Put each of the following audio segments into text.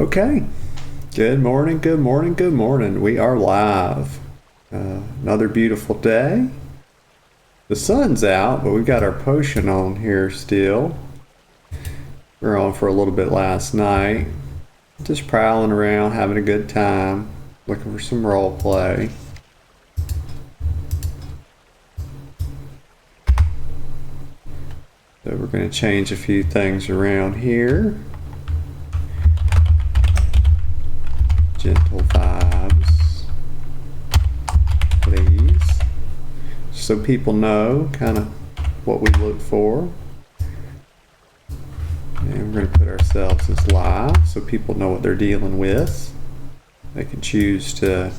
Okay. Good morning, good morning, good morning. We are live. Another beautiful day. The sun's out, but we've got our potion on here still. We were on for a little bit last night. Just prowling around, having a good time, looking for some role play. So we're going to change a few things around here. Gentle vibes, please, so people know kind of what we look for. And we're going to put ourselves as live so people know what they're dealing with. They can choose to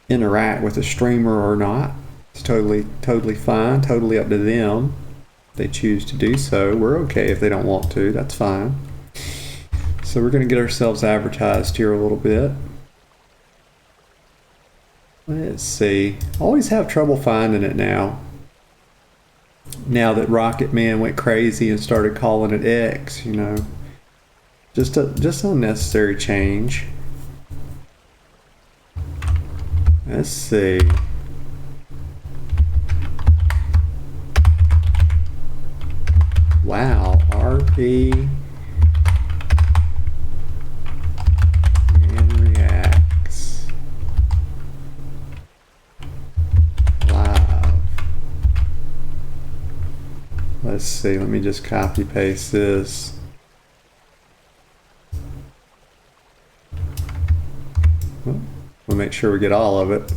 interact with a streamer or not. It's totally fine, totally up to them. If they choose to do so, we're okay. If they don't want to, that's fine. So we're going to get ourselves advertised here a little bit. Let's see. Always have trouble finding it now. Now that Rocket Man went crazy and started calling it X, you know. Just unnecessary change. Let's see. Wow, RP and reacts. Live. Let's see, let me just copy paste this. We'll make sure we get all of it.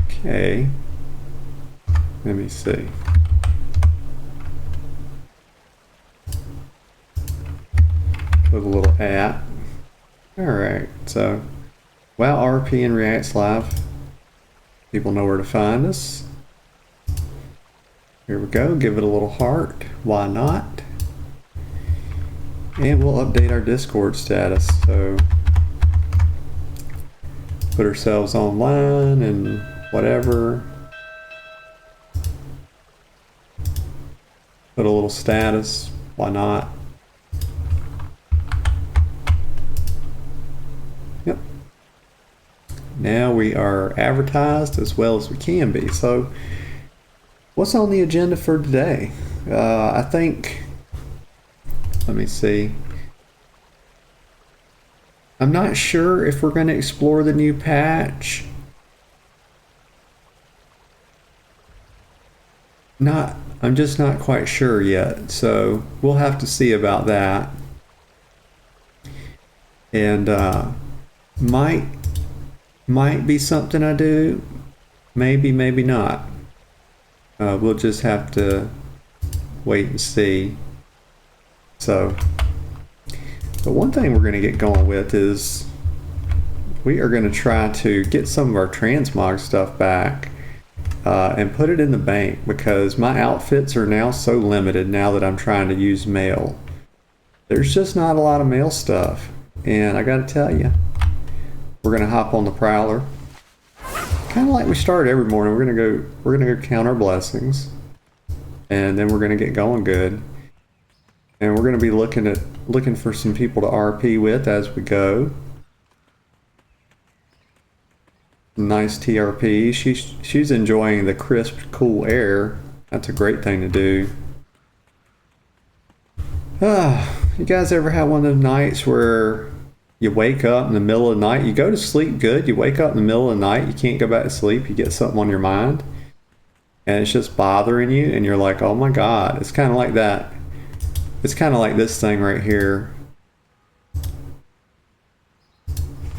Okay. Let me see. Put a little at. Alright, so wow, RP and Reacts Live. People know where to find us. Here we go, give it a little heart. Why not? And we'll update our Discord status. So put ourselves online and whatever. Put a little status. Why not? Yep. Now we are advertised as well as we can be. So what's on the agenda for today? I think, let me see. I'm not sure if we're going to explore the new patch. I'm just not quite sure yet. So we'll have to see about that. And might be something I do. Maybe not. We'll just have to wait and see. So, but one thing we're going to get going with is we are going to try to get some of our transmog stuff back and put it in the bank, because my outfits are now so limited now that I'm trying to use mail. There's just not a lot of mail stuff, and I got to tell you, we're going to hop on the Prowler. Kind of like we start every morning. We're gonna go count our blessings, and then we're gonna get going good. And we're gonna be looking for some people to RP with as we go. Nice TRP. She's enjoying the crisp, cool air. That's a great thing to do. You guys ever have one of those nights where you wake up in the middle of the night, you go to sleep good, you wake up in the middle of the night, you can't go back to sleep, you get something on your mind, and it's just bothering you, and you're like, oh my God. It's kind of like that. It's kind of like this thing right here.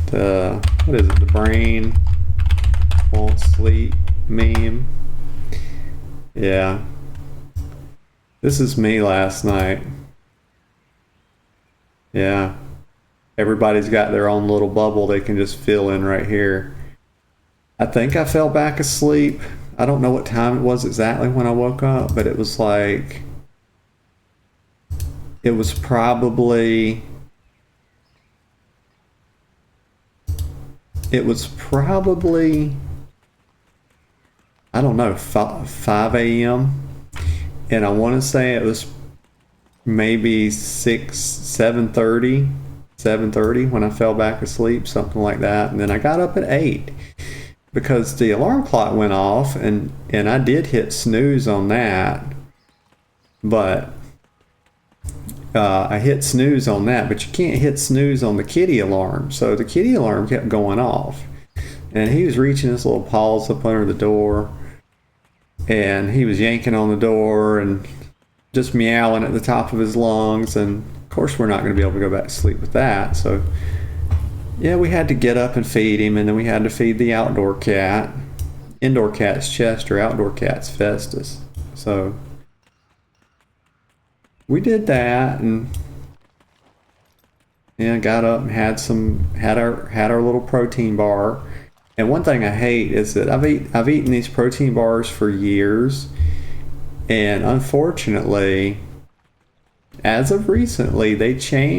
What is it? The brain won't sleep meme. Yeah. This is me last night. Yeah. Everybody's got their own little bubble they can just fill in right here. I think I fell back asleep. I don't know what time it was exactly when I woke up, but it was like, it was probably, I don't know, 5 a.m. and I want to say it was maybe 7:30 when I fell back asleep, something like that. And then I got up at 8 because the alarm clock went off, and I did hit snooze on that, but I hit snooze on that, but you can't hit snooze on the kitty alarm. So the kitty alarm kept going off, and he was reaching his little paws up under the door, and he was yanking on the door and just meowing at the top of his lungs. And of course, we're not going to be able to go back to sleep with that. So yeah, we had to get up and feed him, and then we had to feed the outdoor cat. Indoor cat's Chester, outdoor cat's Festus. So we did that, and yeah, got up and had our little protein bar. And one thing I hate is that I've eaten these protein bars for years, and unfortunately, as of recently, they just went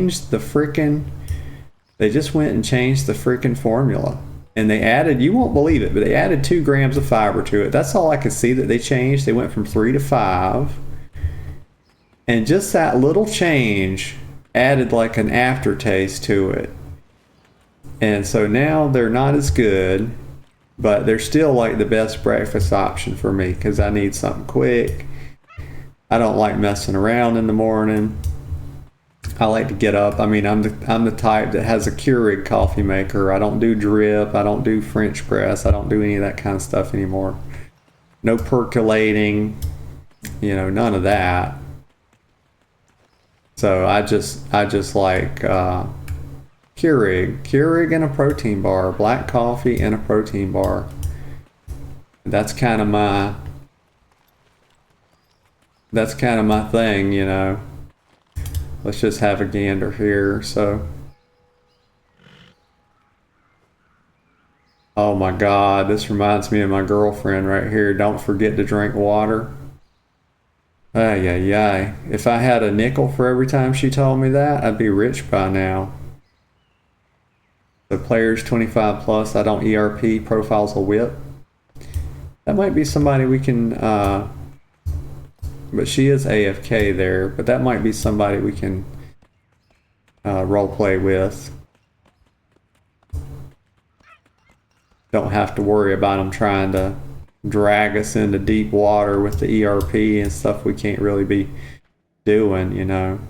and changed the frickin' formula. And they added, you won't believe it, but they added 2 grams of fiber to it. That's all I could see that they changed. They went from 3 to 5. And just that little change added like an aftertaste to it. And so now they're not as good, but they're still like the best breakfast option for me because I need something quick. I don't like messing around in the morning. I like to get up. I mean, I'm the type that has a Keurig coffee maker. I don't do drip. I don't do French press. I don't do any of that kind of stuff anymore. No percolating, none of that. So I just like Keurig and a protein bar, black coffee and a protein bar. That's kind of my thing, Let's just have a gander here. So, oh my God, this reminds me of my girlfriend right here. Don't forget to drink water. Ay, ay, ay. If I had a nickel for every time she told me that, I'd be rich by now. The players 25 plus, I don't ERP, profiles a whip. That might be somebody we can, but she is AFK there, but that might be somebody we can role play with. Don't have to worry about them trying to drag us into deep water with the ERP and stuff we can't really be doing,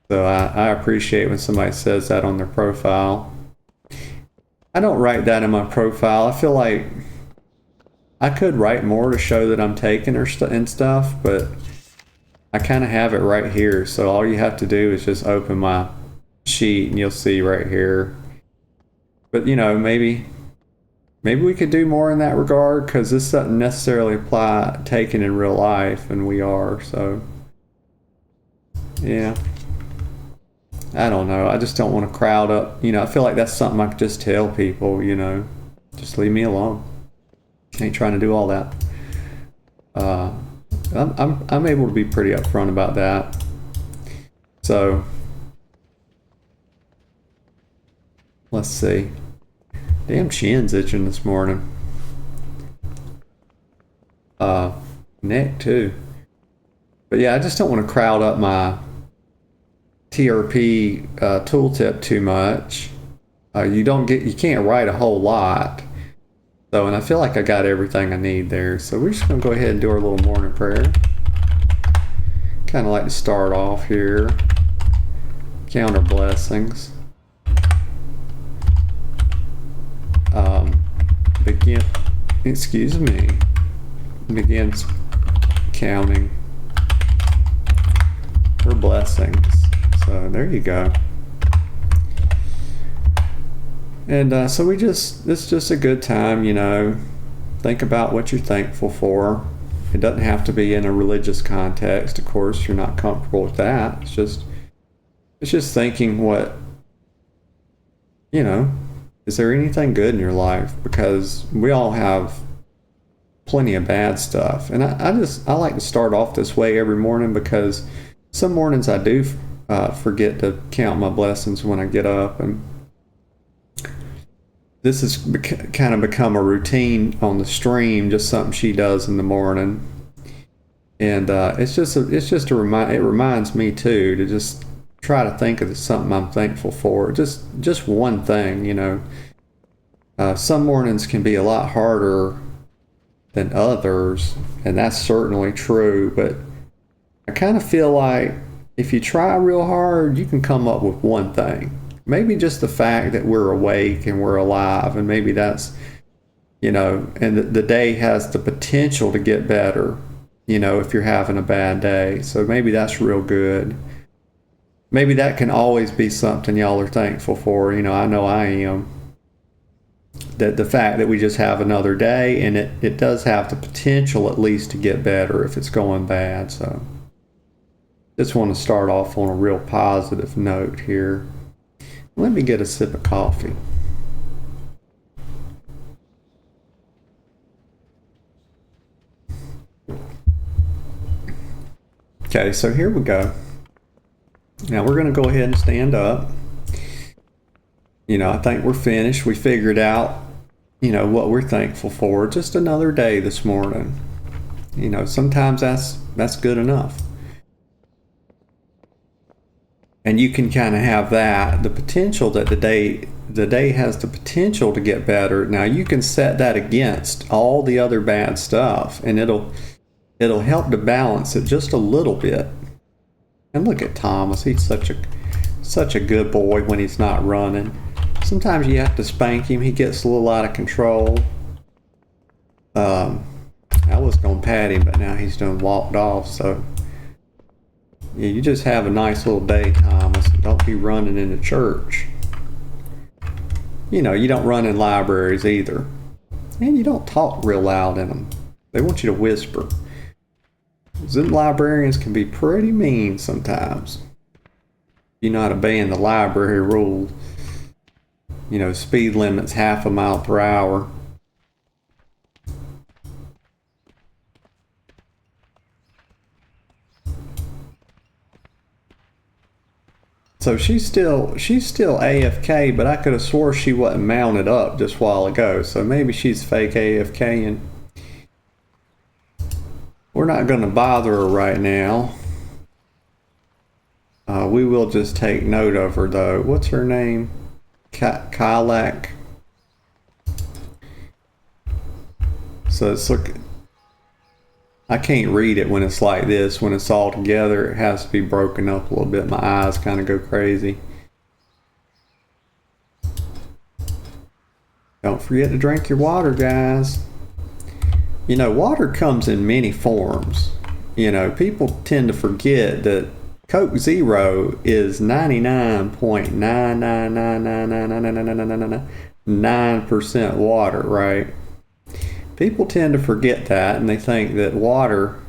So I appreciate when somebody says that on their profile. I don't write that in my profile. I feel like I could write more to show that I'm taking and stuff, but I kind of have it right here. So all you have to do is just open my sheet and you'll see right here. But maybe we could do more in that regard, because this doesn't necessarily apply taken in real life, and we are. So yeah, I don't know. I just don't want to crowd up. I feel like that's something I could just tell people. Just leave me alone. Ain't trying to do all that. I'm able to be pretty upfront about that. So let's see. Damn chin's itching this morning. Neck too. But yeah, I just don't want to crowd up my TRP tooltip too much. You can't write a whole lot. So, and I feel like I got everything I need there. So we're just going to go ahead and do our little morning prayer. Kind of like to start off here. Count our blessings. Begin counting her blessings. So there you go. And so it's just a good time, think about what you're thankful for. It doesn't have to be in a religious context, of course. You're not comfortable with that. It's just thinking what, is there anything good in your life? Because we all have plenty of bad stuff. And I like to start off this way every morning, because some mornings I do forget to count my blessings when I get up. And this has kind of become a routine on the stream, just something she does in the morning. And it's just a remind. It reminds me too to just try to think of something I'm thankful for. Just one thing, you know. Some mornings can be a lot harder than others, and that's certainly true. But I kind of feel like if you try real hard, you can come up with one thing. Maybe just the fact that we're awake and we're alive, and maybe that's, you know, and the day has the potential to get better, you know, if you're having a bad day. So maybe that's real good. Maybe that can always be something y'all are thankful for. You know I am. That the fact that we just have another day, and it does have the potential at least to get better if it's going bad. So just want to start off on a real positive note here. Let me get a sip of coffee. Okay, so here we go. Now we're going to go ahead and stand up. You know, I think we're finished. We figured out, you know, what we're thankful for. Just another day this morning. You know, sometimes that's good enough. And you can kind of have that, the potential that the day has the potential to get better. Now you can set that against all the other bad stuff, and it'll help to balance it just a little bit. And look at Thomas. He's such a good boy when he's not running. Sometimes you have to spank him. He gets a little out of control. I was going to pat him, but now he's done walked off. So yeah, you just have a nice little day, Thomas. Don't be running into church. You know, you don't run in libraries either. And you don't talk real loud in them. They want you to whisper. Them librarians can be pretty mean sometimes. You know how to obeying the library rule. You know, speed limit's 0.5 mile per hour. So she's still AFK, but I could have swore she wasn't mounted up just a while ago. So maybe she's fake AFK, and we're not going to bother her right now. We will just take note of her though. What's her name? Kylak. So it's look. I can't read it when it's like this. When it's all together, it has to be broken up a little bit. My eyes kind of go crazy. Don't forget to drink your water, guys. You know, water comes in many forms. You know, people tend to forget that Coke Zero is 99.9999999% water, right? People tend to forget that, and they think that water,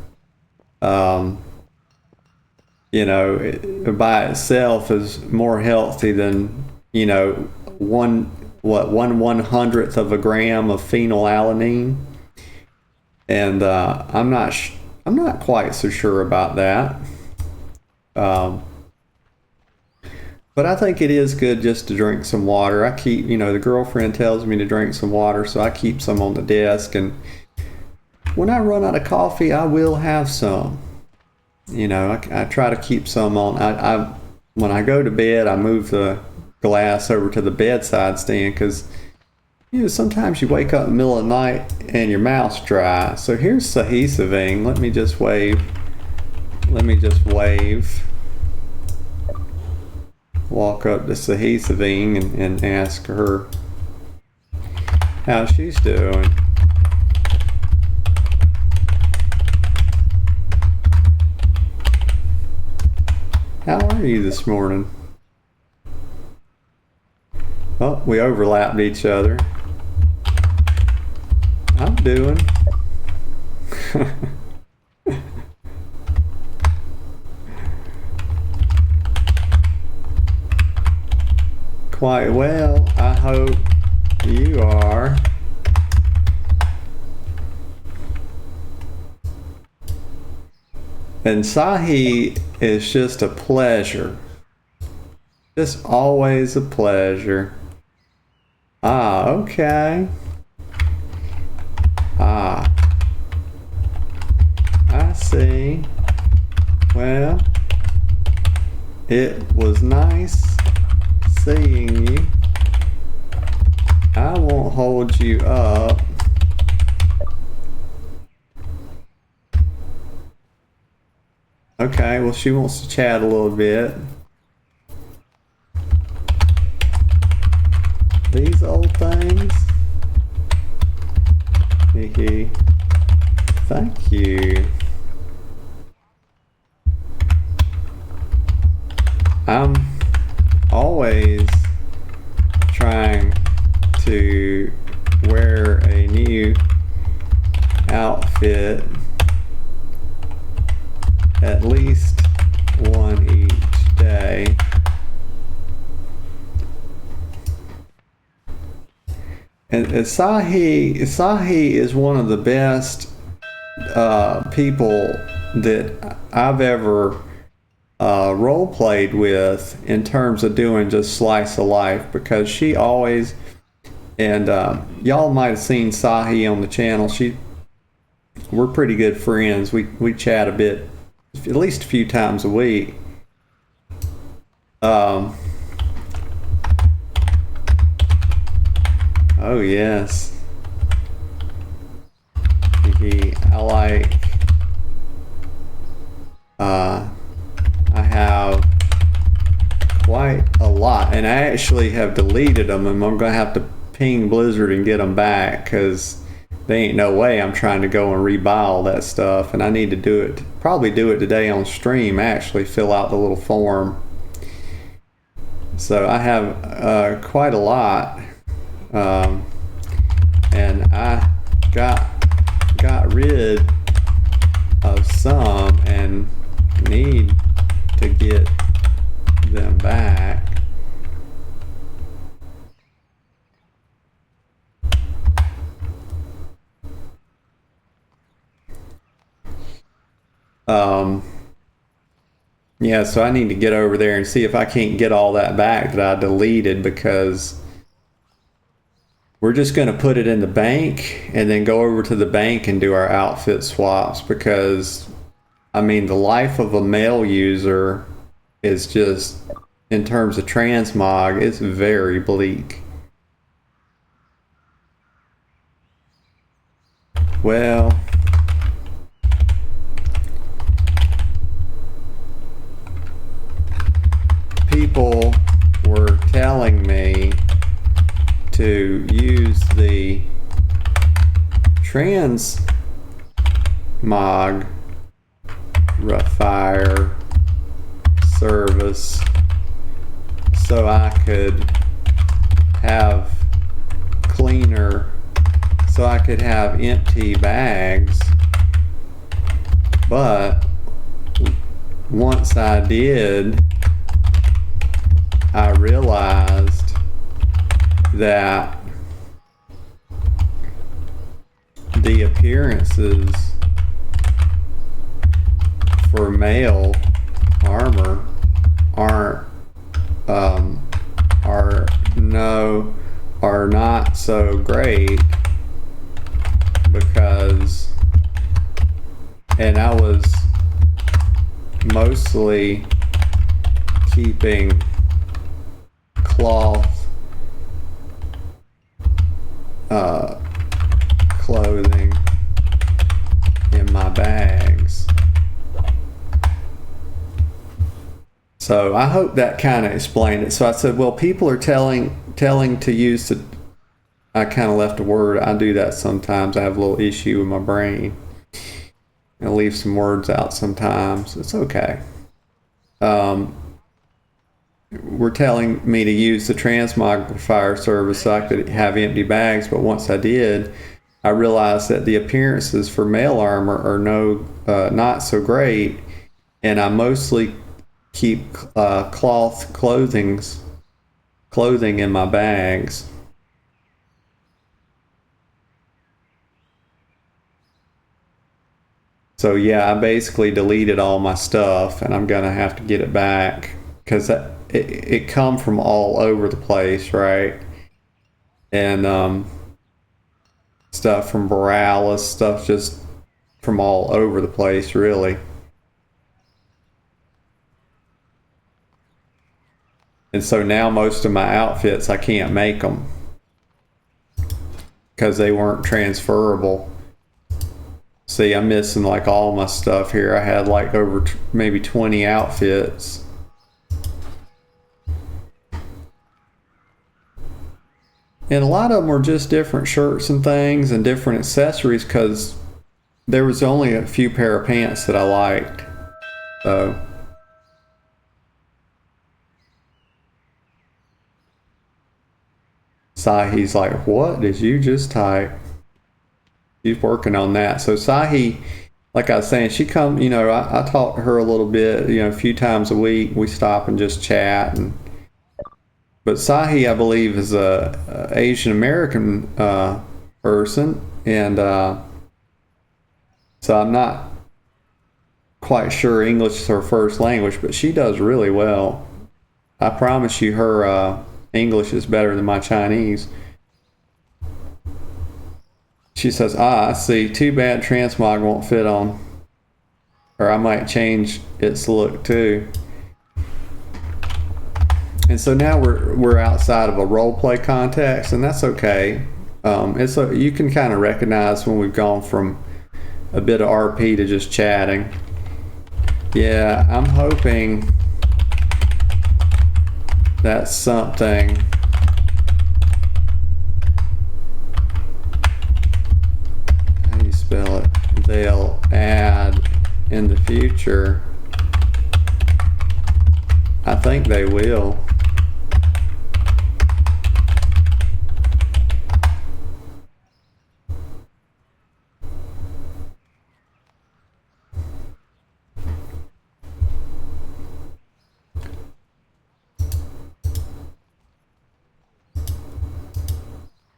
you know, by itself is more healthy than, you know, one 1/100th of a gram of phenylalanine. And I'm not quite so sure about that. But I think it is good just to drink some water. I keep, you know, the girlfriend tells me to drink some water, so I keep some on the desk. And when I run out of coffee, I will have some. You know, I try to keep some on. When I go to bed, I move the glass over to the bedside stand because, you know, sometimes you wake up in the middle of the night and your mouth's dry. So here's Sahisaving. Let me just wave. Walk up to Sahisaving and ask her how she's doing. How are you this morning? Oh, we overlapped each other. I'm doing. Quite well, I hope you are. And Sahi is just a pleasure. Just always a pleasure. Ah, okay. Ah, I see. Well, it was nice seeing you. I won't hold you up. Okay, well, she wants to chat a little bit. These old things. Hee. Thank you. I'm always trying to wear a new outfit, at least one each day. And Sahi is one of the best people that I've ever role played with in terms of doing just slice of life, because she always, and y'all might have seen Sahi on the channel. We're pretty good friends. We chat a bit, at least a few times a week. Oh yes. I like. I have quite a lot, and I actually have deleted them, and I'm gonna have to ping Blizzard and get them back, because there ain't no way I'm trying to go and rebuy all that stuff, and I need to do it. Probably do it today on stream. Actually, fill out the little form. So I have quite a lot, and I got rid of some and need to get them back. Yeah, so I need to get over there and see if I can't get all that back that I deleted, because we're just going to put it in the bank and then go over to the bank and do our outfit swaps, because I mean, the life of a male user is just, in terms of transmog, it's very bleak. Well, people were telling me to use the transmog fire service so I could have empty bags, but once I did, I realized that the appearances for male armor are not so great, because, and I was mostly keeping cloth clothing in my bags. So I hope that kind of explained it. So I said, well, people are telling to use the, I kind of left a word. I do that sometimes. I have a little issue with my brain. I leave some words out sometimes. It's okay. Were telling me to use the transmogrifier service so I could have empty bags, but once I did, I realized that the appearances for male armor are not so great, and I mostly keep cloth clothing in my bags. So yeah, I basically deleted all my stuff, and I'm gonna have to get it back, because it come from all over the place, right? and stuff from Borealis, stuff just from all over the place, really. And so now most of my outfits, I can't make them because they weren't transferable. See, I'm missing like all my stuff here. I had like over maybe 20 outfits. And a lot of them were just different shirts and things and different accessories because there was only a few pair of pants that I liked. So Sahi's like, what did you just type? She's working on that. So Sahi, like I was saying, she come, you know, I talk to her a little bit, you know, a few times a week. We stop and just chat. But Sahi, I believe, is a Asian American person, and so I'm not quite sure English is her first language, but she does really well. I promise you, her English is better than my Chinese. She says, I see. Too bad transmog won't fit on. Or I might change its look too. And so now we're outside of a role play context, and that's okay. You can kind of recognize when we've gone from a bit of RP to just chatting. Yeah, I'm hoping that's something. How do you spell it? They'll add in the future. I think they will.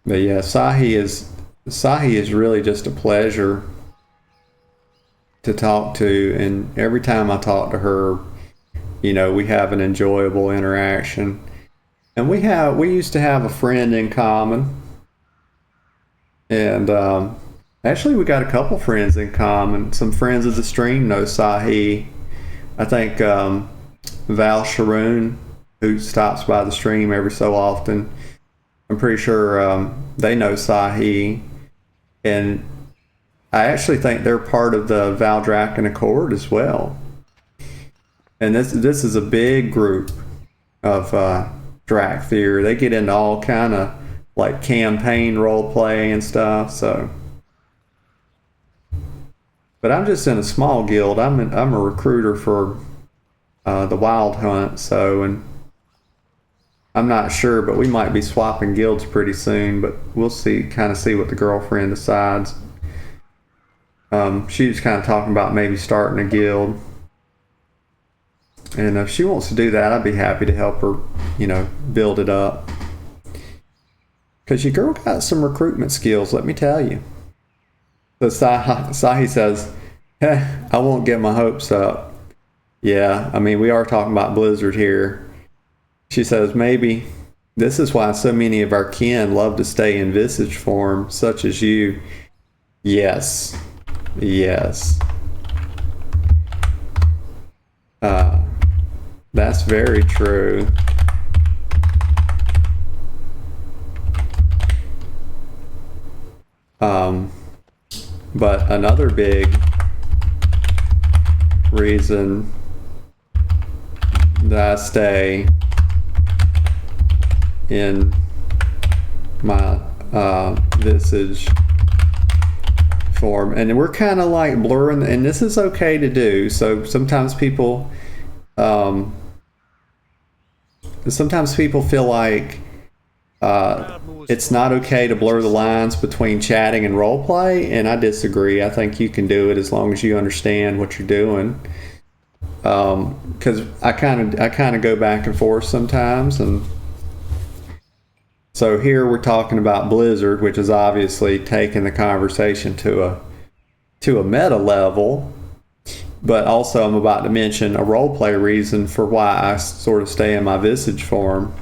But yeah, Sahi is really just a pleasure to talk to, and every time I talk to her, you know, we have an enjoyable interaction. And we used to have a friend in common, and actually we got a couple friends in common. Some friends of the stream know Sahi. I think Val Sharoon, who stops by the stream every so often, I'm pretty sure they know Sahi, and I actually think they're part of the Valdrakken Accord as well. And this is a big group of Drakthir. They get into all kind of like campaign role play and stuff. So, but I'm just in a small guild. I'm a recruiter for the Wild Hunt. So, and I'm not sure, but we might be swapping guilds pretty soon, but we'll see what the girlfriend decides. She was kind of talking about maybe starting a guild. And if she wants to do that, I'd be happy to help her, you know, build it up. Because your girl got some recruitment skills, let me tell you. So Sahi says, I won't get my hopes up. Yeah, I mean, we are talking about Blizzard here. She says, maybe this is why so many of our kin love to stay in visage form, such as you. Yes. Yes. That's very true. But another big reason that I stay in my visage form, and we're kind of like blurring, and this is okay to do. So sometimes people feel like it's not okay to blur the lines between chatting and roleplay, and I disagree. I think you can do it as long as you understand what you're doing. Because I kind of go back and forth sometimes, and so here we're talking about Blizzard, which is obviously taking the conversation to a meta level. But also I'm about to mention a roleplay reason for why I sort of stay in my visage form.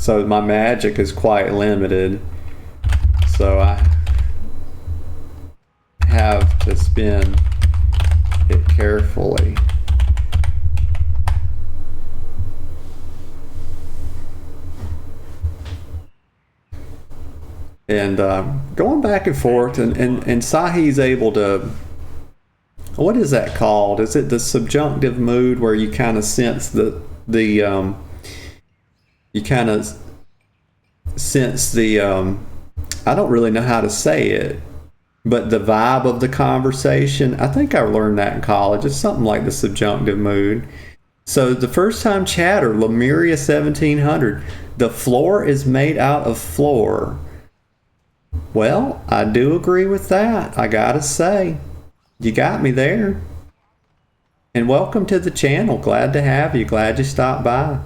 So my magic is quite limited. So I have to spend it carefully. And going back and forth, and Sahi's able to, what is that called? Is it the subjunctive mood where you kind of sense you kind of sense the, I don't really know how to say it, but the vibe of the conversation? I think I learned that in college. It's something like the subjunctive mood. So the first time chatter, Lemuria 1700, the floor is made out of floor. Well, I do agree with that. I gotta say, you got me there. And welcome to the channel. Glad to have you. Glad you stopped by.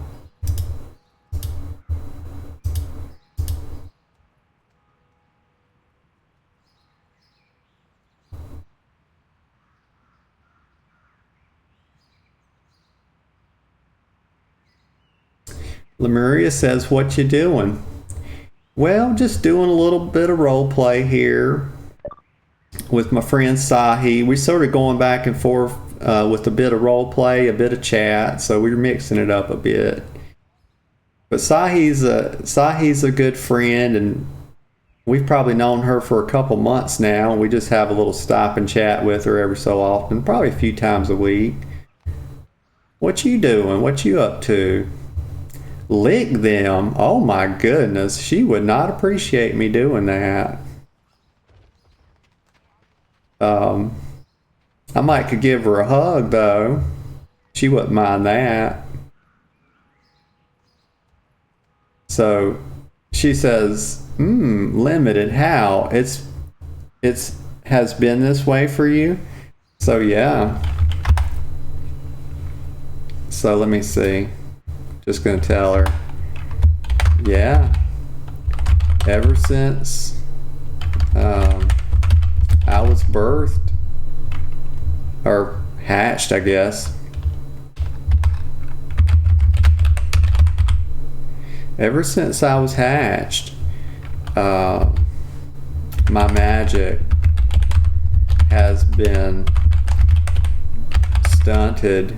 Lemuria says, what you doing? Well, just doing a little bit of role play here with my friend Sahi. We're sort of going back and forth with a bit of role play, a bit of chat, so we're mixing it up a bit. But Sahi's a good friend, and we've probably known her for a couple months now. We just have a little stop and chat with her every so often, probably a few times a week. What you doing? What you up to? Lick them? Oh my goodness, she would not appreciate me doing that. I might could give her a hug though. She wouldn't mind that. So she says, limited. How? It's has been this way for you? So yeah. So let me see. Just gonna tell her, yeah, ever since I was birthed, or hatched, I guess. Ever since I was hatched, my magic has been stunted.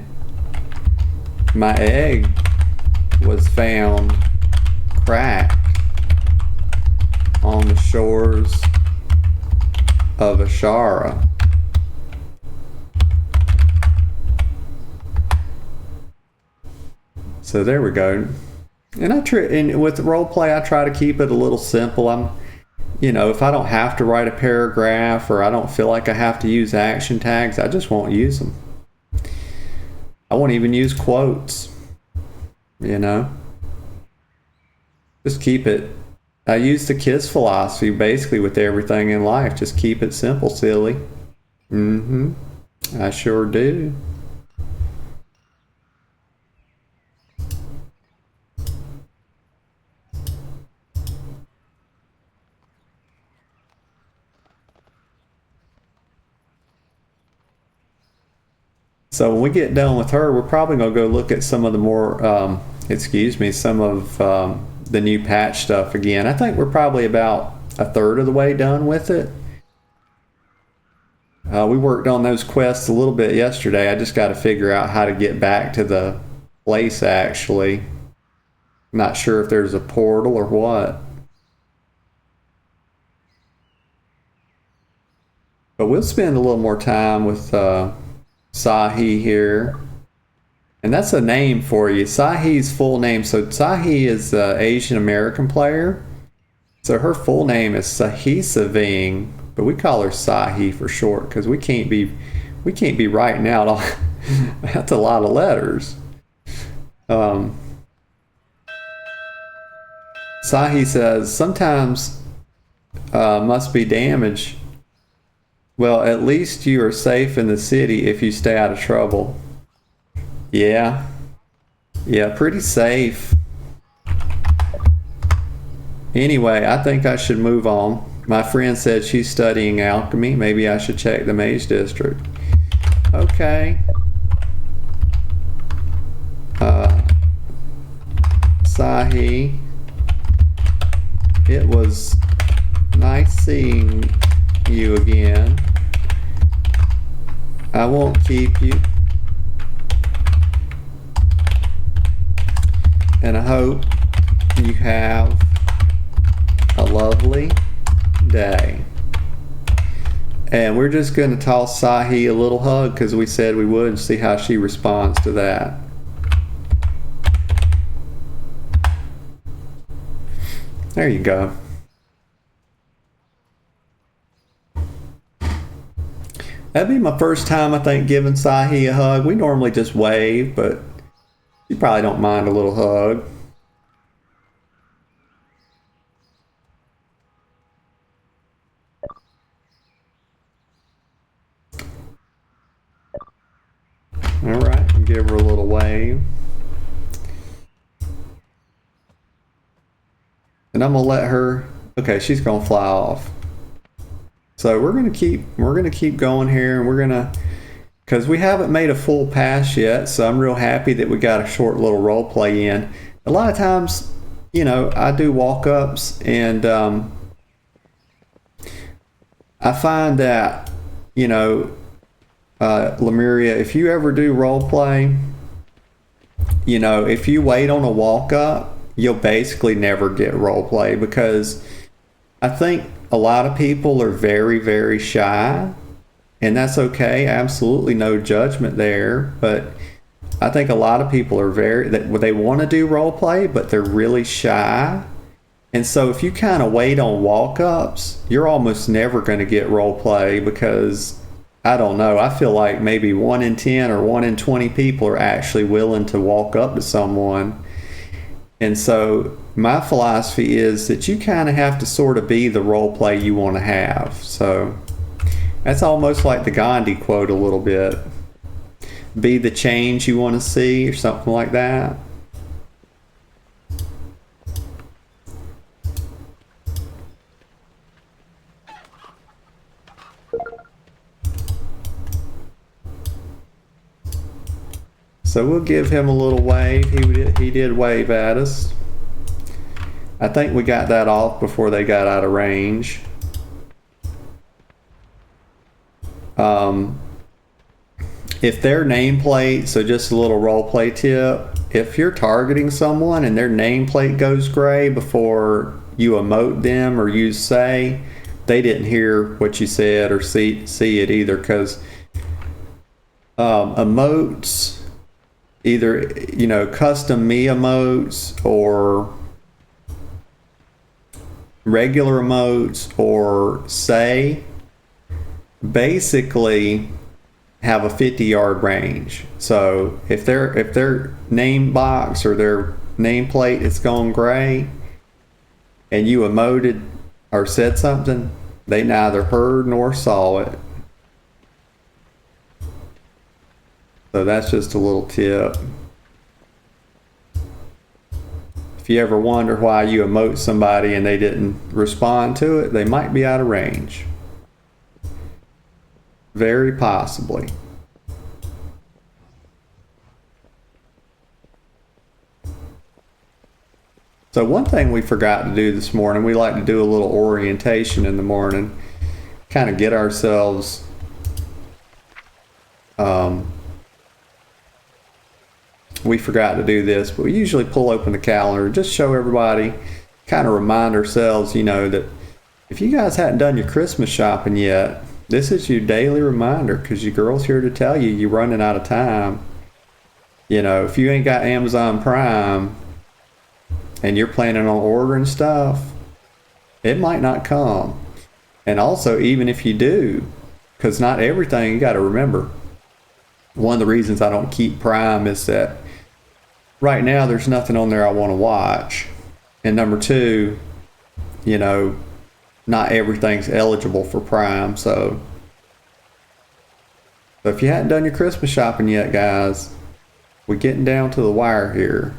My egg was found cracked on the shores of Ashara. So there we go. And and with role play, I try to keep it a little simple. If I don't have to write a paragraph or I don't feel like I have to use action tags, I just won't use them. I won't even use quotes. Just keep it. I use the KISS philosophy basically with everything in life. Just keep it simple, silly. I sure do. So when we get done with her, we're probably going to go look at some of the more, some of the new patch stuff again. I think we're probably about a third of the way done with it. We worked on those quests a little bit yesterday. I just got to figure out how to get back to the place, actually. Not sure if there's a portal or what. But we'll spend a little more time with Sahi here. And that's a name for you. Sahi's full name. So Sahi is an Asian American player. So her full name is Sahisaving, but we call her Sahi for short because we can't be writing out all that's a lot of letters. Sahi says sometimes must be damaged. Well, at least you are safe in the city if you stay out of trouble. Yeah, pretty safe. Anyway, I think I should move on. My friend said she's studying alchemy. Maybe I should check the Mage District. Okay. Sahi, it was nice seeing you again. I won't keep you. And I hope you have a lovely day. And we're just going to toss Sahi a little hug because we said we would, and see how she responds to that. There you go. That'd be my first time, I think, giving Sahi a hug. We normally just wave, but you probably don't mind a little hug. All right, give her a little wave. And I'm gonna let her, okay, she's gonna fly off. So we're gonna keep going here, and we're gonna, because we haven't made a full pass yet, so I'm real happy that we got a short little role play in. A lot of times, you know, I do walk-ups, and I find that, you know, Lemuria, if you ever do role play, you know, if you wait on a walk-up, you'll basically never get role play, because I think a lot of people are very, very shy, and that's okay. Absolutely no judgment there. But I think a lot of people are they want to do role play, but they're really shy. And so if you kind of wait on walk-ups, you're almost never going to get role play, because I don't know, I feel like maybe 1 in 10 or 1 in 20 people are actually willing to walk up to someone. And so my philosophy is that you kind of have to sort of be the role play you want to have. So that's almost like the Gandhi quote a little bit. Be the change you want to see, or something like that. So we'll give him a little wave. He did wave at us. I think we got that off before they got out of range. If their nameplate, so just a little role play tip, if you're targeting someone and their nameplate goes gray before you emote them or you say, they didn't hear what you said or see it either, because emotes, either, you know, custom me emotes or regular emotes or say, basically have a 50-yard range. So if their name box or their nameplate is gone gray and you emoted or said something, they neither heard nor saw it. So that's just a little tip. If you ever wonder why you emote somebody and they didn't respond to it, they might be out of range. Very possibly. So one thing we forgot to do this morning, we like to do a little orientation in the morning, kind of get ourselves we forgot to do this, but we usually pull open the calendar, just show everybody, kind of remind ourselves, you know, that if you guys hadn't done your Christmas shopping yet, this is your daily reminder, because your girl's here to tell you you're running out of time. You know, if you ain't got Amazon Prime and you're planning on ordering stuff, it might not come. And also, even if you do, because not everything, you got to remember, one of the reasons I don't keep Prime is that right now there's nothing on there I want to watch. And number two, you know, not everything's eligible for Prime. So if you hadn't done your Christmas shopping yet, guys, we're getting down to the wire here.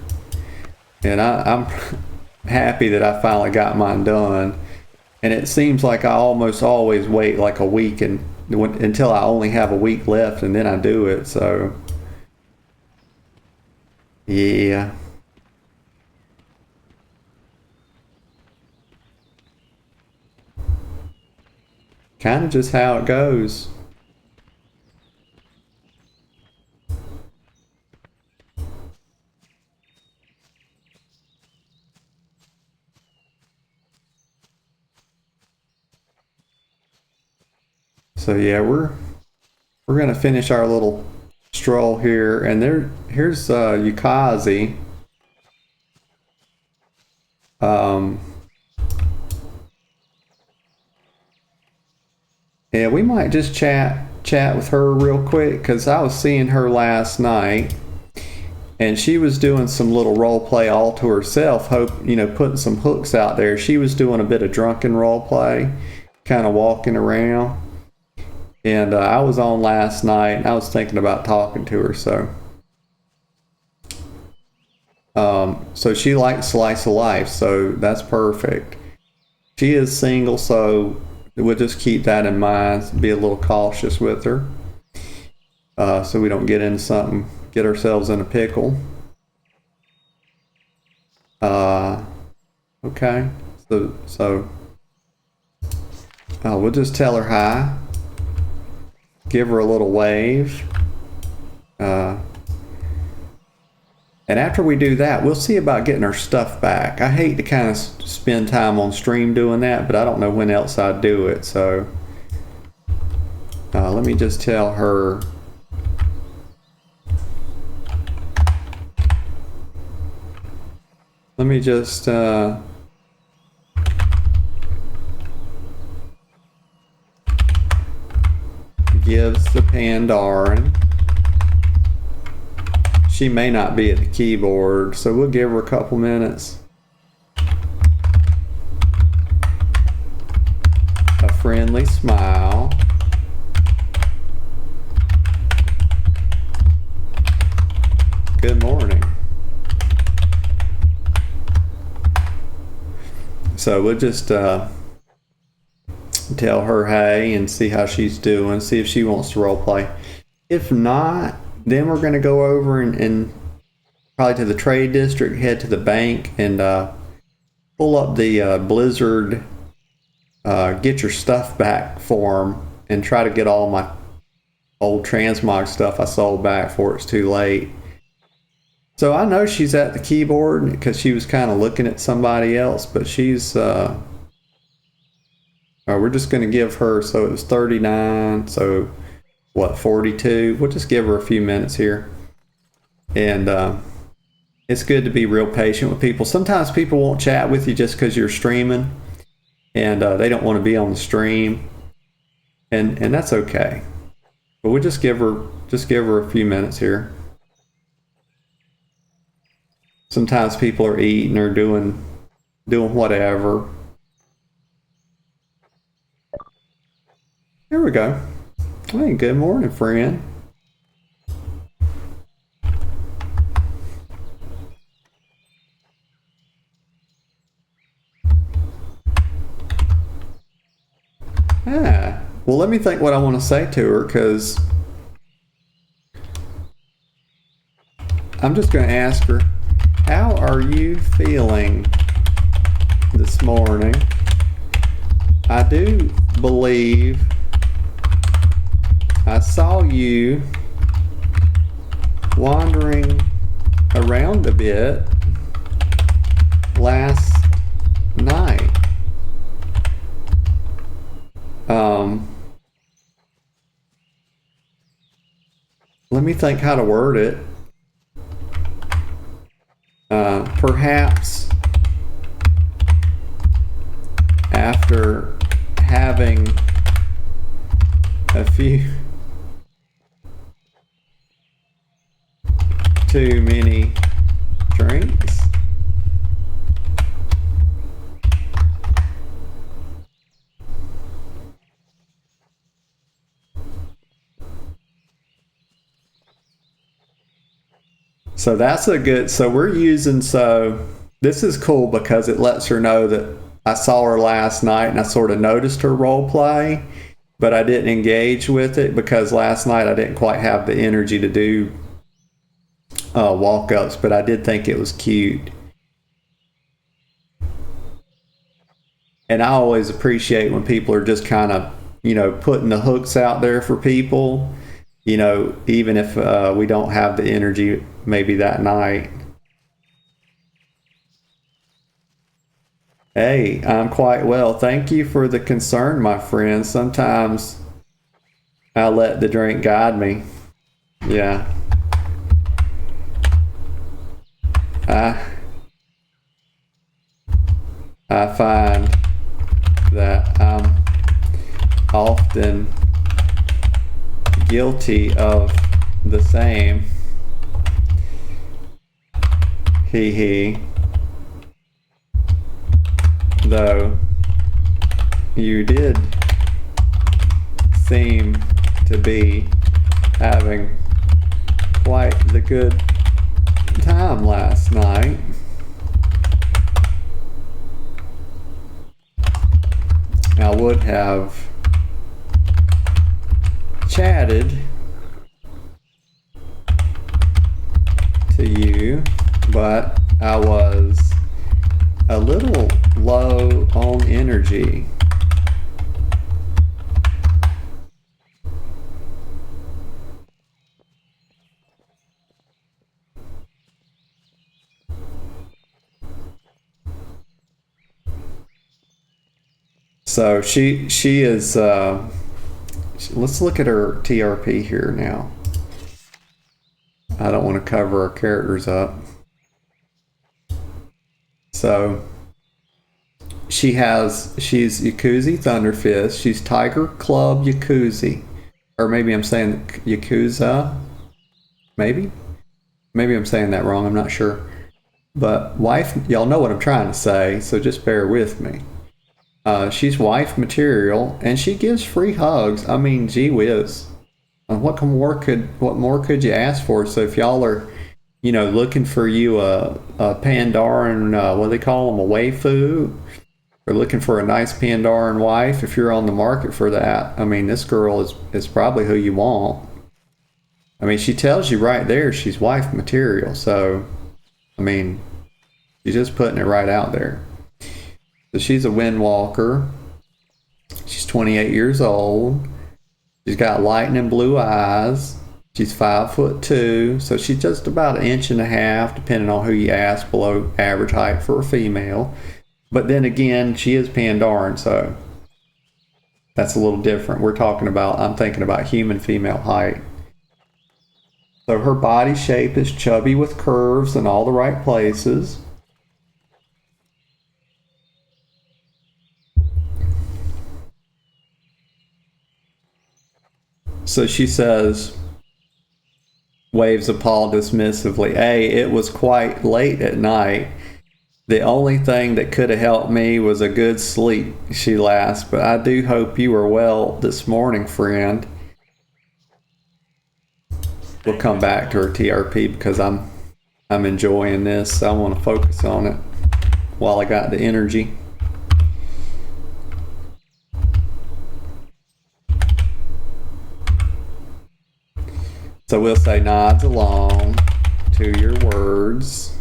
And I'm happy that I finally got mine done. And it seems like I almost always wait like a week until I only have a week left, and then I do it. So yeah. kind of just how it goes. So yeah, we're gonna finish our little stroll here, and here's Yukazi. Yeah, we might just chat with her real quick, because I was seeing her last night, and she was doing some little role play all to herself, putting some hooks out there. She was doing a bit of drunken role play, kind of walking around. And I was on last night, and I was thinking about talking to her, so she likes slice of life, so that's perfect. She is single, so we'll just keep that in mind, be a little cautious with her, so we don't get into something, get ourselves in a pickle. Okay, so we'll just tell her hi, give her a little wave, and after we do that, we'll see about getting our stuff back. I hate to kind of spend time on stream doing that, but I don't know when else I'd do it. So let me just tell her. Let me just gives the Pandaren. She may not be at the keyboard, so we'll give her a couple minutes. A friendly smile. Good morning. So we'll just tell her hey and see how she's doing, see if she wants to role play. If not, then we're going to go over and probably to the trade district, head to the bank, and pull up the Blizzard get your stuff back form and try to get all my old transmog stuff I sold back before it's too late. So I know she's at the keyboard because she was kind of looking at somebody else, but she's we're just going to give her, so it was 39, so what, 42? We'll just give her a few minutes here. And it's good to be real patient with people. Sometimes people won't chat with you just because you're streaming, and they don't want to be on the stream, and that's okay. But we'll just give her a few minutes here. Sometimes people are eating or doing whatever. There we go. Hey, good morning, friend. Well, let me think what I want to say to her, because I'm just going to ask her, how are you feeling this morning? I do believe I saw you wandering around a bit last night. Let me think how to word it. Perhaps after having a few too many drinks. So that's a good, so this is cool because it lets her know that I saw her last night and I sort of noticed her role play, but I didn't engage with it because last night I didn't quite have the energy to do walk-ups, but I did think it was cute. And I always appreciate when people are just kind of putting the hooks out there for people, even if we don't have the energy maybe that night. Hey, I'm quite well. Thank you for the concern, my friend. Sometimes I let the drink guide me. Yeah. I find that I'm often guilty of the same. Hee hee. Though you did seem to be having quite the good time last night. I would have chatted to you, but I was a little low on energy. So she is, let's look at her TRP here now. I don't want to cover her characters up. So she's Yakuza Thunderfist. She's Tiger Club Yakuza. Or maybe I'm saying Yakuza. Maybe I'm saying that wrong. I'm not sure. But wife, y'all know what I'm trying to say, so just bear with me. She's wife material, and she gives free hugs. I mean, gee whiz. What more could you ask for? So if y'all are, looking for you a Pandaran, what do they call them, a waifu, or looking for a nice Pandaran wife, if you're on the market for that, I mean, this girl is probably who you want. I mean, she tells you right there she's wife material, so, I mean, she's just putting it right out there. So she's a windwalker. She's 28 years old. She's got lightning blue eyes. She's 5'2", so she's just about 1.5 inches, depending on who you ask, below average height for a female. But then again, she is Pandaran, so that's a little different. I'm thinking about human female height. So her body shape is chubby with curves in all the right places. So she says, waves a paw dismissively, "Hey, it was quite late at night. The only thing that could have helped me was a good sleep," she laughs, "but I do hope you are well this morning, friend." We'll come back to her TRP because I'm enjoying this. So I want to focus on it while I got the energy. So we'll say nods along to your words.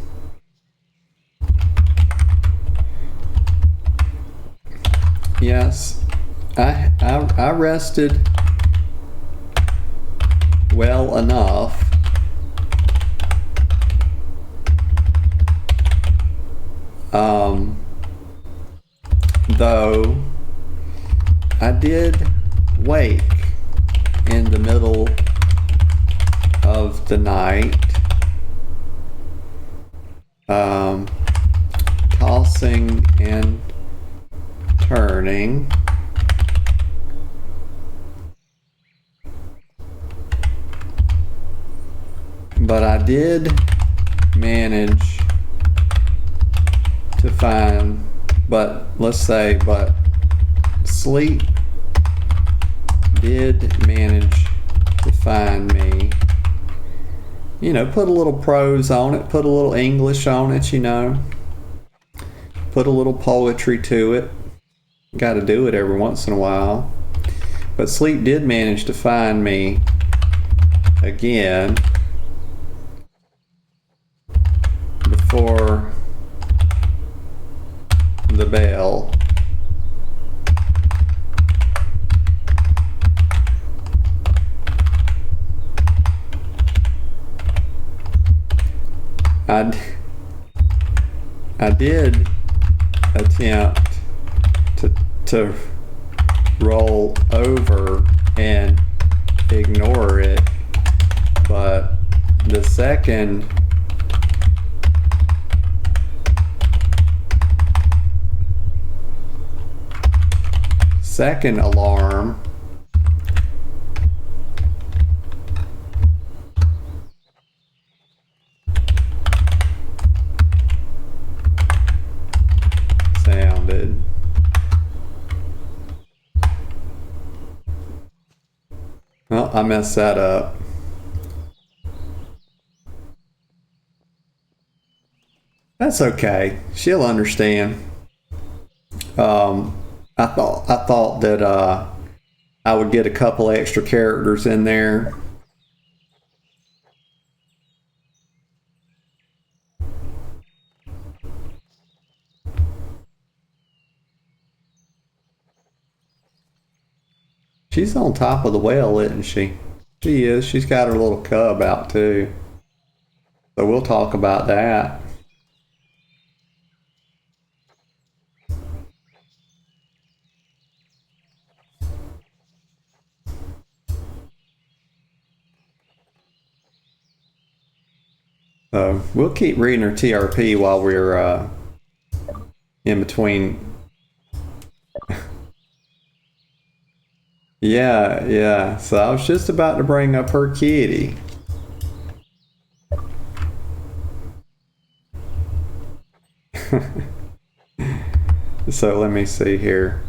Yes, I rested well enough. Though I did wake in the middle of the night, tossing and turning. But I did manage to find, but sleep did manage to find me. Put a little prose on it, put a little English on it, put a little poetry to it. Got to do it every once in a while. But sleep did manage to find me again before the bell. I, I did attempt to roll over and ignore it, but the second alarm sounded. Well, I messed that up. That's okay. She'll understand. I thought that I would get a couple extra characters in there. She's on top of the well, isn't she? She is. She's got her little cub out too. So we'll talk about that. So we'll keep reading her TRP while we're in between. Yeah, yeah. So I was just about to bring up her kitty. So let me see here.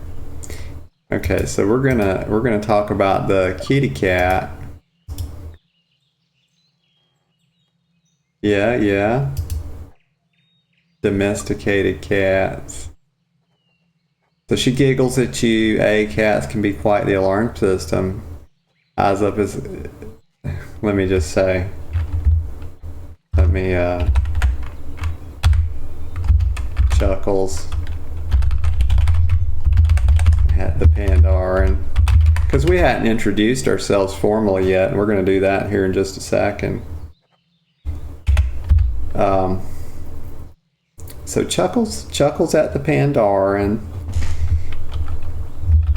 Okay, so we're gonna talk about the kitty cat. Yeah, yeah. Domesticated cats. So she giggles at you. Cats can be quite the alarm system. Eyes up as. Let me just say. Let me chuckles at the Pandaren. Because we hadn't introduced ourselves formally yet, and we're going to do that here in just a second. So chuckles at the Pandaren.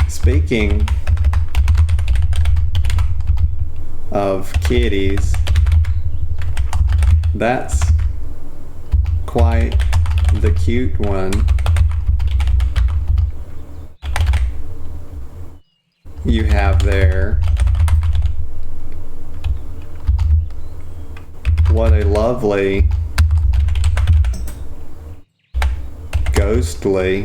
Speaking of kitties, that's quite the cute one. You have there. What a lovely, ghostly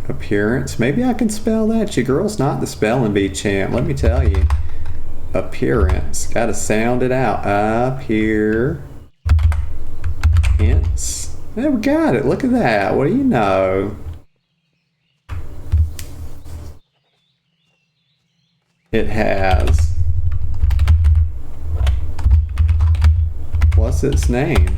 appearance. Maybe I can spell that. Your girl's not the spelling bee champ, let me tell you. Appearance. Gotta sound it out. Up here. Hence. There, we got it. Look at that. What do you know? It has. What's its name?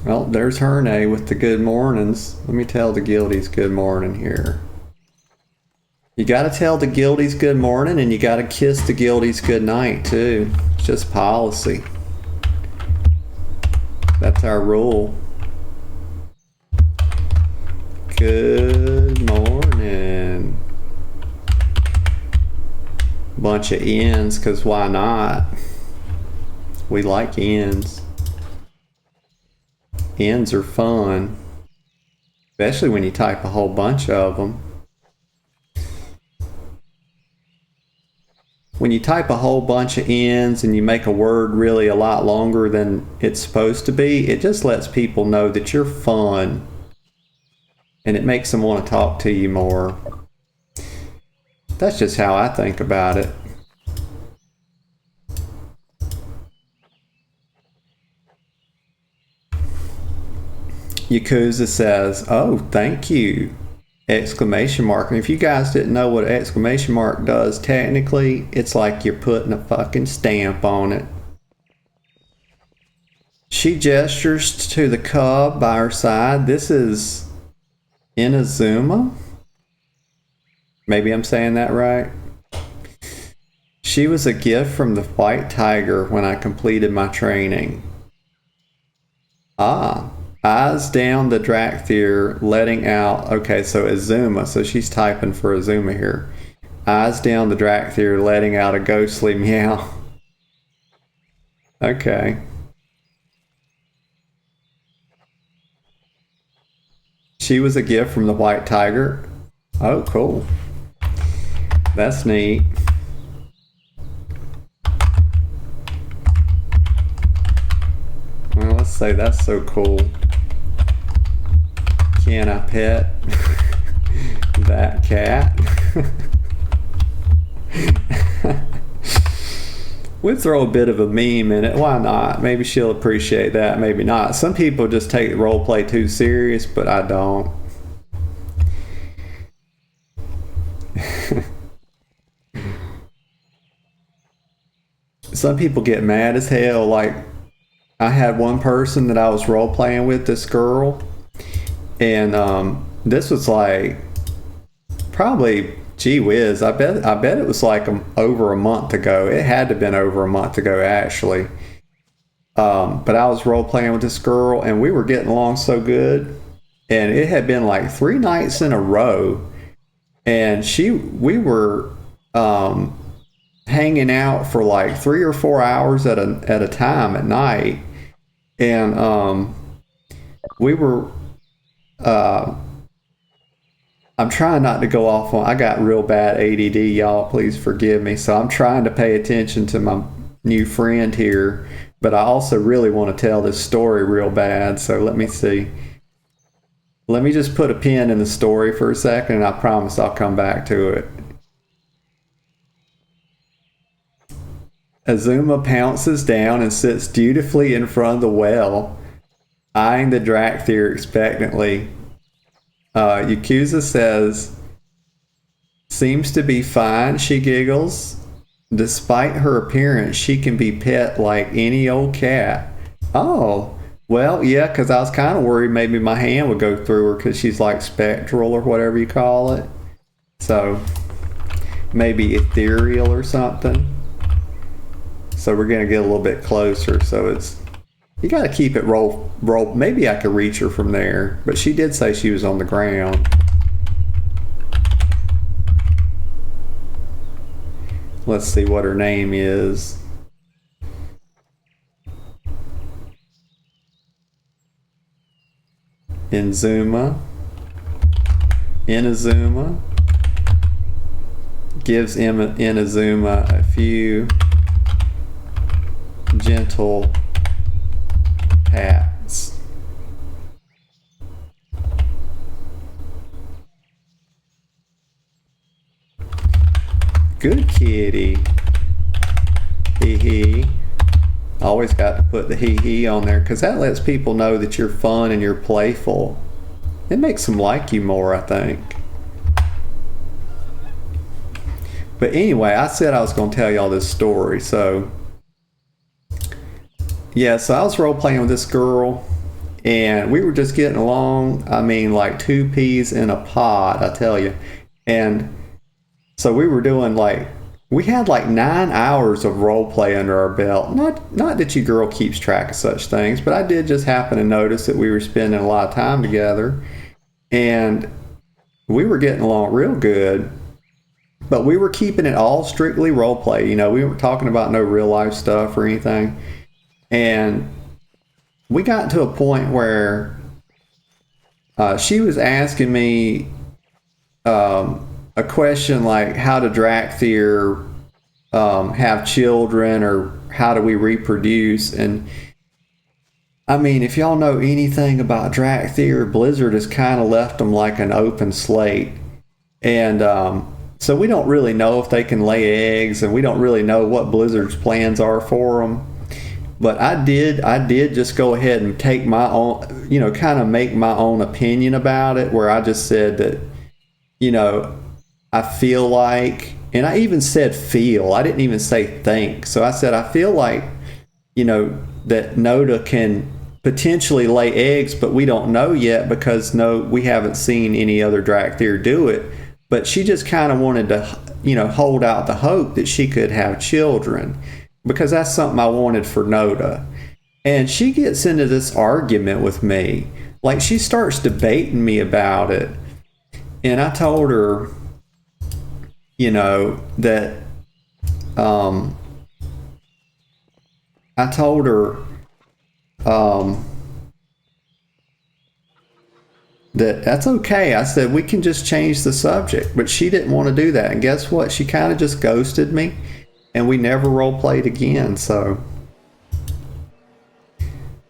Well, there's Herne with the good mornings. Let me tell the guildies good morning here. You gotta tell the guildies good morning, and you gotta kiss the guildies good night too. It's just policy. That's our rule. Good morning. Bunch of ends, cause why not? We like ends. Ends are fun, especially when you type a whole bunch of them. When you type a whole bunch of ends and you make a word really a lot longer than it's supposed to be, it just lets people know that you're fun, and it makes them want to talk to you more. That's just how I think about it. Yakuza says, "Oh, thank you, exclamation mark. And if you guys didn't know what an exclamation mark does, technically, it's like you're putting a fucking stamp on it. She gestures to the cub by her side. This is Inazuma. Maybe I'm saying that right. She was a gift from the white tiger when I completed my training. Ah. Eyes down the Drakthir, letting out... Okay, so Azuma. So she's typing for Azuma here. Eyes down the Drakthir, letting out a ghostly meow. Okay. She was a gift from the white tiger. Oh, cool. That's neat. Well, let's say that's so cool. Can I pet that cat? We'd throw a bit of a meme in it. Why not? Maybe she'll appreciate that, maybe not. Some people just take role play too serious, but I don't. Some people get mad as hell. Like, I had one person that I was role playing with, this girl, and this was like probably, gee whiz, I bet it was like over a month ago. It had to have been over a month ago, actually. But I was role playing with this girl, and we were getting along so good, and it had been like 3 nights in a row, and we were hanging out for like 3 or 4 hours at a time at night, and we were. I'm trying not to go off on... I got real bad ADD, y'all. Please forgive me. So I'm trying to pay attention to my new friend here, but I also really want to tell this story real bad. So let me see. Let me just put a pin in the story for a second, and I promise I'll come back to it. Azuma pounces down and sits dutifully in front of the well, eyeing the Drakthir expectantly. Yakuza says, seems to be fine, she giggles. Despite her appearance, she can be pet like any old cat. Oh, well, yeah, because I was kind of worried maybe my hand would go through her because she's like spectral or whatever you call it. So, maybe ethereal or something. So we're going to get a little bit closer. So it's... You got to keep it roll. Maybe I could reach her from there, but she did say she was on the ground. Let's see what her name is. Inazuma gives Inazuma a few gentle pats. Good kitty. Hee hee. Always got to put the hee hee on there because that lets people know that you're fun and you're playful. It makes them like you more, I think. But anyway, I said I was going to tell y'all this story. So yeah, so I was role playing with this girl, and we were just getting along. I mean, like 2 peas in a pod, I tell you. And so we were doing we had like 9 hours of role play under our belt. Not that you girl keeps track of such things, but I did just happen to notice that we were spending a lot of time together, and we were getting along real good. But we were keeping it all strictly role play. You know, we weren't talking about no real life stuff or anything. And we got to a point where she was asking me a question like, how do Drakthir have children, or how do we reproduce? And I mean, if y'all know anything about Drakthir, Blizzard has kind of left them like an open slate. And so we don't really know if they can lay eggs, and we don't really know what Blizzard's plans are for them. But I did just go ahead and take my own, kind of make my own opinion about it, where I just said that you know, I feel like, and I even said feel, I didn't even say think. So I said, I feel like, that Noda can potentially lay eggs, but we don't know yet because we haven't seen any other Drakthir do it. But she just kind of wanted to, hold out the hope that she could have children because that's something I wanted for Noda. And she gets into this argument with me. Like she starts debating me about it. And I told her, that I told her that that's okay. I said, we can just change the subject. But she didn't want to do that. And guess what? She kind of just ghosted me. And we never role played again. So,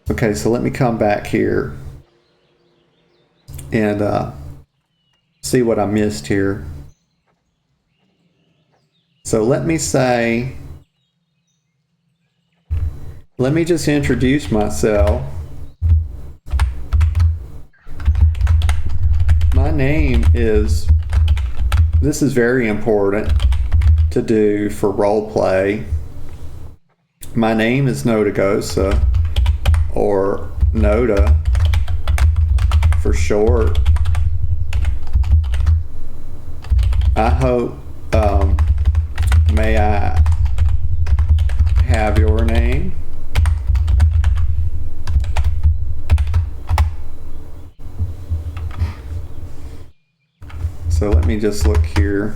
okay, so let me come back here and see what I missed here. So let me just introduce myself. My name is, this is very important to do for role play. My name is Nodagosa, or Noda for short. I hope, may I have your name? So let me just look here.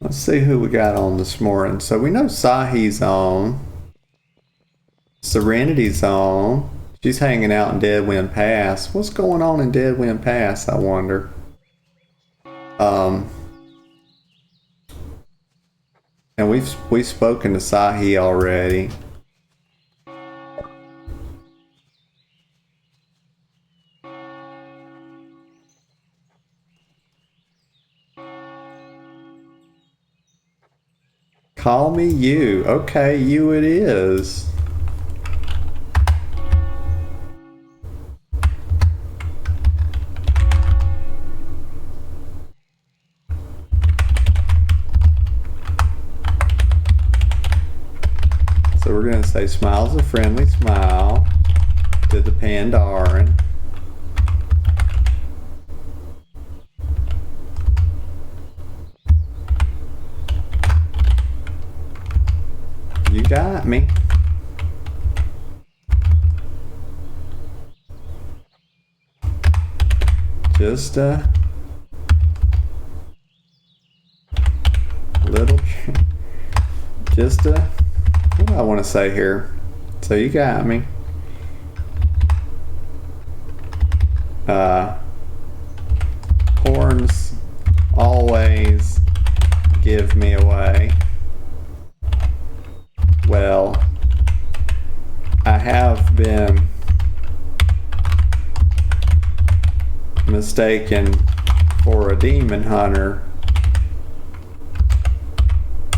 Let's see who we got on this morning. So we know Sahi's on. Serenity's on. She's hanging out in Deadwind Pass. What's going on in Deadwind Pass, I wonder? And we've spoken to Sahi already. Call me you. Okay, you it is. So we're going to say smile's a friendly smile to the Pandaren. You got me. Just a little, just a, what do I want to say here? So you got me. Horns always give me away. Well, I have been mistaken for a demon hunter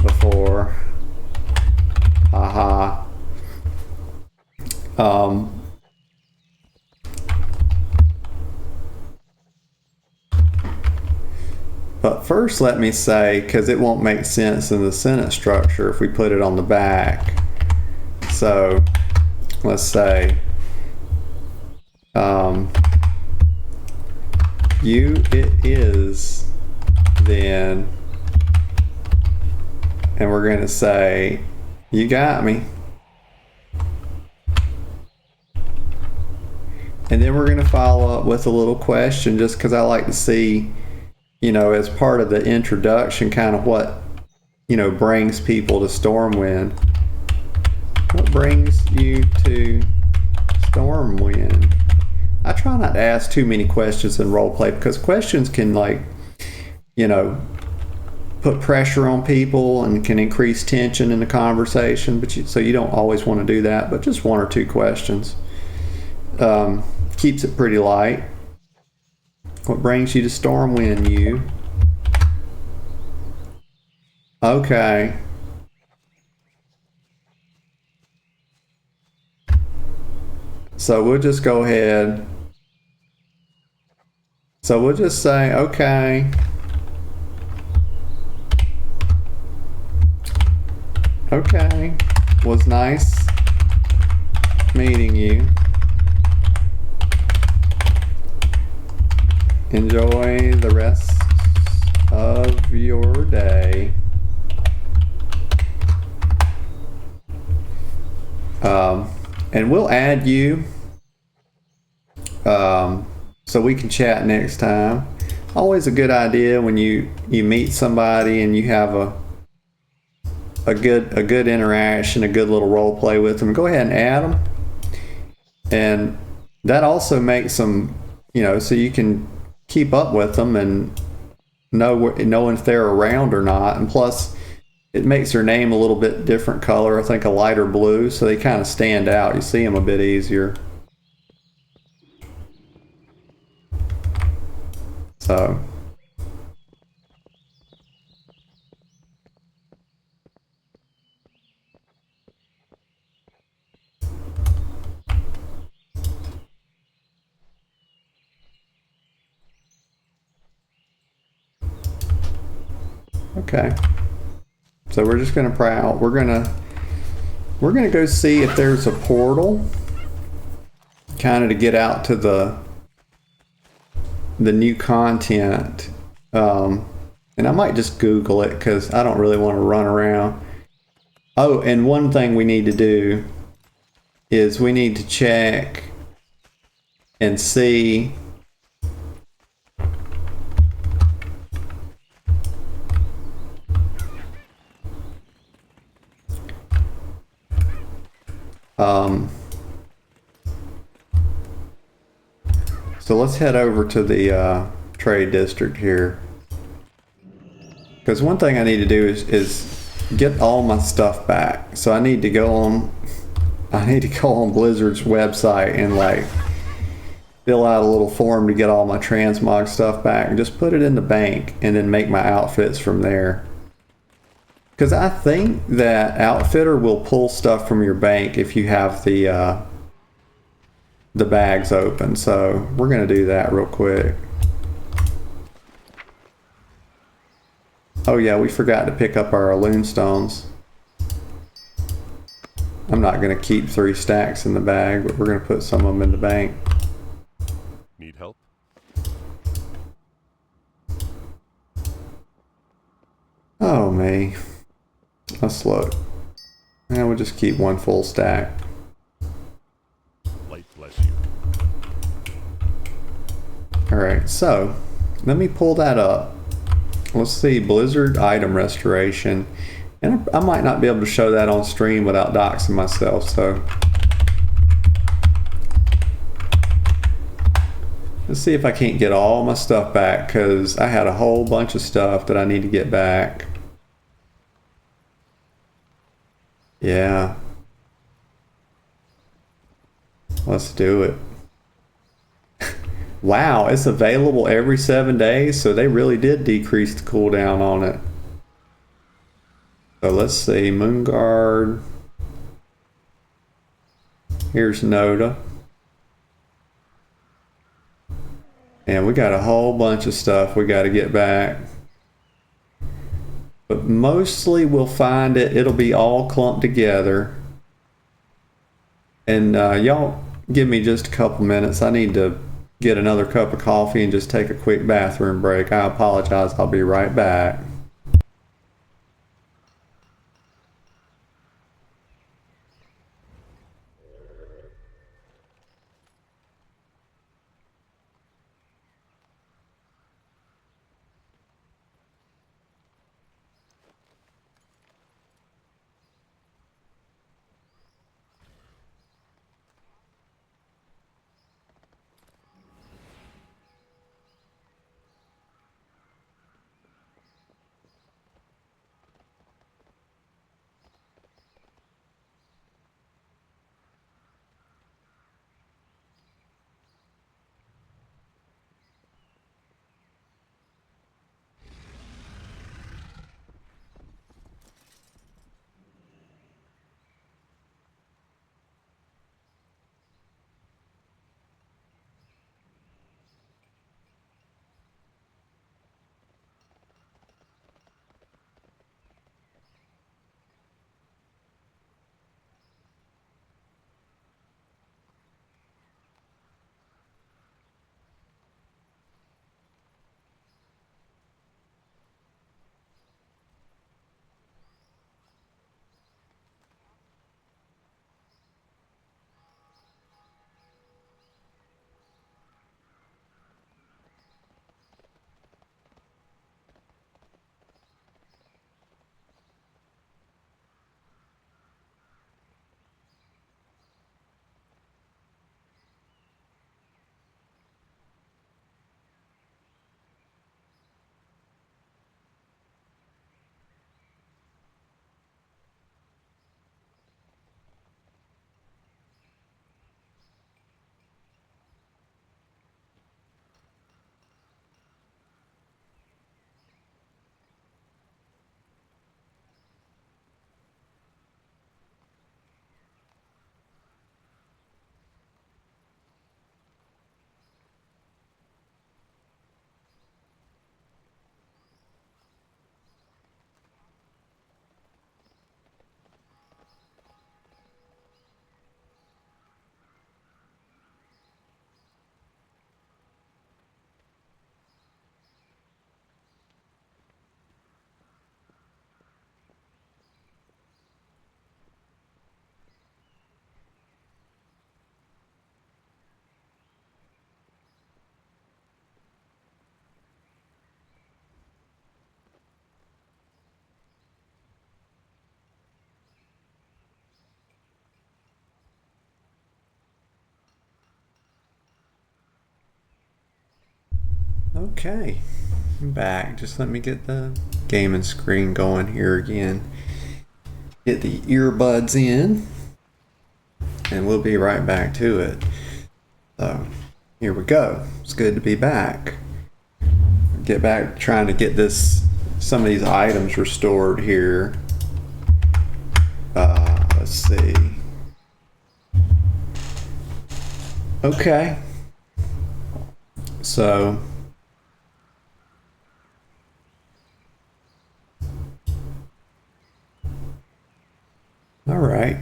before. Haha. But first let me say, because it won't make sense in the sentence structure if we put it on the back. So let's say you it is then, and we're going to say you got me. And then we're going to follow up with a little question just because I like to see, as part of the introduction, kind of what, brings people to Stormwind. What brings you to Stormwind? I try not to ask too many questions in roleplay because questions can, put pressure on people and can increase tension in the conversation. So you don't always want to do that, but just one or two questions. Keeps it pretty light. What brings you to Stormwind, you? Okay. So we'll just go ahead. So we'll just say, okay. Okay. Was nice meeting you. Enjoy the rest of your day. And we'll add you so we can chat next time. Always a good idea when you meet somebody and you have a good interaction, a good little role play with them. Go ahead and add them, and that also makes them, so you can keep up with them and know if they're around or not. And plus, it makes their name a little bit different color. I think a lighter blue, so they kind of stand out. You see them a bit easier. So. Okay. So we're just gonna prowl. We're gonna go see if there's a portal, kind of to get out to the new content. And I might just Google it because I don't really want to run around. Oh, and one thing we need to do is we need to check and see so let's head over to the trade district here, because one thing I need to do is get all my stuff back. So I need to go on Blizzard's website and fill out a little form to get all my transmog stuff back and just put it in the bank and then make my outfits from there. Because I think that Outfitter will pull stuff from your bank if you have the bags open. So we're going to do that real quick. Oh yeah, we forgot to pick up our loon stones. I'm not going to keep 3 stacks in the bag, but we're going to put some of them in the bank. Need help? Oh me. Let's look. And we'll just keep 1 full stack. Light bless you. Alright, so let me pull that up. Let's see, Blizzard item restoration. And I might not be able to show that on stream without doxing myself, so let's see if I can't get all my stuff back, because I had a whole bunch of stuff that I need to get back. Yeah. Let's do it. Wow, it's available every 7 days, so they really did decrease the cooldown on it. So let's see, Moonguard. Here's Noda. And we got a whole bunch of stuff we got to get back. But mostly we'll find it'll be all clumped together. And y'all give me just a couple minutes. I need to get another cup of coffee and just take a quick bathroom break. I apologize. I'll be right back. Okay, I'm back. Just let me get the gaming screen going here again. Get the earbuds in, and we'll be right back to it. So, here we go. It's good to be back. Get back trying to get some of these items restored here. Let's see. Okay. So, all right.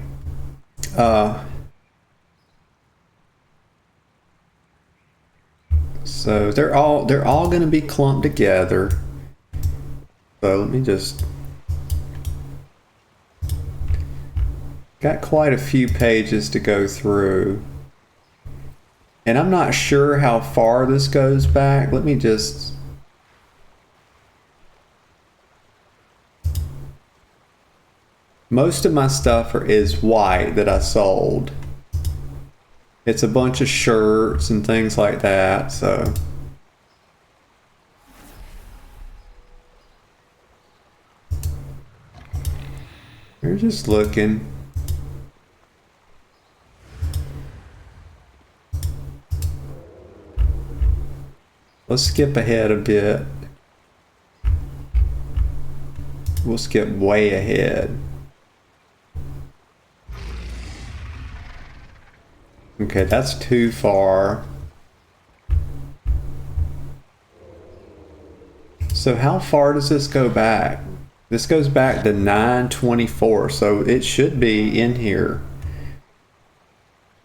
So they're all going to be clumped together. So let me just got quite a few pages to go through. And I'm not sure how far this goes back. Let me just most of my stuff is white that I sold. It's a bunch of shirts and things like that, so you're just looking. Let's skip ahead a bit. We'll skip way ahead. Okay, that's too far. So how far does this go back? This goes back to 924, so it should be in here.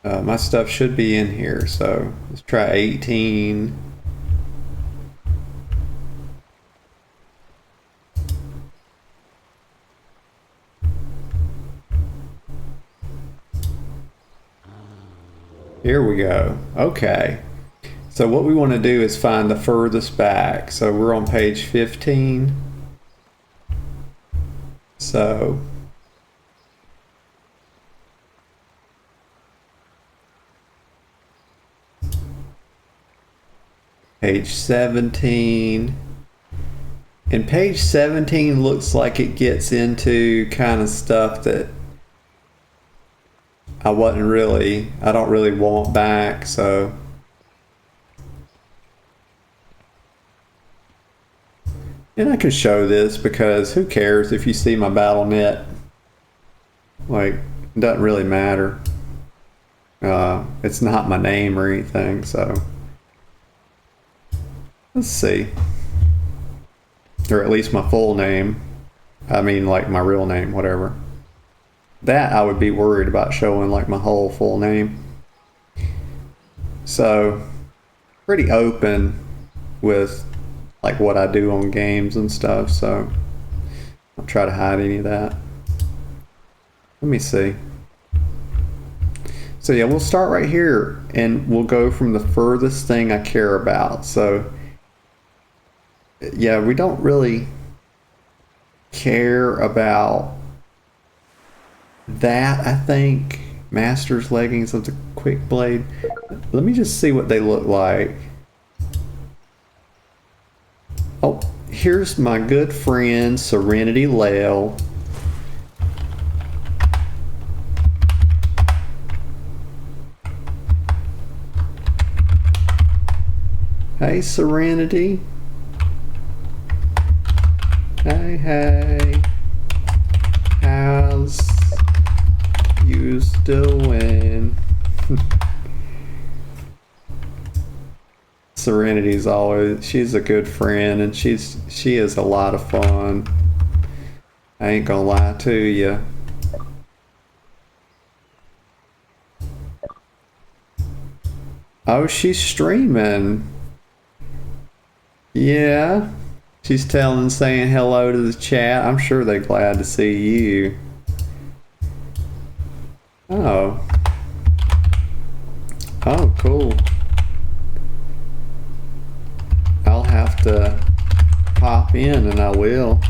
My stuff should be in here, so let's try 18. Here we go. Okay. So what we want to do is find the furthest back. So we're on page 15. So page 17. And page 17 looks like it gets into kind of stuff that I don't really want back, so. And I can show this because who cares if you see my BattleNet? Like, it doesn't really matter. It's not my name or anything, so. Let's see. Or at least my full name. I mean, like my real name, whatever. That I would be worried about showing like my whole full name. So, pretty open with like what I do on games and stuff, so I'll try to hide any of that. Let me see. So yeah, we'll start right here and we'll go from the furthest thing I care about. So yeah, we don't really care about that, I think. Master's leggings of the quick blade. Let me just see what they look like. Oh, here's my good friend Serenity Lale. Hey Serenity. Hey. How's you doing? Serenity's she's a good friend and she is a lot of fun. I ain't gonna lie to you. Oh, she's streaming. Yeah. She's saying hello to the chat. I'm sure they're glad to see you. Oh. Oh, cool. I'll have to pop in and I will.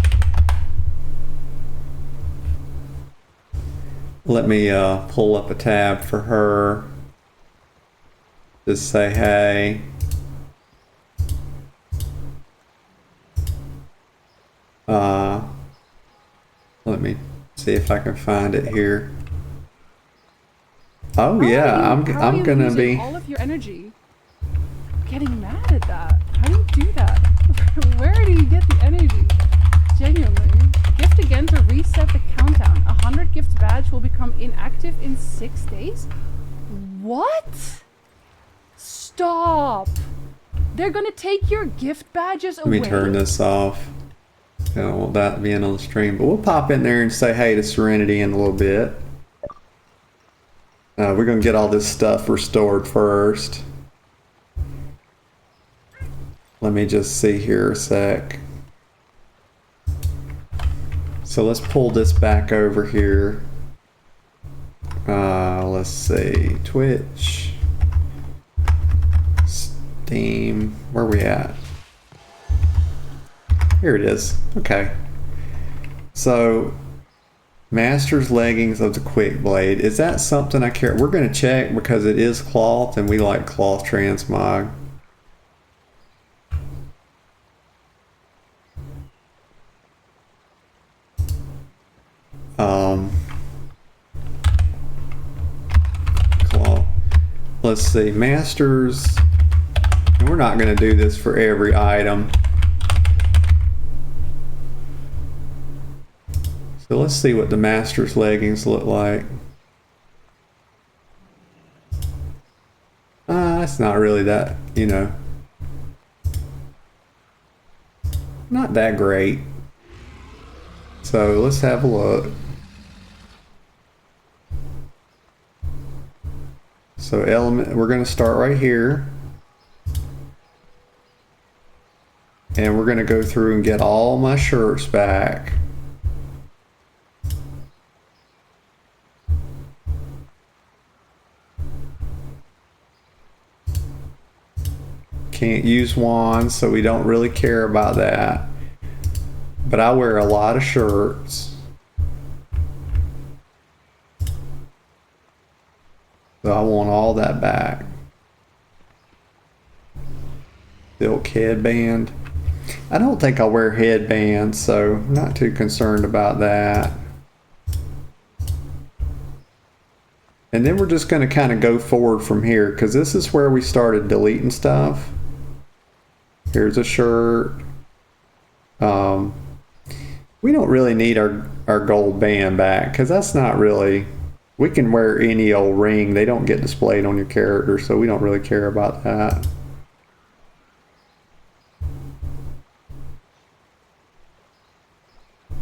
Let me pull up a tab for her. Just say hey. Let me see if I can find it here. Oh How yeah, are you I'm gonna losing be. all of your energy? Getting mad at that. How do you do that? Where do you get the energy? Genuinely. Gift again to reset the countdown. 100 gifts badge will become inactive in 6 days? What? Stop. They're gonna take your gift badges away? Let me turn this off. I don't want that being on the stream, but we'll pop in there and say hey to Serenity in a little bit. We're gonna get all this stuff restored first. Let me just see here a sec. So let's pull this back over here. Let's see, Twitch, Steam, where are we at? Here it is. Okay. So, Master's Leggings of the Quick Blade. Is that something I care? We're going to check because it is cloth and we like cloth transmog. Cloth. Let's see. Masters. And we're not going to do this for every item. So let's see what the Master's leggings look like. It's not really that, you know, not that great. So let's have a look. So element, we're going to start right here. And we're going to go through and get all my shirts back. Can't use wands, so we don't really care about that. But I wear a lot of shirts. So I want all that back. Silk headband. I don't think I'll wear headbands, so I'm not too concerned about that. And then we're just going to kind of go forward from here, because this is where we started deleting stuff. Here's a shirt. We don't really need our gold band back, because that's not really... We can wear any old ring. They don't get displayed on your character, so we don't really care about that.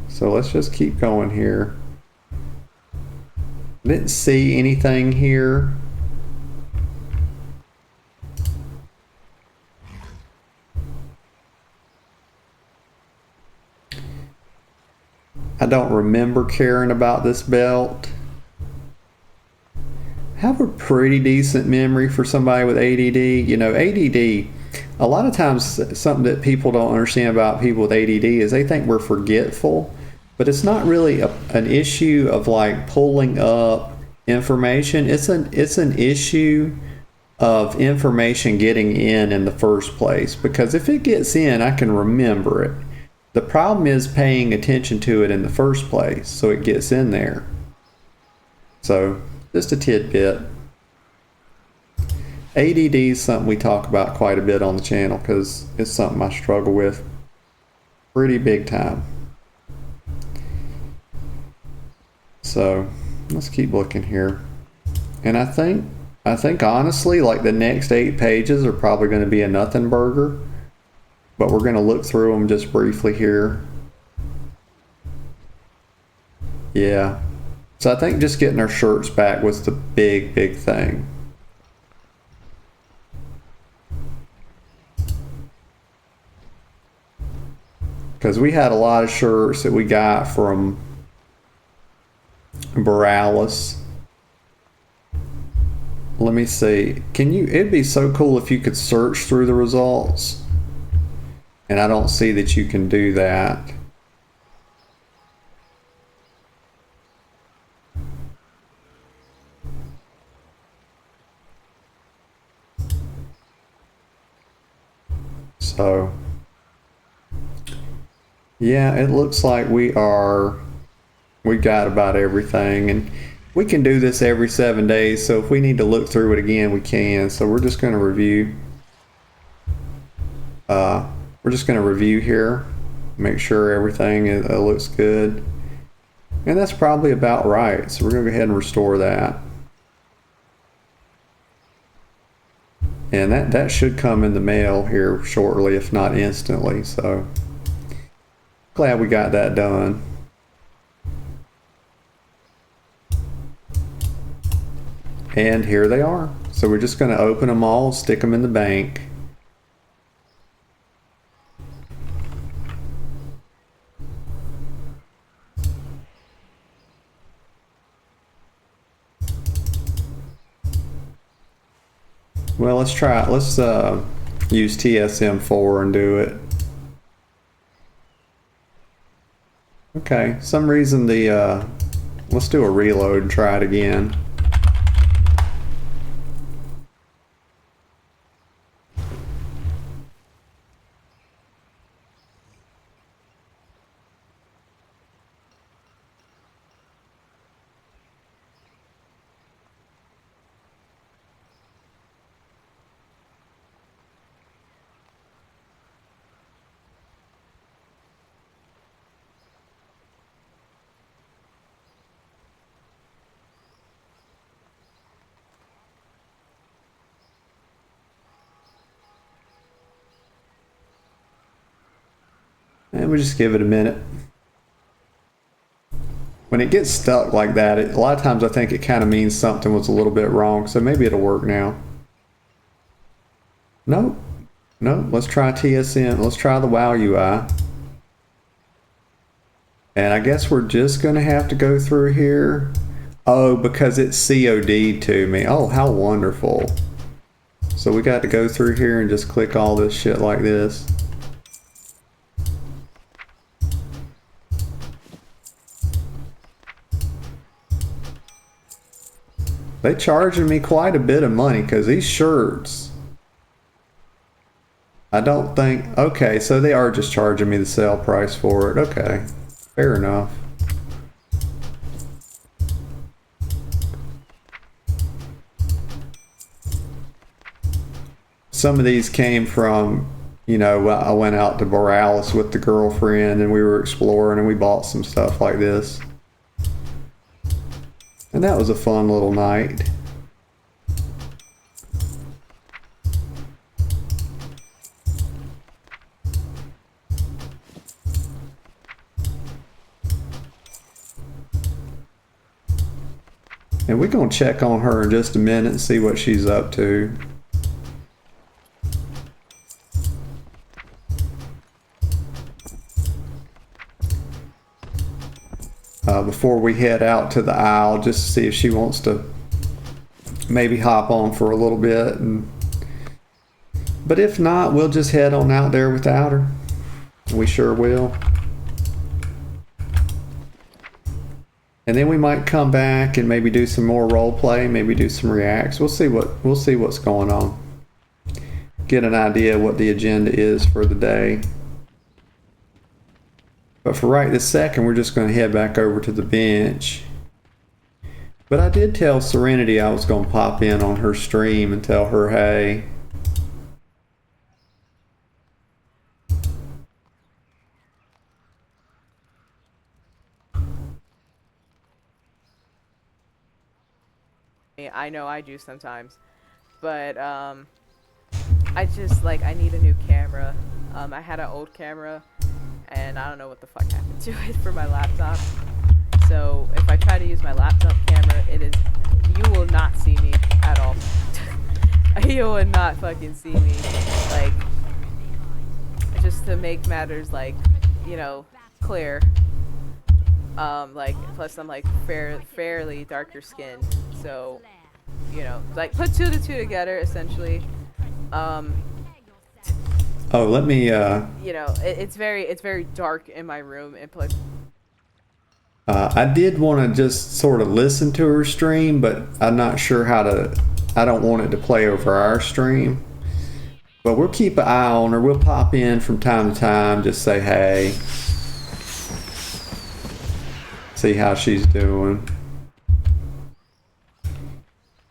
So let's just keep going here. Didn't see anything here. I don't remember caring about this belt. I have a pretty decent memory for somebody with ADD. You know, ADD, a lot of times something that people don't understand about people with ADD is they think we're forgetful, but it's not really an issue of like pulling up information. It's an issue of information getting in the first place, because if it gets in, I can remember it. The problem is paying attention to it in the first place, so it gets in there. So, just a tidbit. ADD is something we talk about quite a bit on the channel, because it's something I struggle with pretty big time. So, let's keep looking here. And I think honestly, like the next 8 pages are probably going to be a nothing burger. But we're going to look through them just briefly here. Yeah. So I think just getting our shirts back was the big thing. Because we had a lot of shirts that we got from Borealis. Let me see. It'd be so cool if you could search through the results. And I don't see that you can do that. So Yeah, it looks like we got about everything, and we can do this every 7 days, so if we need to look through it again, we can. So we're just going to review. We're just going to review here, make sure everything looks good. And that's probably about right. So we're going to go ahead and restore that. And that should come in the mail here shortly, if not instantly. So glad we got that done. And here they are. So we're just going to open them all, stick them in the bank. Well, let's try it. Let's use TSM4 and do it. Okay, some reason the let's do a reload and try it again. And we just give it a minute. When it gets stuck like that, a lot of times I think it kind of means something was a little bit wrong, so maybe it'll work now. Nope. Nope. Let's try TSM. Let's try the WoW UI. And I guess we're just going to have to go through here. Oh, because it's COD to me. Oh, how wonderful. So we got to go through here and just click all this shit like this. They charging me quite a bit of money because these shirts, I don't think, okay, so they are just charging me the sale price for it. Okay, fair enough. Some of these came from, you know, I went out to Borealis with the girlfriend and we were exploring and we bought some stuff like this. And that was a fun little night. And we're going to check on her in just a minute and see what she's up to. Before we head out to the aisle, just to see if she wants to maybe hop on for a little bit. But if not, we'll just head on out there without her. We sure will. And then we might come back and maybe do some more role play, maybe do some reacts. We'll see what's going on. Get an idea of what the agenda is for the day. But for right this second, we're just going to head back over to the bench. But I did tell Serenity I was going to pop in on her stream and tell her, hey. I know I do sometimes, but I just I need a new camera. I had an old camera and I don't know what the fuck happened to it for my laptop. So if I try to use my laptop camera, you will not see me at all. You will not fucking see me. Just to make matters clear. Plus I'm fairly darker skinned, so put two to two together essentially. Oh, let me it's very dark in my room, and plus I did want to just sort of listen to her stream, but I'm not sure how to. I don't want it to play over our stream. But we'll keep an eye on her. We'll pop in from time to time, just say hey. See how she's doing.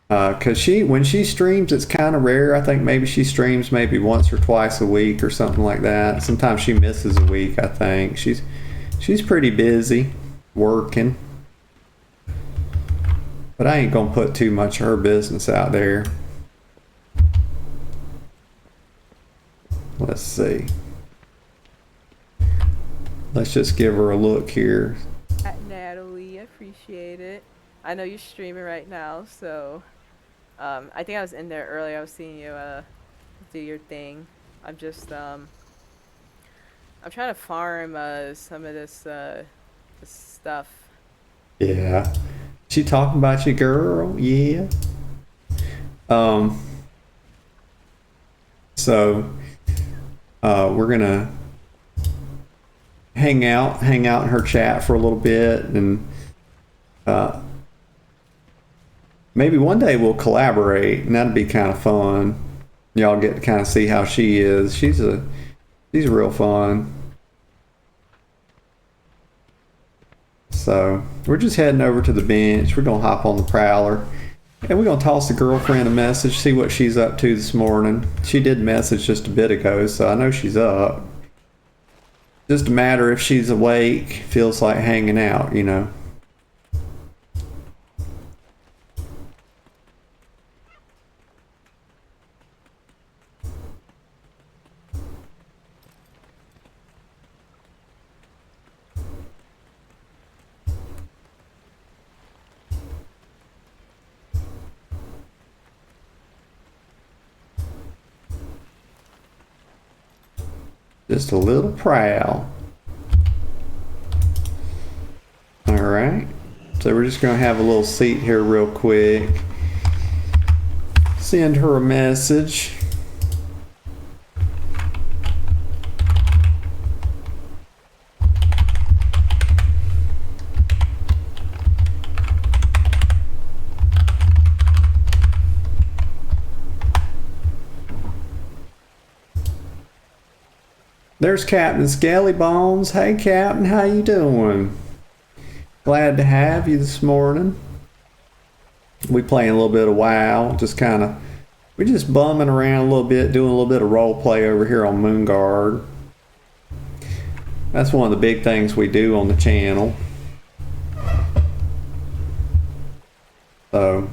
Cause when she streams, it's kind of rare. I think maybe she streams maybe once or twice a week or something like that. Sometimes she misses a week. I think she's pretty busy working, but I ain't gonna put too much of her business out there. Let's see. Let's just give her a look here. At Natalie, I appreciate it. I know you're streaming right now, so I think I was in there earlier. I was seeing you do your thing. I'm just I'm trying to farm some of this stuff. Yeah. She talking about you, girl? Yeah. So we're gonna hang out in her chat for a little bit, and maybe one day we'll collaborate, and that'd be kind of fun. Y'all get to kind of see how she is. She's real fun. So we're just heading over to the bench. We're gonna hop on the prowler, and we're gonna toss the girlfriend a message, see what she's up to this morning. She did message just a bit ago, so I know she's up. Just a matter if she's awake, feels like hanging out, you know. Just a little prowl. All right. So we're just going to have a little seat here real quick. Send her a message. There's Captain Skelly Bones. Hey, Captain, how you doing? Glad to have you this morning. We playing a little bit of WoW. We're just bumming around a little bit, doing a little bit of role play over here on Moonguard. That's one of the big things we do on the channel. So,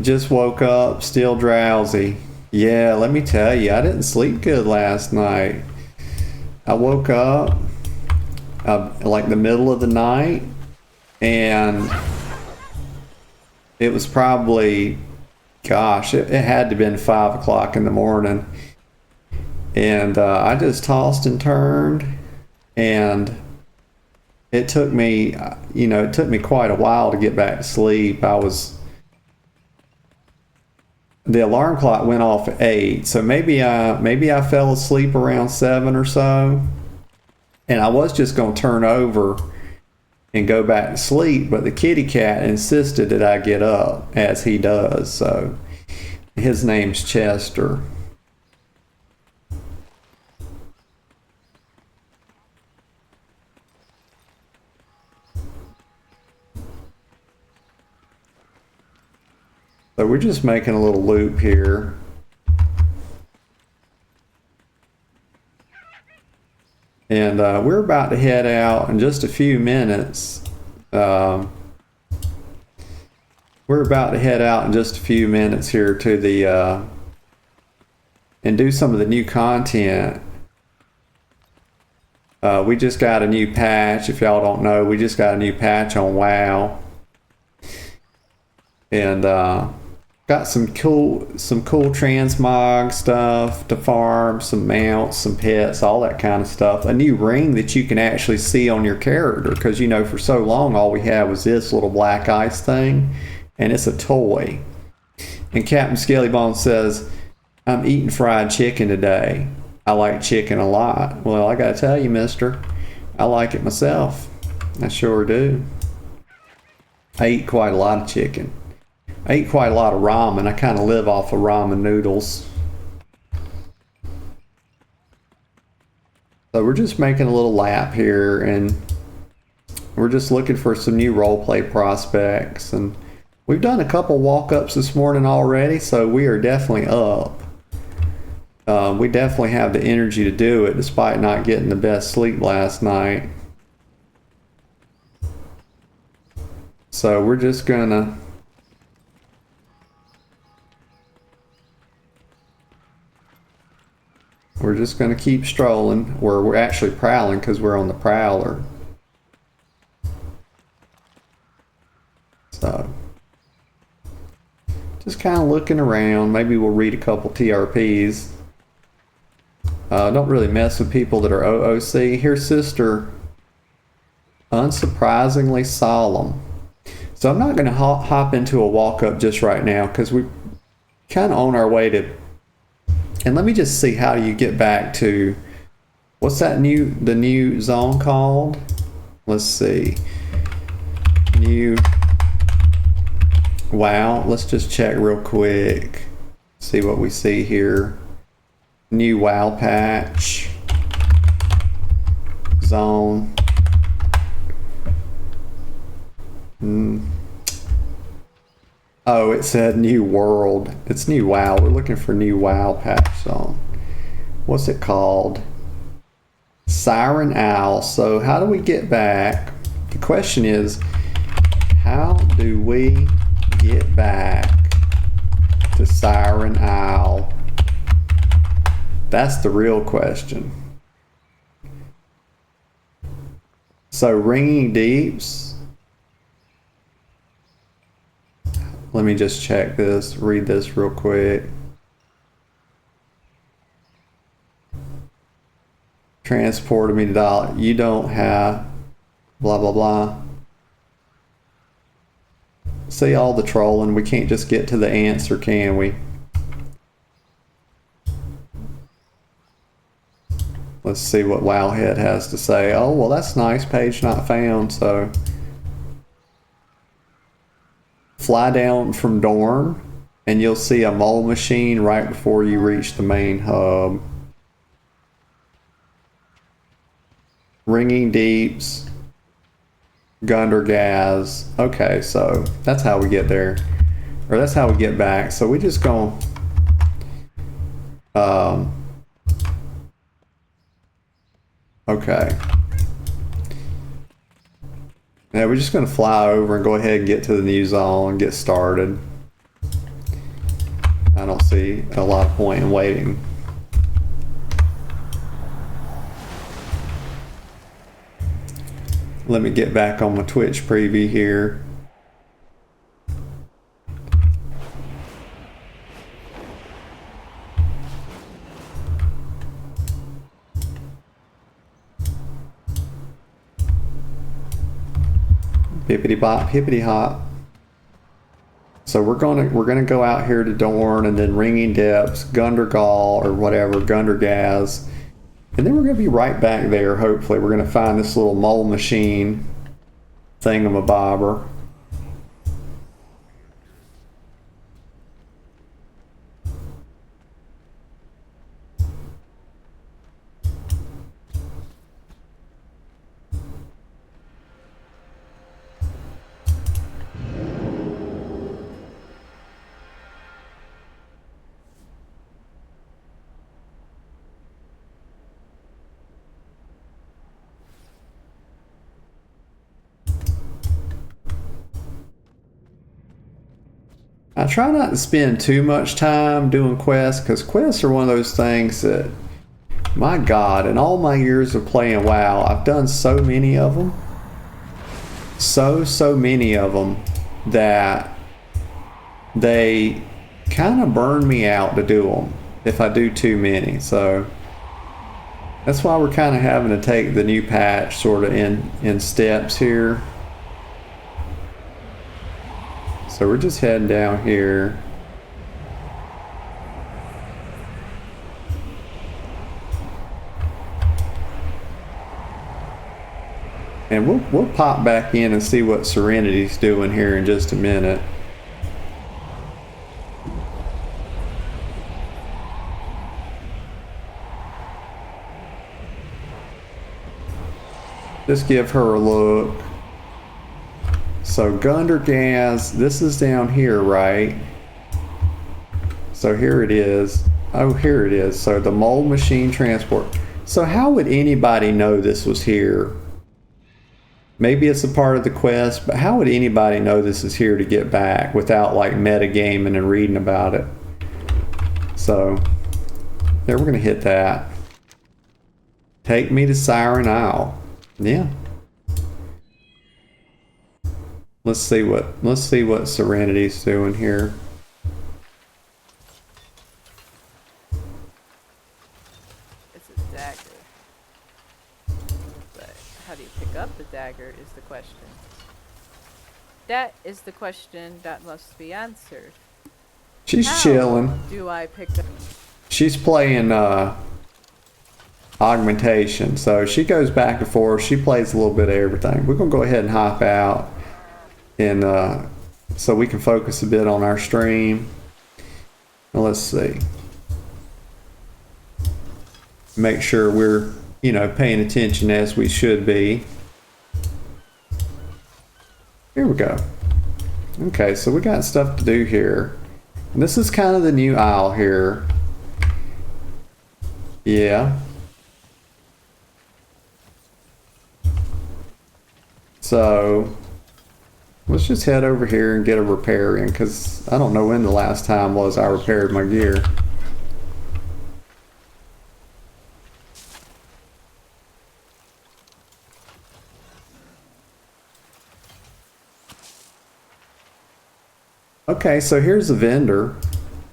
just woke up, still drowsy. Yeah, let me tell you, I didn't sleep good last night. I woke up like the middle of the night, and it was probably, gosh, it had to have been 5 o'clock in the morning. And I just tossed and turned, and it took me, it took me quite a while to get back to sleep. The alarm clock went off at 8, so maybe I fell asleep around 7 or so, and I was just going to turn over and go back to sleep, but the kitty cat insisted that I get up, as he does. So his name's Chester. So we're just making a little loop here. And we're about to head out in just a few minutes. We're about to head out in just a few minutes here to the and do some of the new content. We just got a new patch. If y'all don't know, we just got a new patch on WoW. And got some cool transmog stuff to farm, some mounts, some pets, all that kind of stuff. A new ring that you can actually see on your character, because for so long all we had was this little black ice thing, and it's a toy. And Captain Skellybone says, I'm eating fried chicken today. I like chicken a lot. Well, I gotta tell you, mister, I like it myself. I sure do. I eat quite a lot of chicken. I eat quite a lot of ramen. I kind of live off of ramen noodles. So we're just making a little lap here, and we're just looking for some new roleplay prospects. And we've done a couple walk-ups this morning already, so we are definitely up. We definitely have the energy to do it, despite not getting the best sleep last night. So we're just gonna... We're just going to keep strolling, or we're actually prowling because we're on the prowler. So, just kind of looking around. Maybe we'll read a couple TRPs. Don't really mess with people that are OOC. Here's Sister Unsurprisingly Solemn. So I'm not going to hop into a walk-up just right now because we're kind of on our way to... And let me just see, how do you get back to, what's that the new zone called? Let's see. Wow, let's just check real quick. See what we see here. New WoW patch. Zone. Oh, it said new world. It's new WoW. We're looking for new WoW patch zone. What's it called? Siren Owl. So how do we get back? The question is, how do we get back to Siren Owl? That's the real question. So Ringing Deeps. Let me just check this, read this real quick. Transported me to dollar. You don't have blah, blah, blah. See all the trolling. We can't just get to the answer, can we? Let's see what Wowhead has to say. Oh, well, that's nice. Page not found, so... Fly down from Dorn, and you'll see a mole machine right before you reach the main hub. Ringing Deeps, Gundergaz. Okay, so that's how we get there, or that's how we get back. So we just go. Okay. Yeah, we're just going to fly over and go ahead and get to the new zone and get started. I don't see a lot of point in waiting. Let me get back on my Twitch preview here. Hippity bop, hippity hop. So we're gonna go out here to Dorn, and then Ringing Depths, Gundergal or whatever, Gundergaz, and then we're gonna be right back there. Hopefully, we're gonna find this little mole machine thingamabobber. I try not to spend too much time doing quests, because quests are one of those things that, my God, in all my years of playing WoW, I've done so many of them. So many of them that they kind of burn me out to do them if I do too many. So that's why we're kind of having to take the new patch sort of in steps here. So we're just heading down here. And we'll pop back in and see what Serenity's doing here in just a minute. Just give her a look. So Gunder gas, this is down here, right? So here it is. Oh, here it is. So the mold machine transport. So how would anybody know this was here? Maybe it's a part of the quest, but how would anybody know this is here to get back without like metagaming and reading about it? So there, we're gonna hit that. Take me to Siren Isle. Yeah. Let's see what Serenity's doing here. It's a dagger. But how do you pick up the dagger is the question. That is the question that must be answered. She's How chilling. do I pick up? She's playing augmentation, so she goes back and forth. She plays a little bit of everything. We're gonna go ahead and hop out, and so we can focus a bit on our stream. Now, let's see. Make sure we're, you know, paying attention as we should be. Here we go. Okay, so we got stuff to do here. And this is kind of the new aisle here. Yeah. So let's just head over here and get a repair in, because I don't know when the last time was I repaired my gear. Okay, so here's the vendor.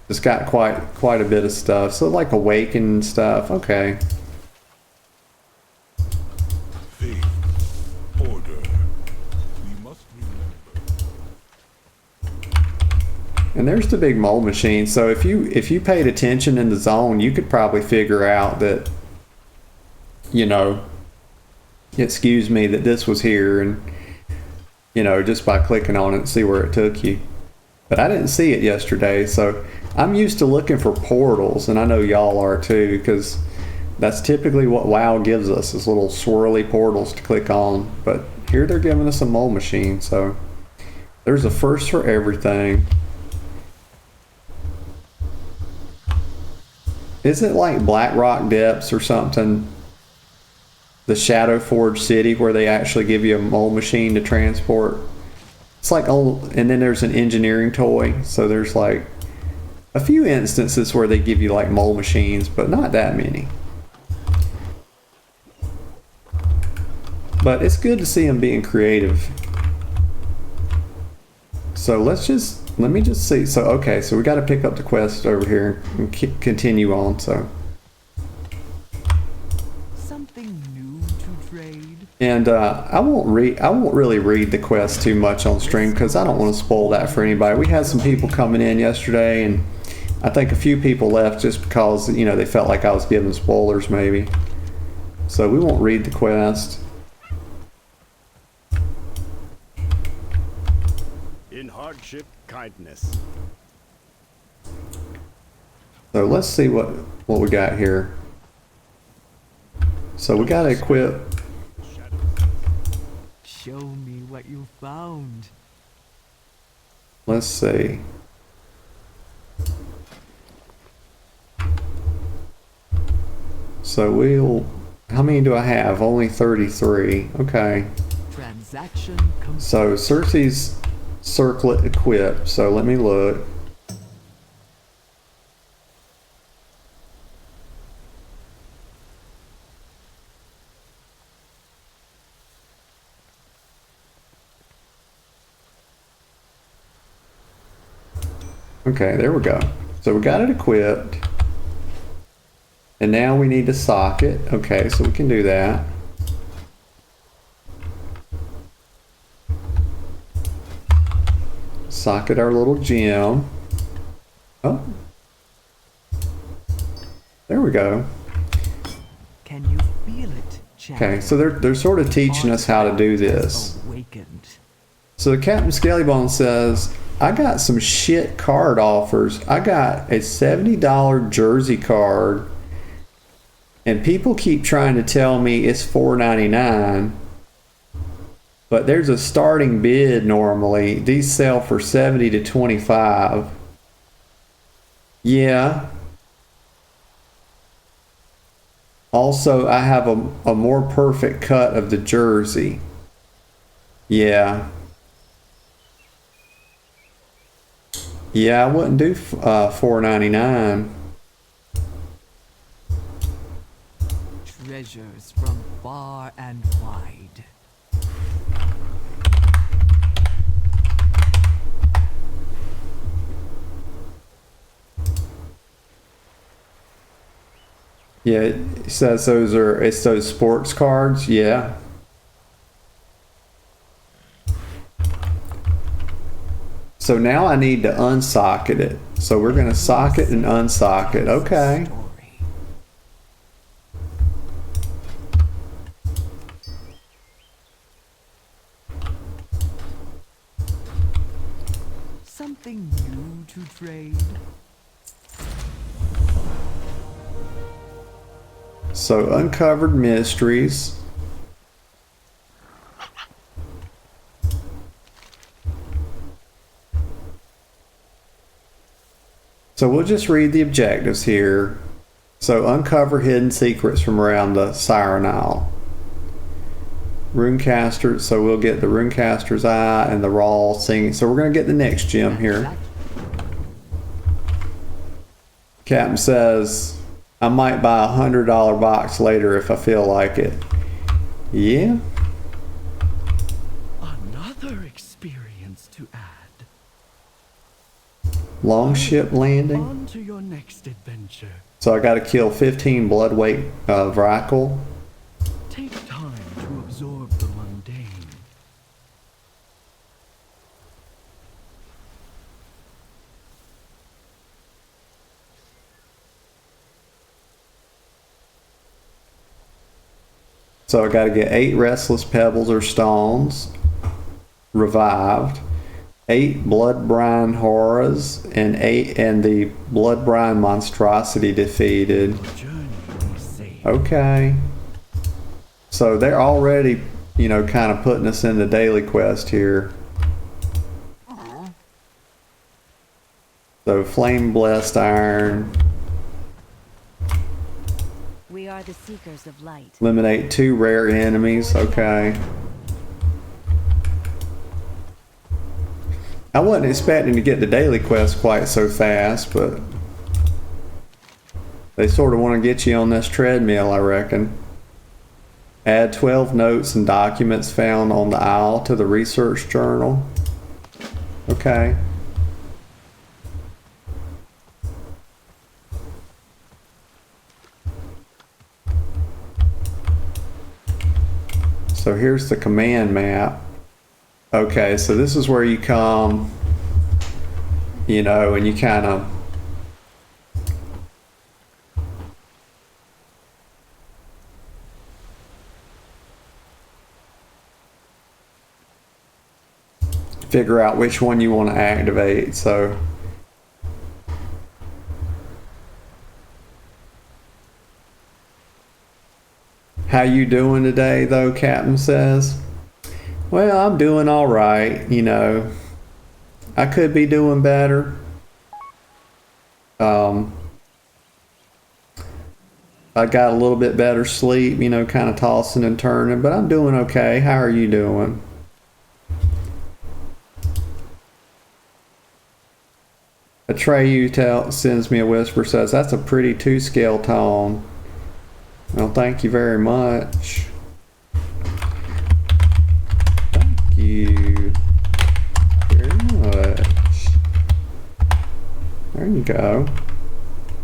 It's got quite a bit of stuff. So like awakened stuff. Okay. Faith. Order. We must remember. And there's the big mold machine. So if you paid attention in the zone, you could probably figure out that, you know, excuse me, that this was here, and, you know, just by clicking on it, see where it took you. But I didn't see it yesterday, so I'm used to looking for portals, and I know y'all are too, because that's typically what WoW gives us, is little swirly portals to click on. But here they're giving us a mold machine, so there's a first for everything. Is it like Black Rock Depths or something? The Shadow Forge city where they actually give you a mold machine to transport? It's like, oh, and then there's an engineering toy. So there's like a few instances where they give you like mold machines, but not that many. But it's good to see them being creative. So let me just see. So, okay, so we got to pick up the quest over here and continue on, so. Something new to trade. And I won't really read the quest too much on stream, because I don't want to spoil that for anybody. We had some people coming in yesterday, and I think a few people left just because, you know, they felt like I was giving spoilers maybe. So we won't read the quest. In hardship, kindness. So let's see what we got here. So we got to equip. Show me what you found. Let's see. So how many do I have? Only 33. Okay. Transaction complete. So Cersei's circlet equipped. So let me look. Okay, there we go. So we got it equipped. And now we need to socket. Okay, so we can do that. Socket our little gem. Oh. There we go. Can you feel it, Chad? Okay, so they're sort of teaching us how to do this. Awakened. So Captain Skellybone says, I got some shit card offers. I got a $70 jersey card, and people keep trying to tell me it's $4.99. But there's a starting bid normally. These sell for 70 to 25. Yeah. Also, I have a more perfect cut of the jersey. Yeah. Yeah, I wouldn't do $4.99. Treasures from far and wide. Yeah, it says it's those sports cards. Yeah. So now I need to unsocket it. So we're going to socket and unsocket. Okay. Story. Something new to trade. So uncovered mysteries. So we'll just read the objectives here. So uncover hidden secrets from around the Siren Isle. Runecaster, so we'll get the Runecaster's Eye and the Raw Singing. So we're going to get the next gem here. Captain says, I might buy $100 box later if I feel like it. Yeah. Another experience to add. Longship landing. On to your next adventure. So I got to kill 15 blood weight Vrackle. Take time to absorb the mundane. So I got to get 8 restless pebbles or stones revived, 8 blood brine horrors, and the blood brine monstrosity defeated. Journey is safe. Okay. So they're already, you know, kind of putting us in the daily quest here. So flame blessed iron. We are the seekers of light. Eliminate 2 rare enemies. Okay. I wasn't expecting to get the daily quest quite so fast, but they sort of want to get you on this treadmill, I reckon. Add 12 notes and documents found on the Isle to the research journal. Okay. So here's the command map. Okay, so this is where you come, you know, and you kind of figure out which one you want to activate. So how you doing today though, Captain says? Well, I'm doing all right, you know. I could be doing better. I got a little bit better sleep, you know, kind of tossing and turning, but I'm doing okay. How are you doing? Atreyu sends me a whisper, says, that's a pretty 2-scale tone. Well, thank you very much. Thank you very much. There you go.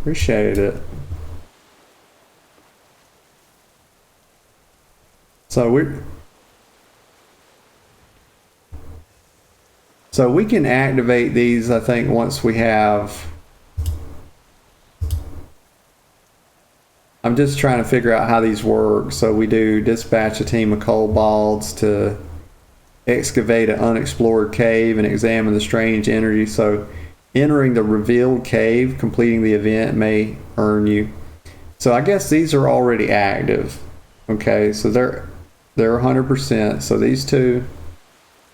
Appreciate it. So we can activate these, I think, once we have. I'm just trying to figure out how these work. So we do dispatch a team of kobolds to excavate an unexplored cave and examine the strange energy. So entering the revealed cave, completing the event may earn you. So I guess these are already active. Okay, so They're 100%. So these two.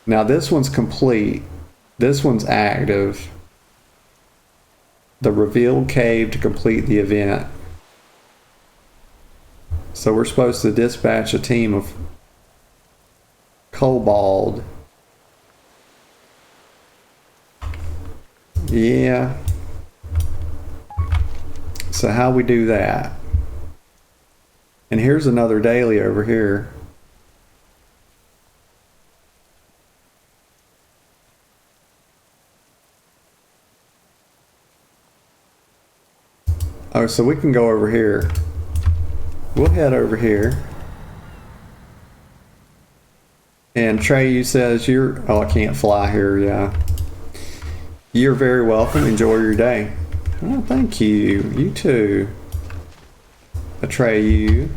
Now this one's complete. This one's active. The revealed cave to complete the event. So we're supposed to dispatch a team of kobold. Yeah. So how we do that? And here's another daily over here. Oh, so we can go over here. We'll head over here. And Trey, you says you're... Oh, I can't fly here, yeah. You're very welcome. Enjoy your day. Oh, thank you. You too. Atreyu.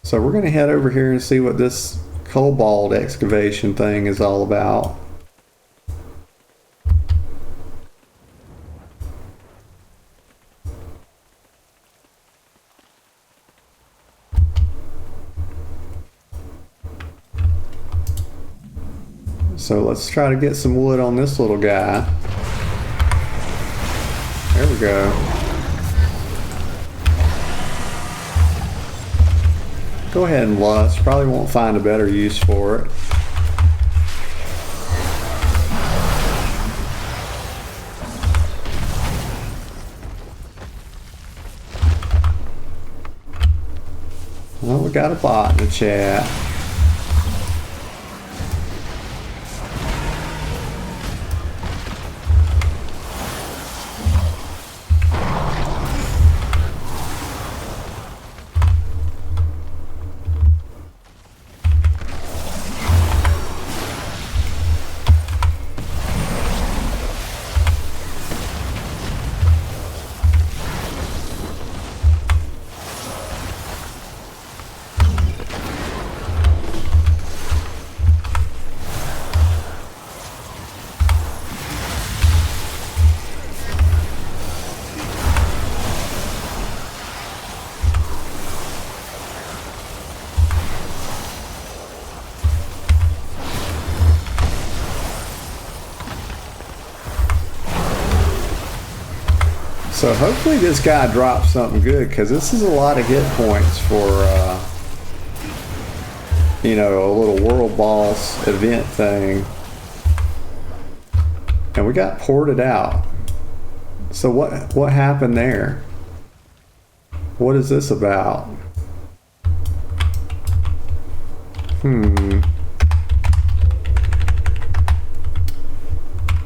So we're going to head over here and see what this cobalt excavation thing is all about. So let's try to get some wood on this little guy. There we go. Go ahead and lust. Probably won't find a better use for it. Well, we got a bot in the chat. So hopefully this guy drops something good, because this is a lot of hit points for, you know, a little world boss event thing. And we got ported out. So what happened there? What is this about?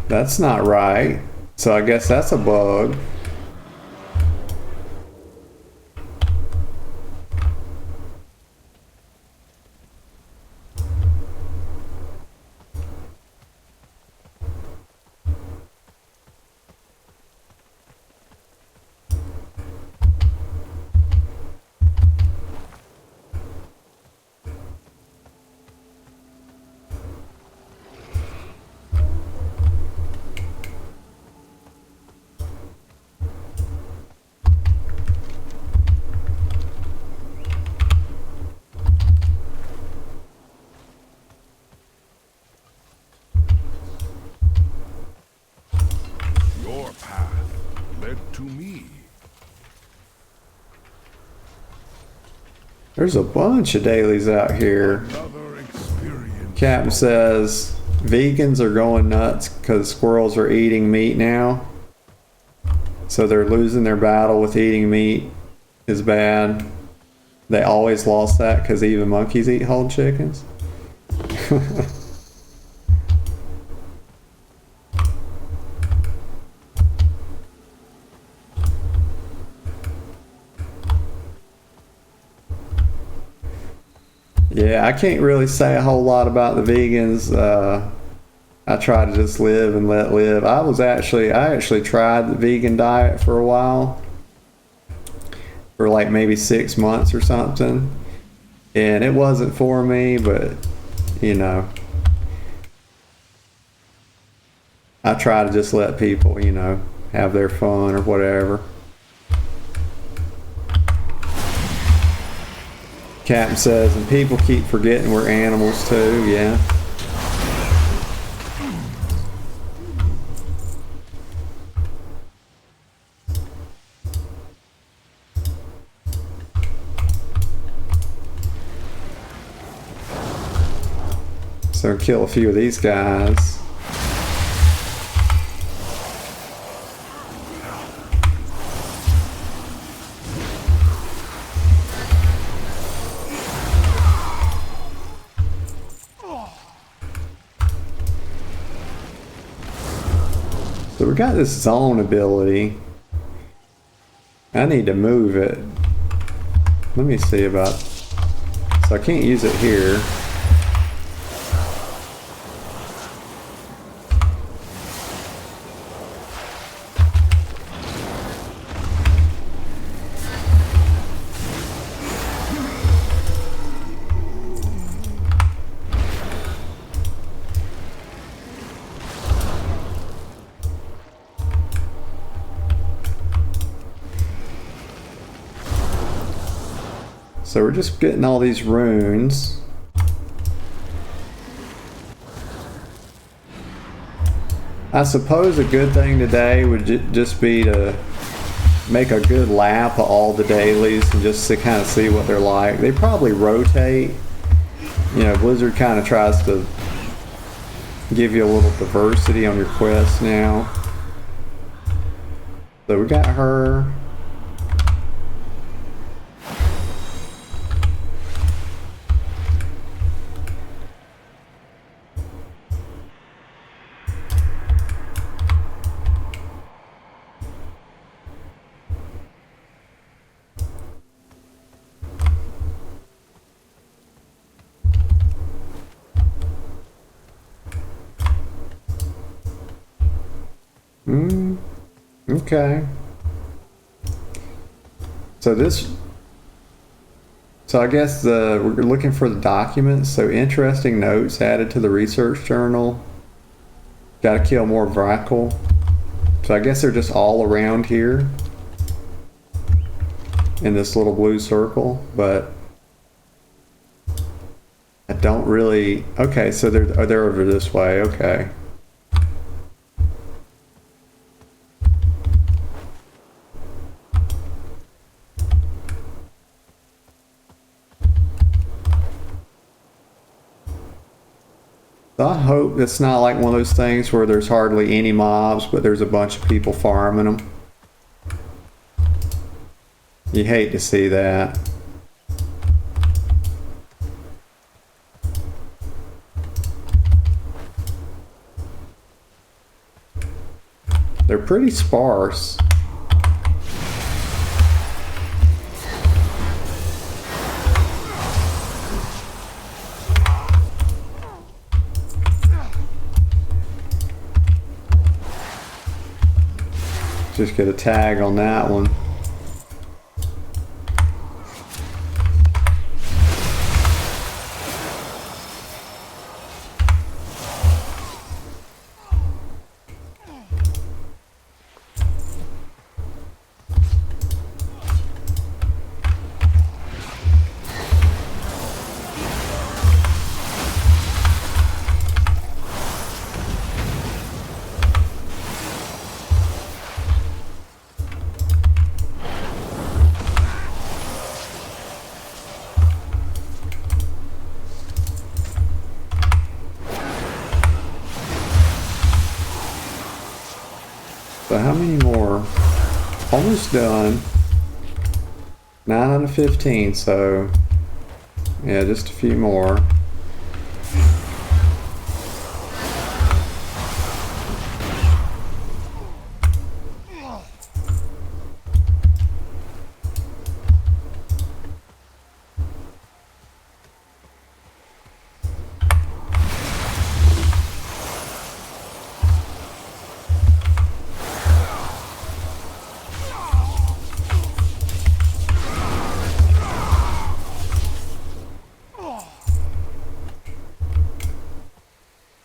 That's not right. So I guess that's a bug. Your path led to me. There's a bunch of dailies out here. Another experience. Captain says vegans are going nuts because squirrels are eating meat now. So they're losing their battle with eating meat is bad. They always lost that because even monkeys eat whole chickens. Yeah, I can't really say a whole lot about the vegans. I try to just live and let live. I actually tried the vegan diet for a while, for like maybe 6 months or something, and it wasn't for me, but you know, I try to just let people, you know, have their fun or whatever. Captain says, and people keep forgetting we're animals too, yeah. So kill a few of these guys. So we got this zone ability. I need to move it. Let me see about... So I can't use it here. So we're just getting all these runes. I suppose a good thing today would just be to make a good lap of all the dailies and just to kind of see what they're like. They probably rotate. You know, Blizzard kind of tries to give you a little diversity on your quests now. So we got her. Okay. So I guess we're looking for the documents. So interesting notes added to the research journal. Got to kill more Vrackle. So I guess they're just all around here in this little blue circle, but I don't really. Okay, so they're over this way. Okay. I hope it's not like one of those things where there's hardly any mobs, but there's a bunch of people farming them. You hate to see that. They're pretty sparse. Just get a tag on that one. So how many more? Almost done. 9 out of 15, so yeah, just a few more.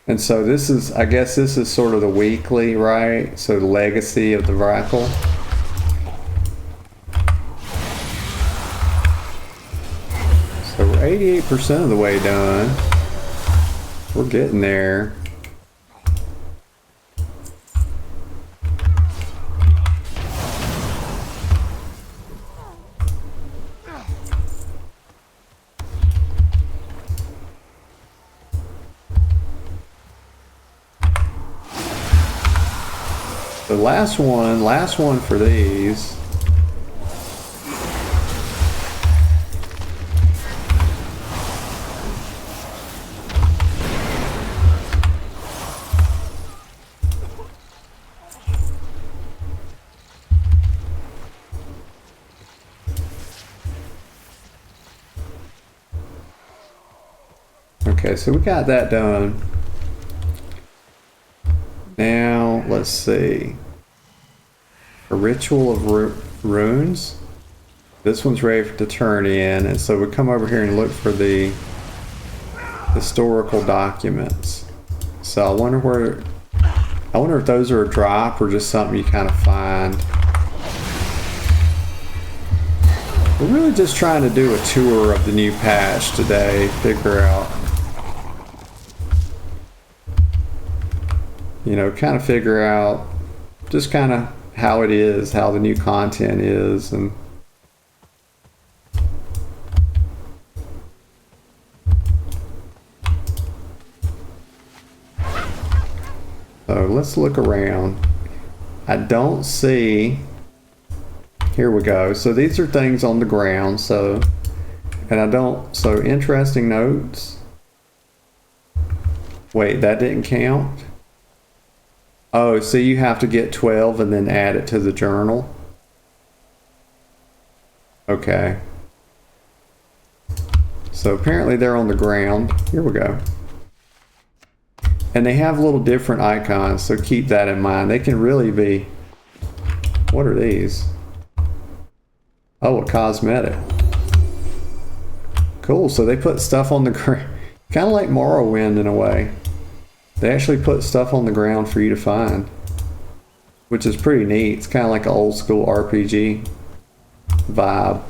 And so this is, I guess this is sort of the weekly, right? So the legacy of the Vrackle. So 88% of the way done. We're getting there. The last one for these. Okay, so we got that done. Now, let's see. A ritual of runes. This one's ready to turn in, and so we come over here and look for the historical documents. So I wonder if those are a drop or just something you kind of find. We're really just trying to do a tour of the new patch today, figure out, you know, kind of figure out just kind of how it is, how the new content is, and so let's look around. I don't see, here we go. So these are things on the ground, so, and I don't, so interesting notes. Wait, that didn't count? Oh, so you have to get 12 and then add it to the journal? Okay. So apparently they're on the ground. Here we go. And they have little different icons, so keep that in mind. They can really be... What are these? Oh, a cosmetic. Cool, so they put stuff on the ground. Kind of like Morrowind in a way. They actually put stuff on the ground for you to find, which is pretty neat. It's kind of like an old school RPG vibe.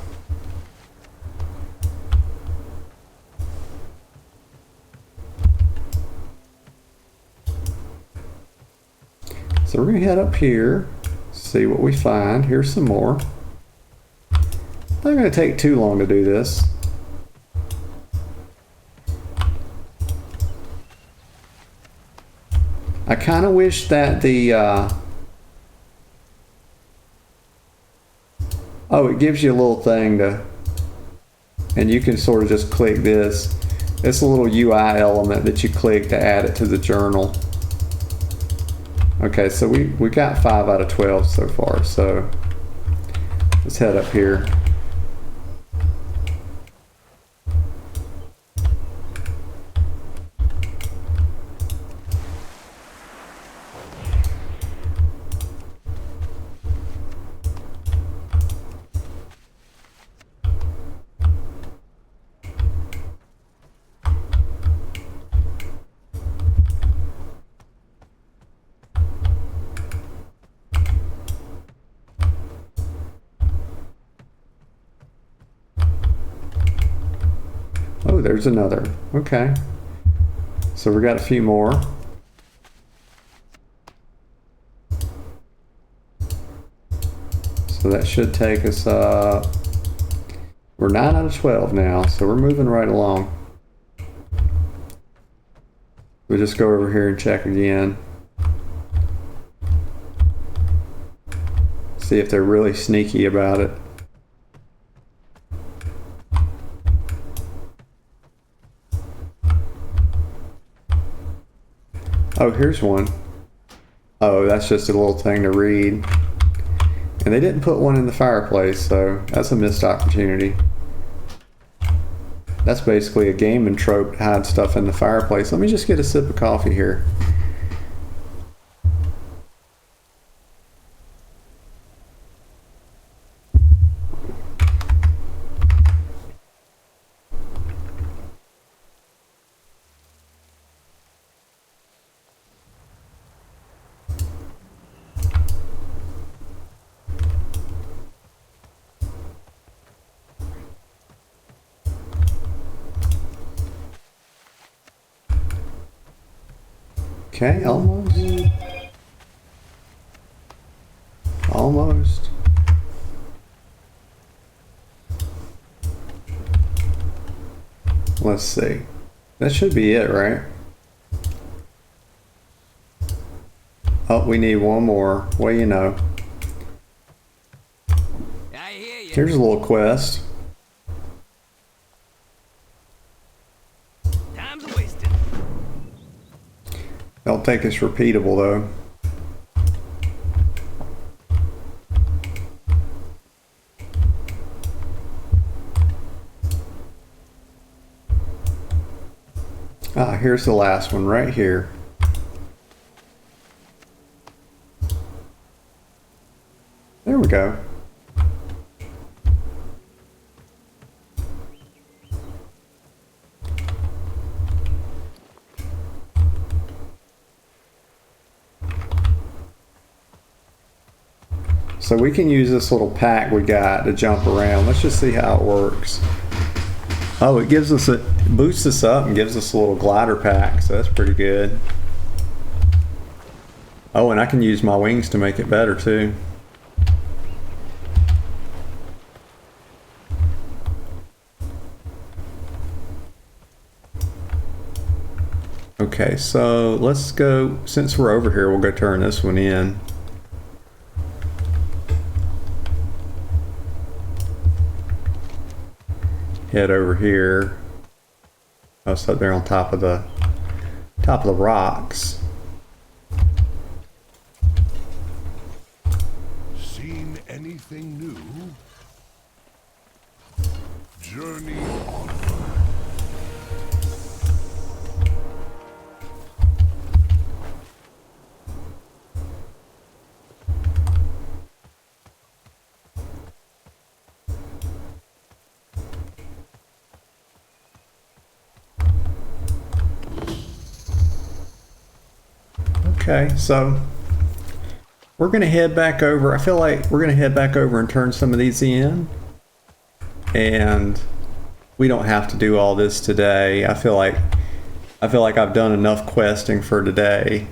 So we're going to head up here, see what we find. Here's some more. Not going to take too long to do this. I kind of wish that the, oh, it gives you a little thing to, and you can sort of just click this. It's a little UI element that you click to add it to the journal. Okay, so we got 5 out of 12 so far, so let's head up here. Oh, there's another. Okay. So we got a few more. So that should take us up. We're 9 out of 12 now, so we're moving right along. We'll just go over here and check again. See if they're really sneaky about it. Oh, here's one. Oh, that's just a little thing to read. And they didn't put one in the fireplace, so that's a missed opportunity. That's basically a gaming trope to hide stuff in the fireplace. Let me just get a sip of coffee here. Okay, almost. Almost. Let's see. That should be it, right? Oh, we need one more. Well, you know. I hear you. Here's a little quest. Time's wasted. Don't think it's repeatable though. Ah, here's the last one right here. There we go. So we can use this little pack we got to jump around. Let's just see how it works. Oh, it gives us boosts us up and gives us a little glider pack, so that's pretty good. Oh, and I can use my wings to make it better too. Okay, so let's go, since we're over here, we'll go turn this one in. Head over here. Oh, it's up there on top of the rocks. Seen anything new? Journey onward. Okay, so we're gonna head back over. I feel like we're gonna head back over and turn some of these in. And we don't have to do all this today. I feel like I've done enough questing for today.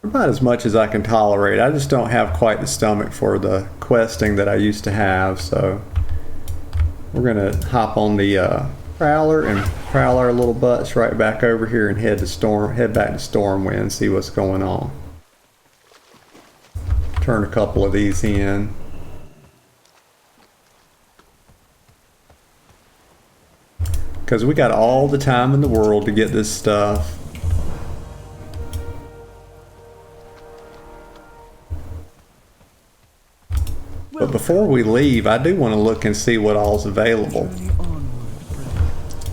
About as much as I can tolerate. I just don't have quite the stomach for the questing that I used to have, so we're gonna hop on the prowler and prowl our little butts right back over here and head back to Stormwind, see what's going on. Turn a couple of these in. Because we got all the time in the world to get this stuff. But before we leave, I do want to look and see what all's available.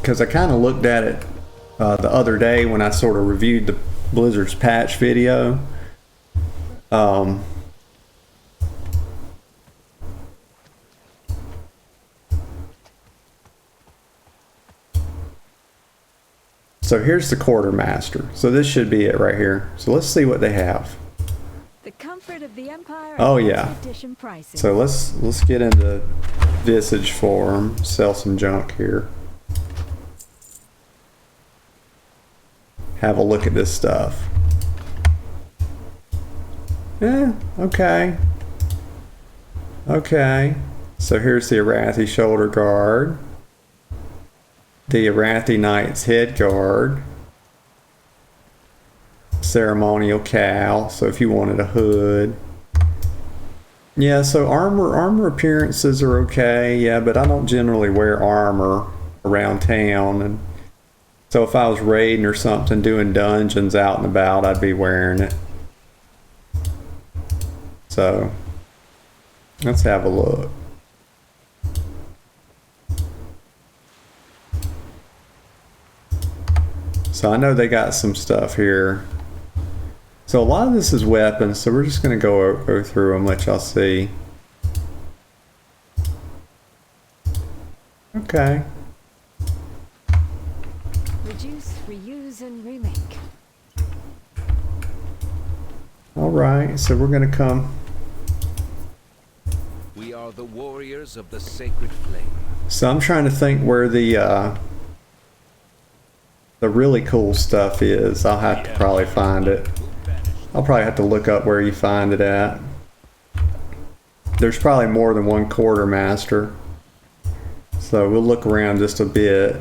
Because I kind of looked at it the other day when I sort of reviewed the Blizzard's patch video. So here's the Quartermaster. So this should be it right here. So let's see what they have. The comfort of the Empire. Oh yeah. Edition pricing. So let's get into Visage form. Sell some junk here. Have a look at this stuff. Yeah, okay. Okay. So here's the Arathi shoulder guard. The Arathi Knight's head guard. Ceremonial cowl. So if you wanted a hood. Yeah, so armor appearances are okay. Yeah, but I don't generally wear armor around town, and so if I was raiding or something, doing dungeons out and about, I'd be wearing it. So let's have a look. So I know they got some stuff here. So a lot of this is weapons, so we're just going to go through them, let y'all see. Okay. Reduce, reuse, and remake. Alright, so we're going to come. We are the warriors of the sacred flame. So I'm trying to think where the the really cool stuff is. I'll have to probably find it. I'll probably have to look up where you find it at. There's probably more than one quartermaster. So we'll look around just a bit.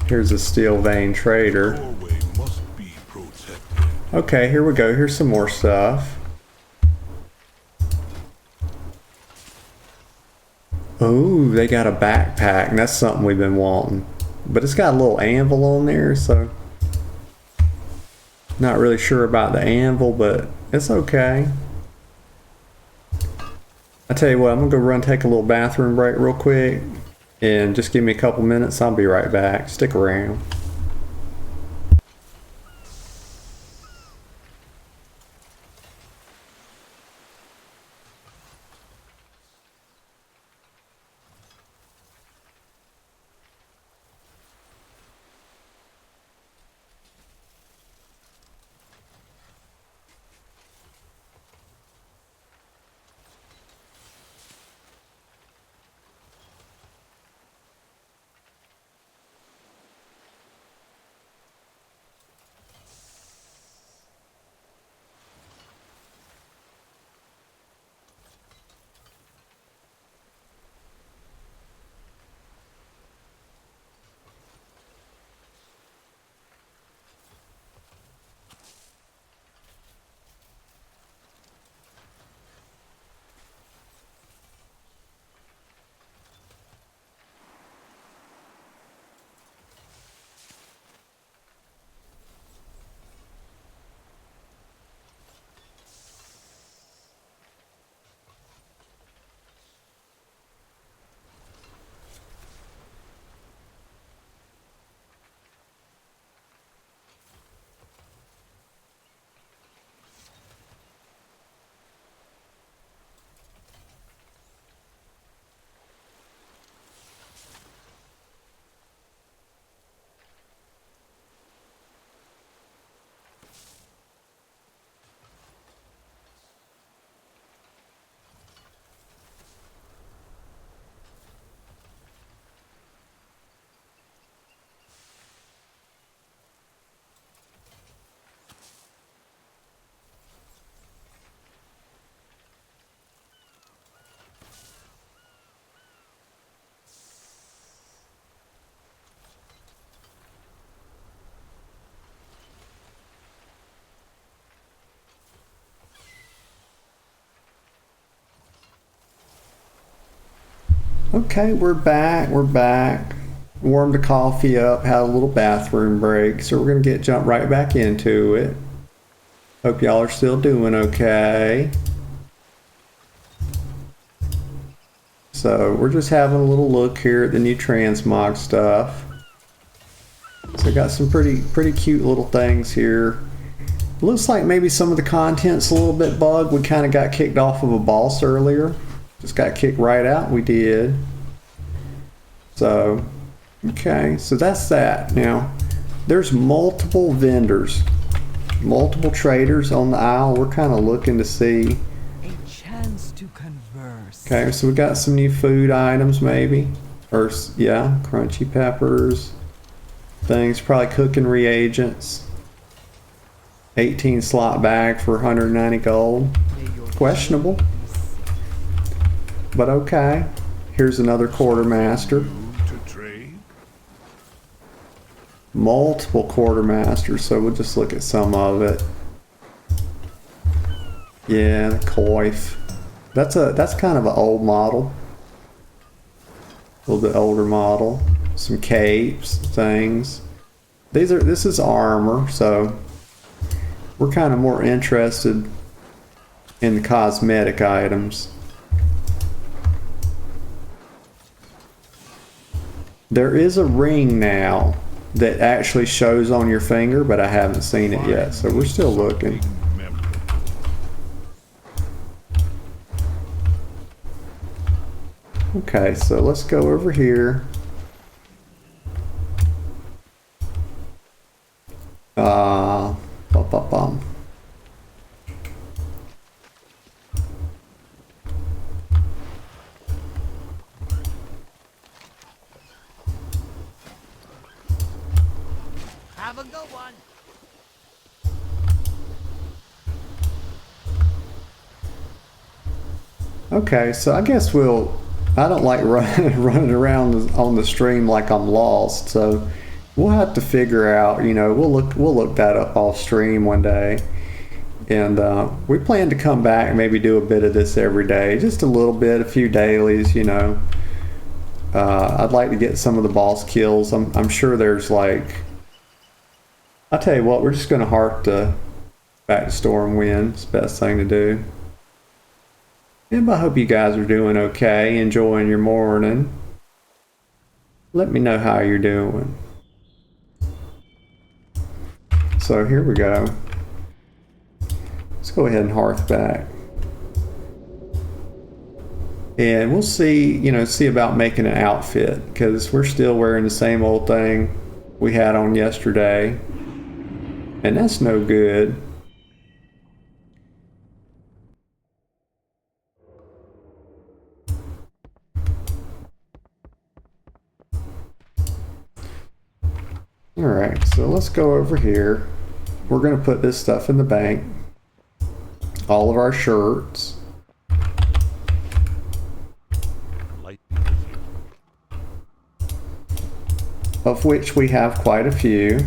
Here's a steel vein trader. Doorway must be protected. Okay, here we go. Here's some more stuff. Oh, they got a backpack. That's something we've been wanting. But it's got a little anvil on there, so not really sure about the anvil, but it's okay. I tell you what, I'm gonna go run take a little bathroom break real quick, and just give me a couple minutes. I'll be right back. Stick around. Okay, we're back. We're back. Warmed the coffee up, had a little bathroom break, so we're gonna jump right back into it. Hope y'all are still doing okay. So we're just having a little look here at the new transmog stuff. So got some pretty cute little things here. Looks like maybe some of the content's a little bit bugged. We kind of got kicked off of a boss earlier. Just got kicked right out. We did. So, okay. So that's that. Now, there's multiple vendors, multiple traders on the aisle. We're kind of looking to see. A chance to converse. Okay, so we got some new food items maybe. Or, yeah, crunchy peppers. Things, probably cooking reagents. 18 slot bag for 190 gold. Questionable. But okay. Here's another quartermaster. To trade? Multiple quartermasters, so we'll just look at some of it. Yeah, the coif. That's kind of an old model. A little bit older model. Some capes, things. This is armor, so we're kind of more interested in the cosmetic items. There is a ring now that actually shows on your finger, but I haven't seen it yet, so we're still looking. Okay, so let's go over here. Bum, bum, bum. Have a good one. Okay, so I guess I don't like running around on the stream like I'm lost, so we'll have to figure out, we'll look that up off stream one day. And we plan to come back and maybe do a bit of this every day, just a little bit, a few dailies, I'd like to get some of the boss kills. I'm sure there's I'll tell you what, we're just going to harp back to Stormwind. It's the best thing to do. And I hope you guys are doing okay, enjoying your morning. Let me know how you're doing. So here we go. Let's go ahead and hearth back. And we'll see about making an outfit, because we're still wearing the same old thing we had on yesterday. And that's no good. Alright, so let's go over here. We're going to put this stuff in the bank. All of our shirts. Light be with you. Of which we have quite a few.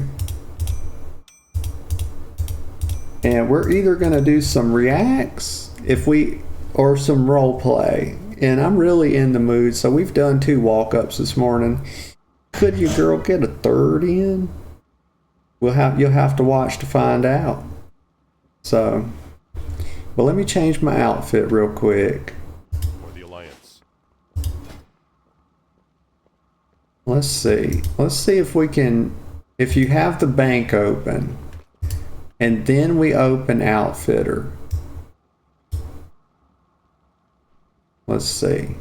And we're either going to do some reacts or some role play. And I'm really in the mood, so we've done 2 walk-ups this morning. Could your girl get a 3rd in? You'll have to watch to find out. So, but let me change my outfit real quick. For the Alliance. Let's see. Let's see if we can, if you have the bank open, and then we open Outfitter. Let's see.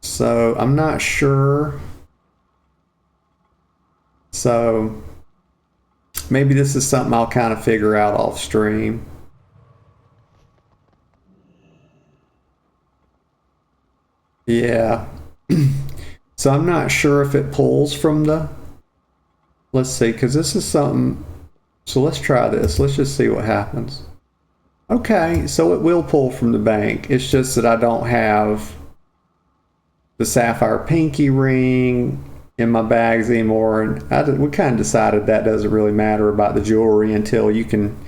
So I'm not sure. So maybe this is something I'll kind of figure out off stream. Yeah. So I'm not sure if it pulls from the, let's see, because this is something, so let's try this. Let's just see what happens. Okay, so it will pull from the bank. It's just that I don't have the sapphire pinky ring in my bags anymore, and we kind of decided that doesn't really matter about the jewelry until you can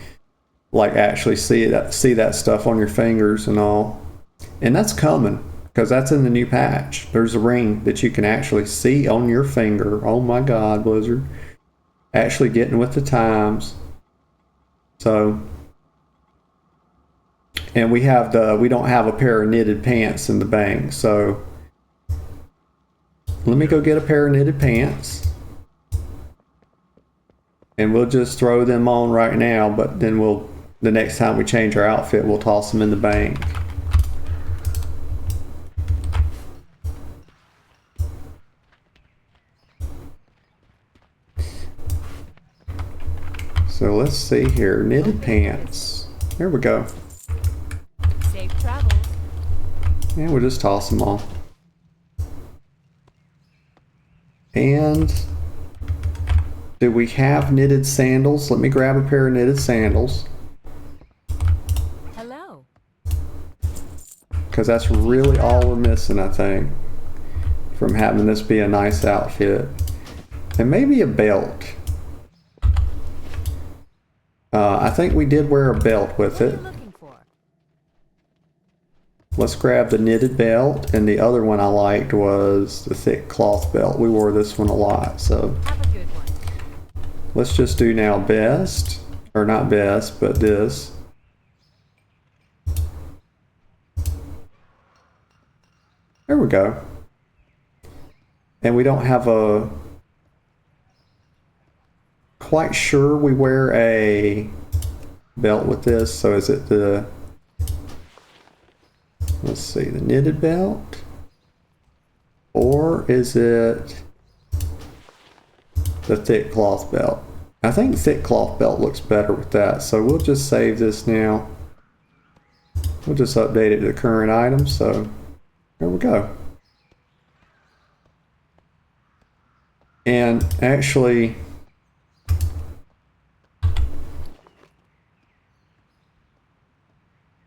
actually see that stuff on your fingers and all. And that's coming, because that's in the new patch. There's a ring that you can actually see on your finger. Oh my God, Blizzard. Actually getting with the times. So, and we don't have a pair of knitted pants in the bank, so let me go get a pair of knitted pants. And we'll just throw them on right now, but then the next time we change our outfit, we'll toss them in the bank. So let's see here, knitted pants. There we go. Safe travels. And we'll just toss them on. And do we have knitted sandals? Let me grab a pair of knitted sandals. Hello. Because that's really all we're missing, I think, from having this be a nice outfit. And maybe a belt. I think we did wear a belt with What are it. you looking for? Let's grab the knitted belt, and the other one I liked was the thick cloth belt. We wore this one a lot, so Have a good one. let's just do now best, or not best, but this. There we go. And we don't have a, quite sure we wear a belt with this, so is it the, let's see, the knitted belt? Or is it the thick cloth belt? I think thick cloth belt looks better with that, so we'll just save this now. We'll just update it to the current item, so there we go. And actually,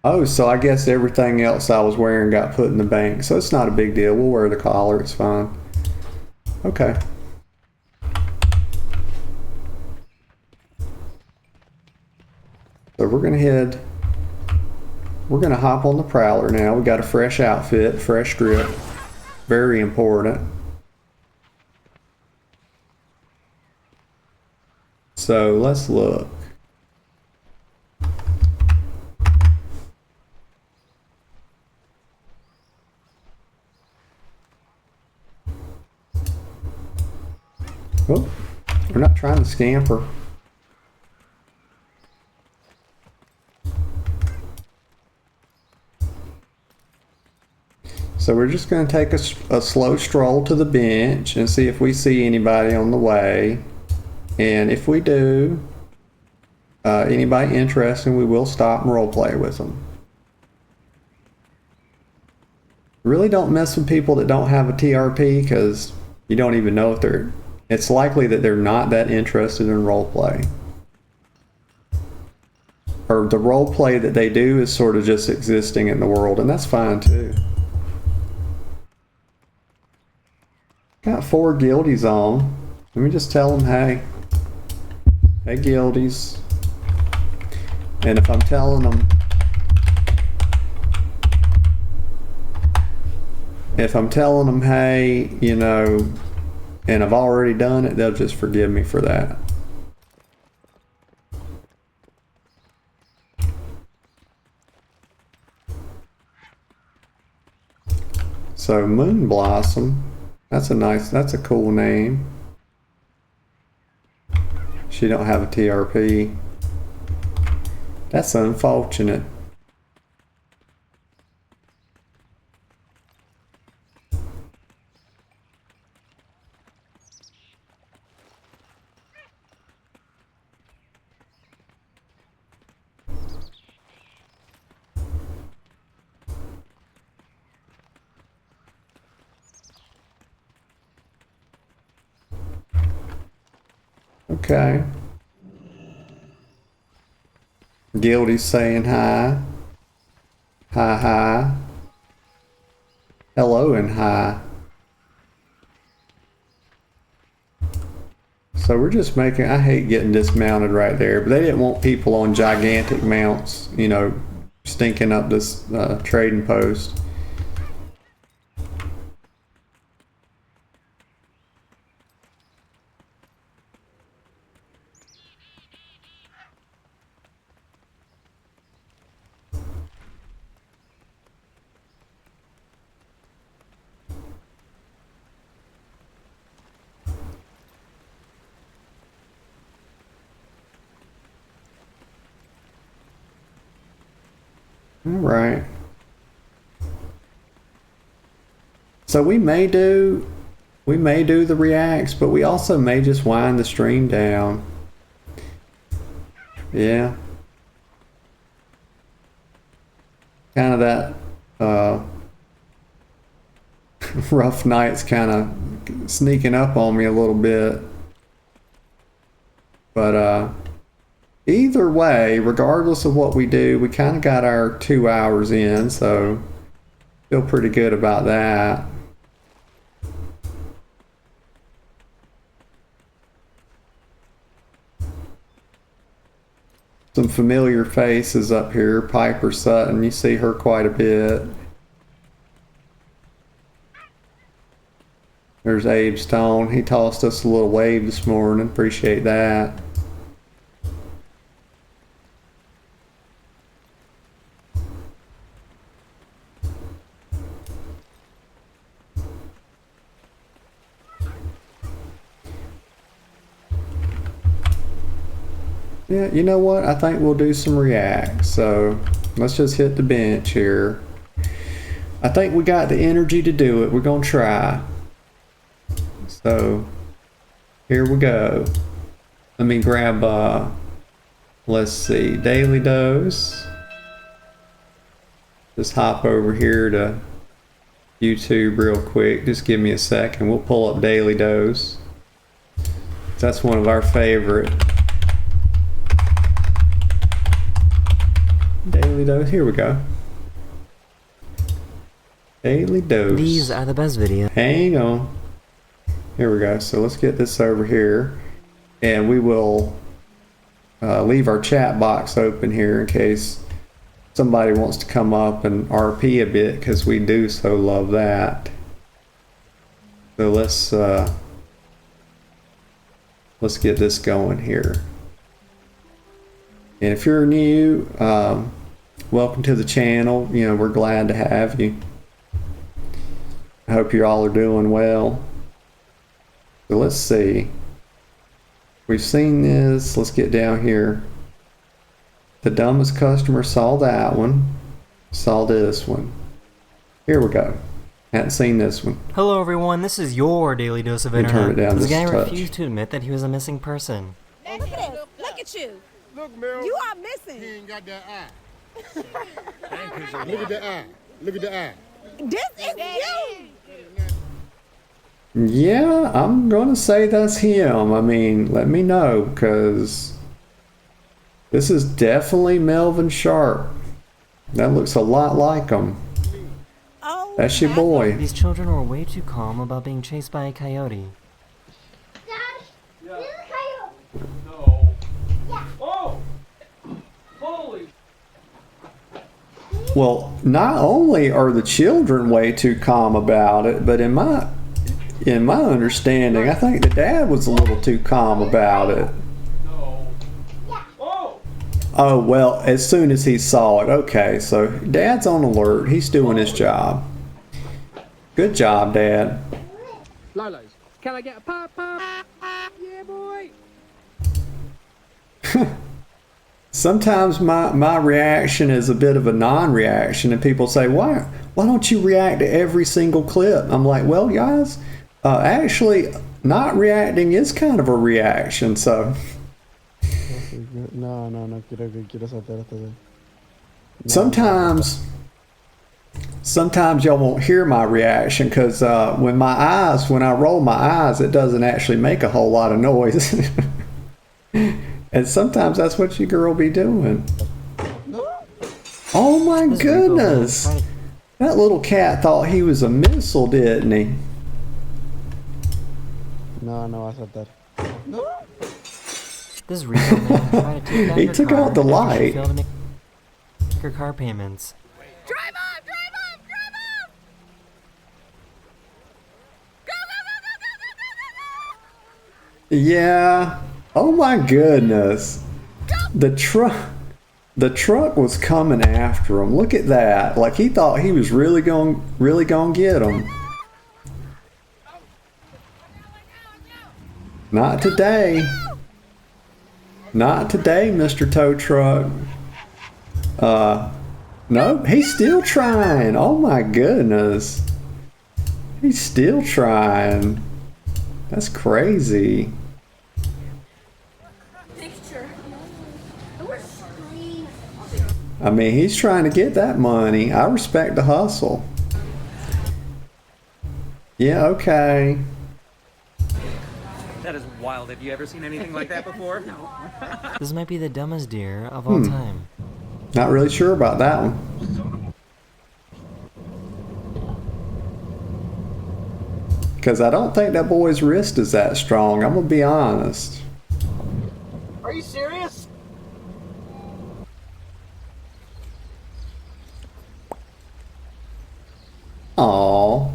oh, so I guess everything else I was wearing got put in the bank, so it's not a big deal. We'll wear the collar, it's fine. Okay. So we're gonna hop on the Prowler now. We got a fresh outfit, fresh drip. Very important. So let's look. Oh, we're not trying to scamper. So we're just going to take a slow stroll to the bench and see if we see anybody on the way. And if we do, anybody interesting, we will stop and role play with them. Really don't mess with people that don't have a TRP, because you don't even know if they're... It's likely that they're not that interested in role play. Or the role play that they do is sort of just existing in the world, and that's fine too. Got 4 guildies on. Let me just tell them, hey guildies. And if I'm telling them, hey, you know, and I've already done it, they'll just forgive me for that. So Moon Blossom, that's a cool name. She don't have a TRP. That's unfortunate. Okay. Guildy's saying hi. Hi, hi. Hello and hi. So we're just making... I hate getting dismounted right there, but they didn't want people on gigantic mounts, you know, stinking up this trading post. All right. So we may do the reacts, but we also may just wind the stream down. Yeah. Kind of that rough night's kind of sneaking up on me a little bit. But either way, regardless of what we do, we kind of got our 2 hours in, so feel pretty good about that. Some familiar faces up here. Piper Sutton, you see her quite a bit. There's Abe Stone. He tossed us a little wave this morning. Appreciate that. Yeah, you know what? I think we'll do some reacts. So let's just hit the bench here. I think we got the energy to do it. We're going to try. So here we go. let me grab, let's see, Daily Dose. Just hop over here to YouTube real quick. Just give me a second. We'll pull up Daily Dose. That's one of our favorite. Daily Dose. Here we go. Daily Dose. These are the best videos. Hang on. Here we go. So let's get this over here. And we will leave our chat box open here in case somebody wants to come up and RP a bit, because we do so love that. So let's get this going here. And if you're new, welcome to the channel. You know, we're glad to have you. I hope you all are doing well. So let's see. We've seen this. Let's get down here. The dumbest customer saw that one. Saw this one. Here we go. Hadn't seen this one. Hello everyone, this is your daily dose of Let me turn internet. it down This just guy a touch. refused to admit that he was a missing person. Look at this. Look at you. Look, Meryl. You are missing. He ain't got that eye. Look at the eye. Look at the eye. This is you. Yeah, I'm gonna say that's him. I mean, let me know, because this is definitely Melvin Sharp. That looks a lot like him. Oh, That's your boy. These children were way too calm about being chased by a coyote. Well, not only are the children way too calm about it, but in my understanding, I think the dad was a little too calm about it. Oh, well, as soon as he saw it. Okay, so Dad's on alert. He's doing his job. Good job, Dad. Lolo's, can I get a pop pop? Yeah, boy. Sometimes my reaction is a bit of a non-reaction, and people say, why don't you react to every single clip? I'm like, well, guys, actually, not reacting is kind of a reaction, so... No, quiero saltar hasta allá. Sometimes y'all won't hear my reaction, because when I roll my eyes, it doesn't actually make a whole lot of noise. And sometimes that's what your girl be doing. Oh my goodness! That little cat thought he was a missile, didn't he? No va a saltar. This recent man tried to take back He her took car out the after she light. failed to make her car payments. Drive up! Drive up! Drive up! Go, go, go, go, go, go, go, go! Yeah. Oh my goodness. The truck was coming after him. Look at that. Like he thought he was really going to get him. Not today. Not today, Mr. Tow Truck. No, he's still trying. Oh my goodness. He's still trying. That's crazy. I mean, he's trying to get that money. I respect the hustle. Yeah, okay. That is wild. Have you ever seen anything like that before? No. This might be the dumbest deer of all time. Not really sure about that one. Because I don't think that boy's wrist is that strong. I'm going to be honest. Are you serious? Aww.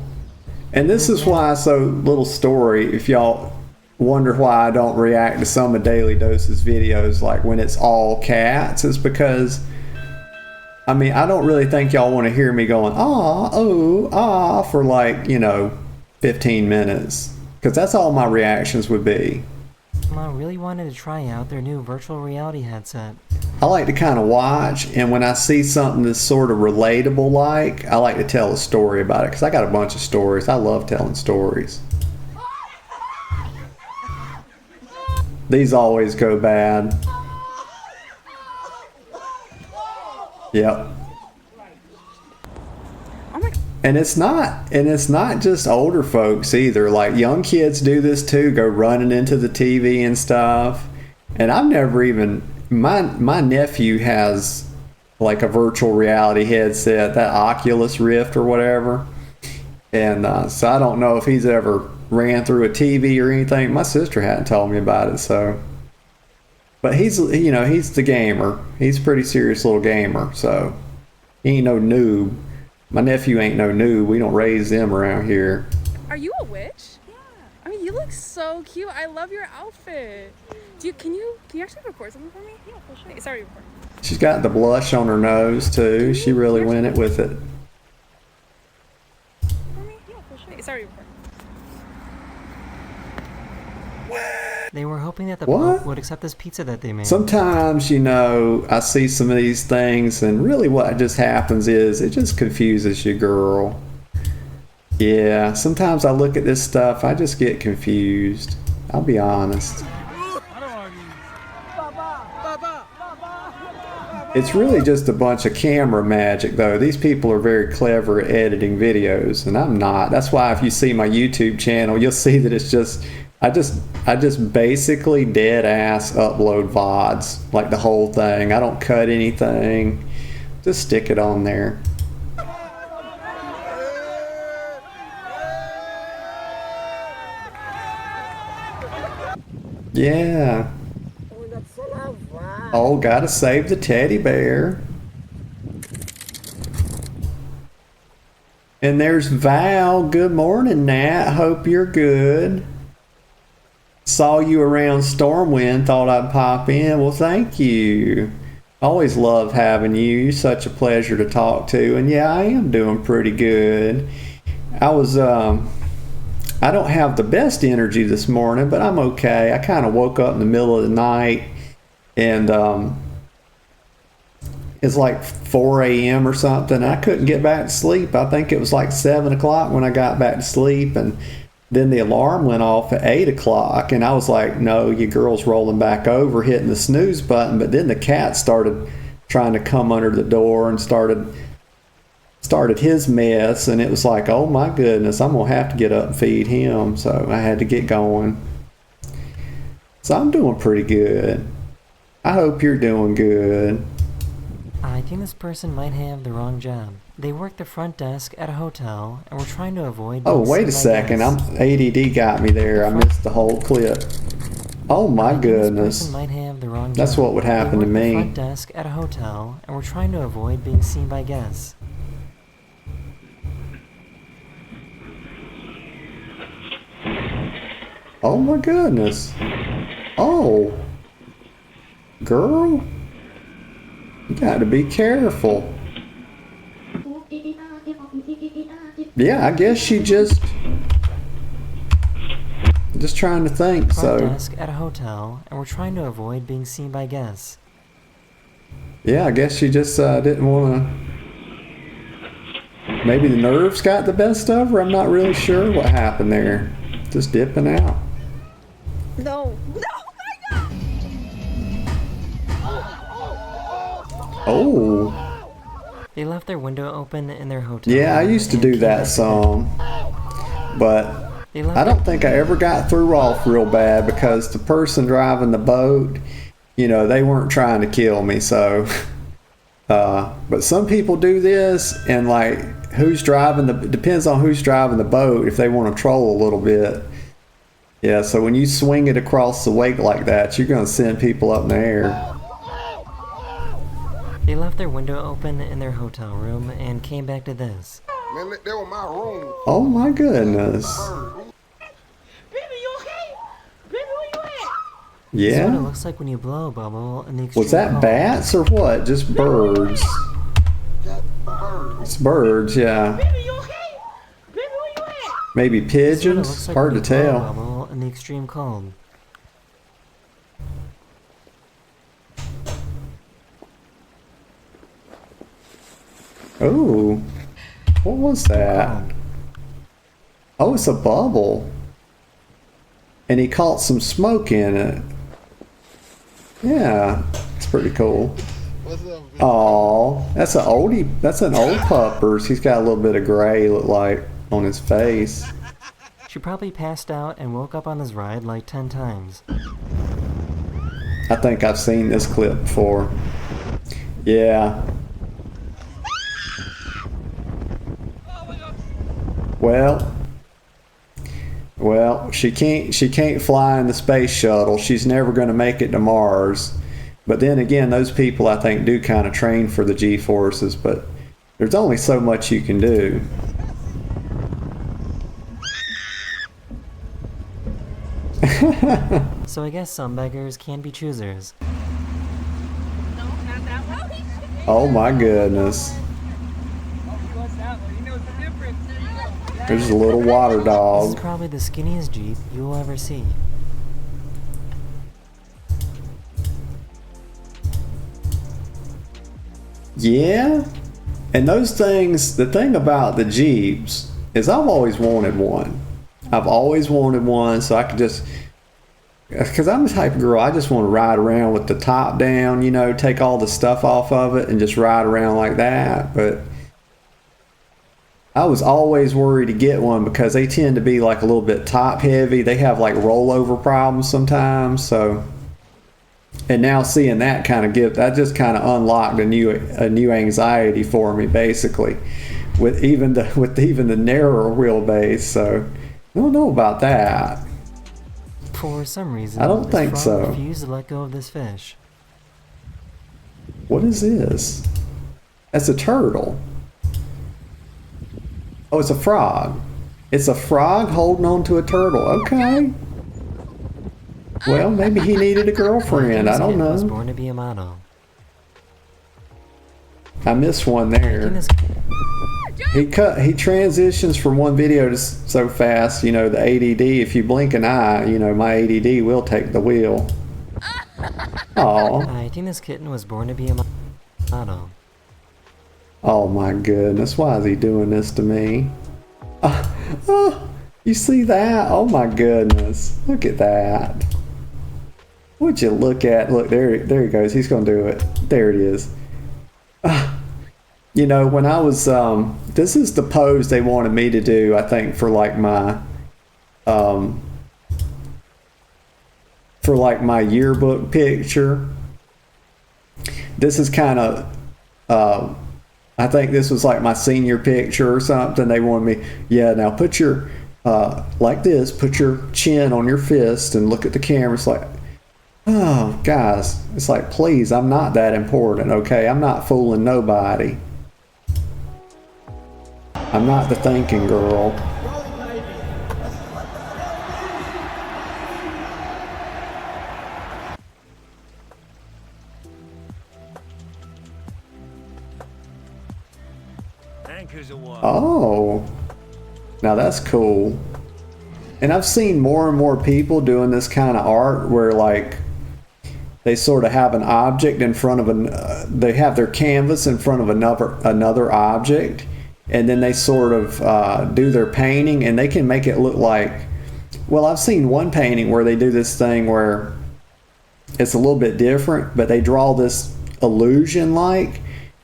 And this is why, so little story, if y'all wonder why I don't react to some of Daily Dose's videos, like when it's all cats, is because, I mean, I don't really think y'all want to hear me going, ah, oh, ah, for like, 15 minutes. Because that's all my reactions would be. Mom really wanted to try out their new virtual reality headset. I like to kind of watch, and when I see something that's sort of relatable, like, I like to tell a story about it, because I got a bunch of stories. I love telling stories. These always go bad. Yep. And it's not just older folks either. Like young kids do this too, go running into the TV and stuff. And I've never even, my nephew has like a virtual reality headset, that Oculus Rift or whatever. And so I don't know if he's ever ran through a TV or anything. My sister hadn't told me about it, so. But he's the gamer. He's a pretty serious little gamer, so he ain't no noob. My nephew ain't no noob. We don't raise them around here. Are you a witch? Yeah. I mean, you look so cute. I love your outfit. Can you actually record something for me? Yeah, for sure. Sorry, record. She's got the blush on her nose too. She really went it with it. For me? Yeah, for sure. Sorry, record. They were hoping that the What? Pope would accept this pizza that they made. Sometimes, I see some of these things and really what just happens is it just confuses you, girl. Yeah, sometimes I look at this stuff, I just get confused. I'll be honest. It's really just a bunch of camera magic though. These people are very clever at editing videos and I'm not. That's why if you see my YouTube channel, you'll see that it's just I just basically dead ass upload VODs, like the whole thing. I don't cut anything. Just stick it on there. Yeah. Oh, gotta save the teddy bear. And there's Val. Good morning, Nat. Hope you're good. Saw you around Stormwind. Thought I'd pop in. Well, thank you. Always love having you. You're such a pleasure to talk to. And yeah, I am doing pretty good. I don't have the best energy this morning, but I'm okay. I kind of woke up in the middle of the night and it's like 4 a.m. or something. I couldn't get back to sleep. I think it was like 7 o'clock when I got back to sleep, and then the alarm went off at 8 o'clock, and I was like, no, your girl's rolling back over, hitting the snooze button. But then the cat started trying to come under the door and started his mess, and it was like, oh my goodness, I'm gonna have to get up and feed him. So I had to get going. So I'm doing pretty good. I hope you're doing good. I think this person might have the wrong job. They work the front desk at a hotel and were trying to avoid... Oh, wait a second. ADD got me there. I missed the whole clip. Oh my goodness. This person might have the wrong job. That's what would happen to They work the me. front desk at a hotel and were trying to avoid being seen by guests. Oh my goodness. Oh. Girl. You got to be careful. Yeah, I guess she just trying to think. Front So desk at a hotel and were trying to avoid being seen by guests. yeah, I guess she just didn't want to. Maybe the nerves got the best of her. I'm not really sure what happened there. Just dipping out. No. No, my God! Oh. They left their window open in their hotel. Yeah, I used to do that song, but I don't think I ever got threw off real bad because the person driving the boat, they weren't trying to kill me. So, but some people do this, and like depends on who's driving the boat if they want to troll a little bit. Yeah, so when you swing it across the lake like that, you're going to send people up in the air. They left their window open in their hotel room and came back to this. Man, that was my room. Oh my goodness. Baby, you okay? Baby, where you at? This is what it Yeah? looks like when you blow a bubble in the extreme Was that cold. bats or what? Just birds? It's birds, yeah. Baby, you okay? Baby, where you at? Maybe This is what it pigeons? looks like Hard when to you blow a tell. bubble in the extreme cold. Oh, what was that? Oh, it's a bubble. And he caught some smoke in it. Yeah, it's pretty cool. What's up? Oh, that's an oldie. That's an old puppers. He's got a little bit of gray, look like, on his face. She probably passed out and woke up on this ride like 10 times. I think I've seen this clip before. Yeah. Well, she can't fly in the space shuttle. She's never going to make it to Mars. But then again, those people I think do kind of train for the G-forces, but there's only so much you can do. So I guess some beggars can be choosers. Oh my goodness. There's a little water This is dog. probably the skinniest Jeep you'll ever see. Yeah? And those things, the thing about the Jeeps is I've always wanted one. I've always wanted one so I could just, because I'm the type of girl, I just want to ride around with the top down, you know, take all the stuff off of it and just ride around like that. But I was always worried to get one because they tend to be like a little bit top heavy. They have like rollover problems sometimes. So, and now seeing that that just kind of unlocked a new anxiety for me, basically, with even the narrower wheelbase. So I don't know about that. For some reason, I don't this think frog so. refused to let go of this fish. What is this? That's a turtle. Oh, it's a frog. It's a frog holding on to a turtle. Okay. Well, maybe he needed a girlfriend. I don't Was know. born to be a model. I missed one there. He transitions from one video to so fast, you know, the ADD, if you blink an eye, you know, my ADD will take the wheel. Oh. I think this kitten was born to be a model. Oh my goodness, why is he doing this to me? You see that? Oh my goodness, look at that. Would you look at, look, there he goes, he's gonna do it. There it is. You know, when I was, this is the pose they wanted me to do, I think, for like my yearbook picture. This is kind of, I think this was like my senior picture or something. They wanted me, yeah, now put your, like this, put your chin on your fist and look at the camera. It's like, oh, guys, it's like, please, I'm not that important, okay? I'm not fooling nobody. I'm not the thinking girl. Oh, now that's cool. And I've seen more and more people doing this kind of art where like they sort of have an object in front of they have their canvas in front of another object, and then they sort of do their painting, and they can make it look like, well, I've seen one painting where they do this thing where it's a little bit different, but they draw this illusion like,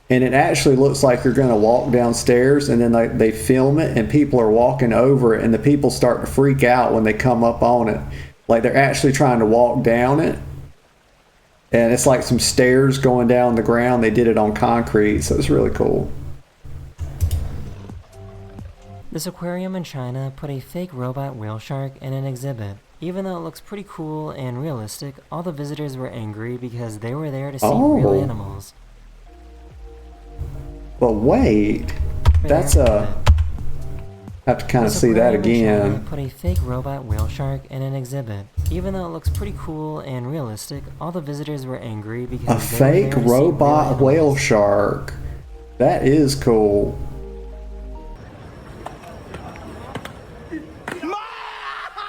and it actually looks like you're going to walk downstairs, and then they film it and people are walking over it, and the people start to freak out when they come up on it. Like they're actually trying to walk down it. And it's like some stairs going down the ground. They did it on concrete, so it's really cool. This aquarium in China put a fake robot whale shark in an exhibit. Even though it looks pretty cool and realistic, all the visitors were angry because they were there to see real animals. But wait, that's a... I have to kind of see that again. Put a fake robot whale shark in an exhibit. Even though it looks pretty cool and realistic, all the visitors were angry because a fake robot whale shark. That is cool.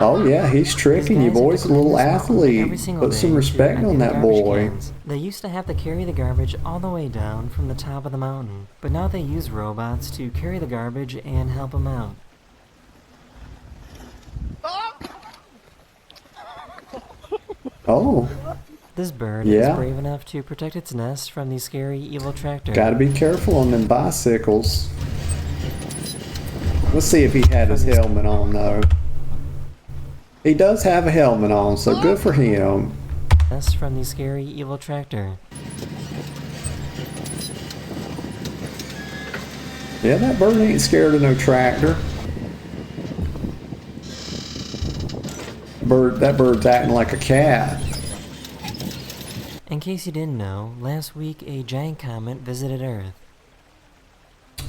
Oh yeah, he's tricking you boys, a little athlete. Put some respect on that boy. They used to have to carry the garbage all the way down from the top of the mountain, but now they use robots to carry the garbage and help them out. Oh, This bird Yeah. is brave enough to protect its nest from the scary evil tractor. Gotta be careful on them bicycles. Let's see if he had his helmet on though. He does have a helmet on, so good for him. Nest from the scary evil tractor. Yeah, that bird ain't scared of no tractor. That bird's acting like a cat. In case you didn't know, last week a giant comet visited Earth.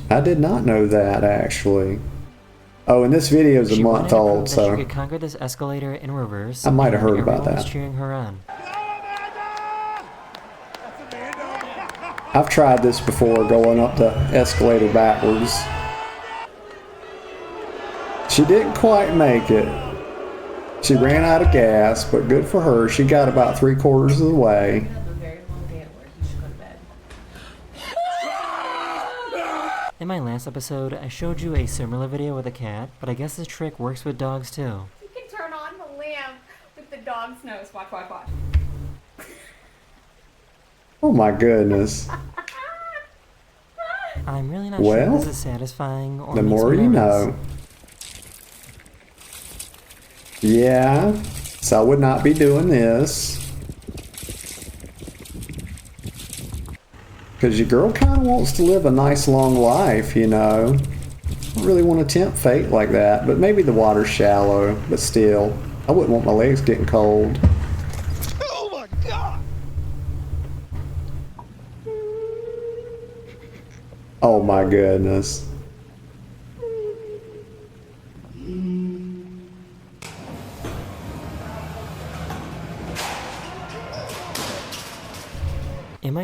I did not know that, actually. Oh, and this video is a She month wanted to old, prove that so she could conquer this escalator in reverse. I might have and heard about everyone was that. cheering her on. I've tried this before, going up the escalator backwards. She didn't quite make it. She ran out of gas, but good for her. She got about 3/4 of the way. In my last episode, I showed you a similar video with a cat, but I guess this trick works with dogs too. You can turn on the lamp with the dog's nose. Watch, watch, watch. Oh my goodness. I'm really not sure if this is satisfying or the makes more me you nervous. know. Yeah, so I would not be doing this. Because your girl kind of wants to live a nice long life, you know. I don't really want to tempt fate like that, but maybe the water's shallow, but still, I wouldn't want my legs getting cold. Oh my God! Oh my goodness.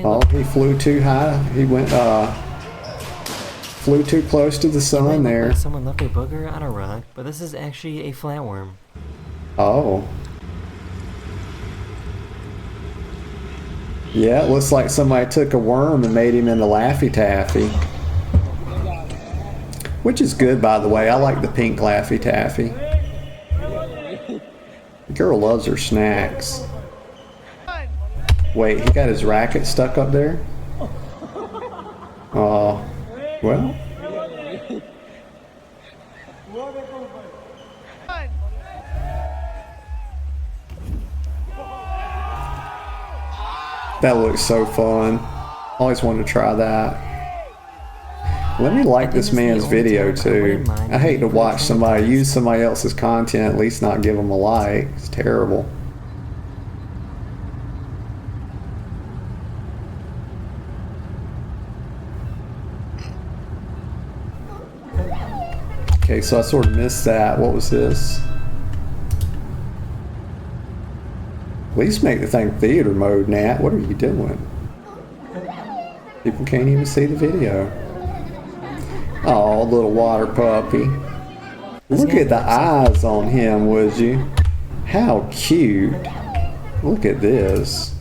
Oh, he flew too high. He went, flew too close to the sun there. Like someone left a booger on a rock, but this is actually a flatworm. Oh. Yeah, it looks like somebody took a worm and made him into Laffy Taffy. Which is good, by the way. I like the pink Laffy Taffy. The girl loves her snacks. Wait, he got his racket stuck up there? Oh, well. That looks so fun. Always wanted to try that. Let me like this man's video too. I hate to watch somebody use somebody else's content, at least not give them a like. It's terrible. Okay, so I sort of missed that. What was this? At least make the thing theater mode, Nat. What are you doing? People can't even see the video. Oh, little water puppy. Look at the eyes on him, would you? How cute. Look at this.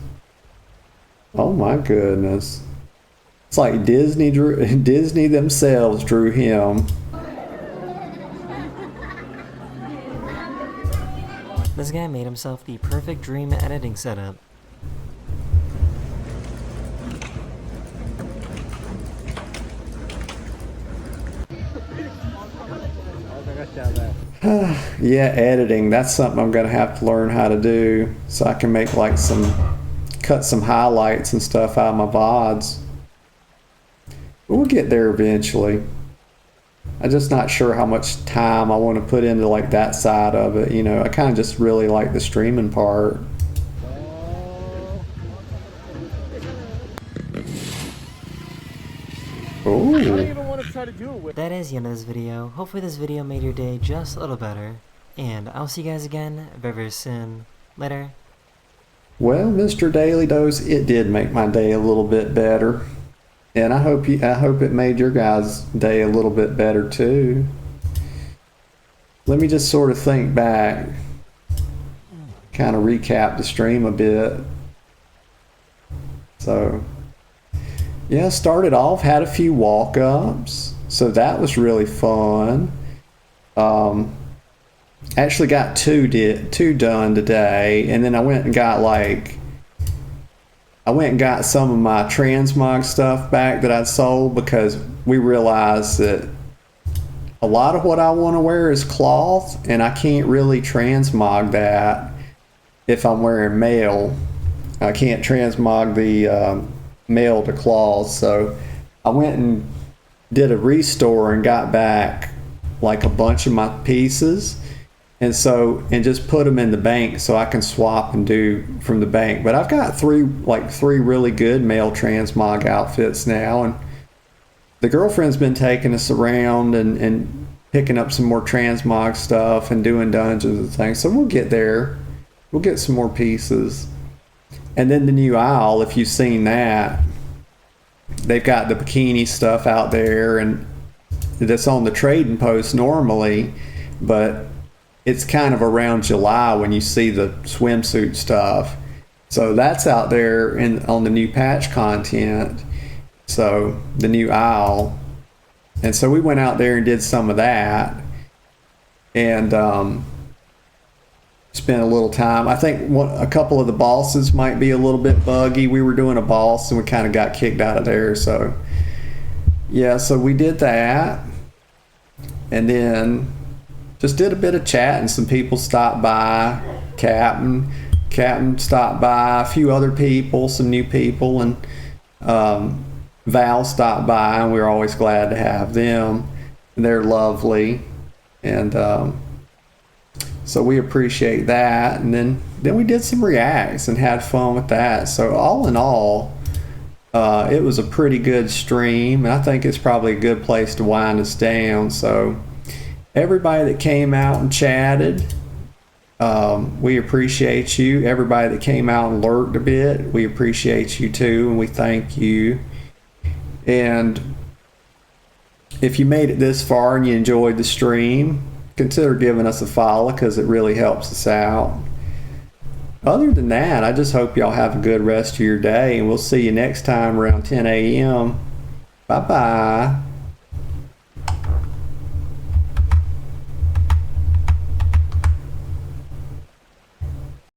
Oh my goodness. It's like Disney themselves drew him. This guy made himself the perfect dream editing setup. Yeah, editing. That's something I'm gonna have to learn how to do so I can make like cut some highlights and stuff out of my VODs. We'll get there eventually. I'm just not sure how much time I want to put into like that side of it. You know, I kind of just really like the streaming part. Ooh. That is the end of this video. Hopefully this video made your day just a little better. And I'll see you guys again very, very soon. Later. Well, Mr. Daily Dose, it did make my day a little bit better. And I hope it made your guys' day a little bit better too. Let me just sort of think back, kind of recap the stream a bit. So, yeah, started off, had a few walk-ups, so that was really fun. Actually got two done today, and then I went and got like I went and got some of my transmog stuff back that I'd sold because we realized that a lot of what I want to wear is cloth, and I can't really transmog that if I'm wearing mail. I can't transmog the mail to cloth, so I went and did a restore and got back like a bunch of my pieces, and just put them in the bank so I can swap and do from the bank. But I've got three really good mail transmog outfits now, and the girlfriend's been taking us around and picking up some more transmog stuff and doing dungeons and things. So we'll get there. We'll get some more pieces. And then the new aisle, if you've seen that, they've got the bikini stuff out there, and that's on the trading post normally, but it's kind of around July when you see the swimsuit stuff. So that's out there on the new patch content. So the new aisle. And so we went out there and did some of that, and spent a little time. I think a couple of the bosses might be a little bit buggy. We were doing a boss and we kind of got kicked out of there. So yeah, so we did that, and then just did a bit of chat, and some people stopped by. Captain stopped by, a few other people, some new people, and Val stopped by, and we were always glad to have them. And they're lovely, and so we appreciate that. And then we did some reacts and had fun with that. So all in all, it was a pretty good stream, and I think it's probably a good place to wind us down. So everybody that came out and chatted, we appreciate you. Everybody that came out and lurked a bit, we appreciate you too, and we thank you. And if you made it this far and you enjoyed the stream, consider giving us a follow, because it really helps us out. Other than that, I just hope y'all have a good rest of your day, and we'll see you next time around 10 a.m. Bye-bye.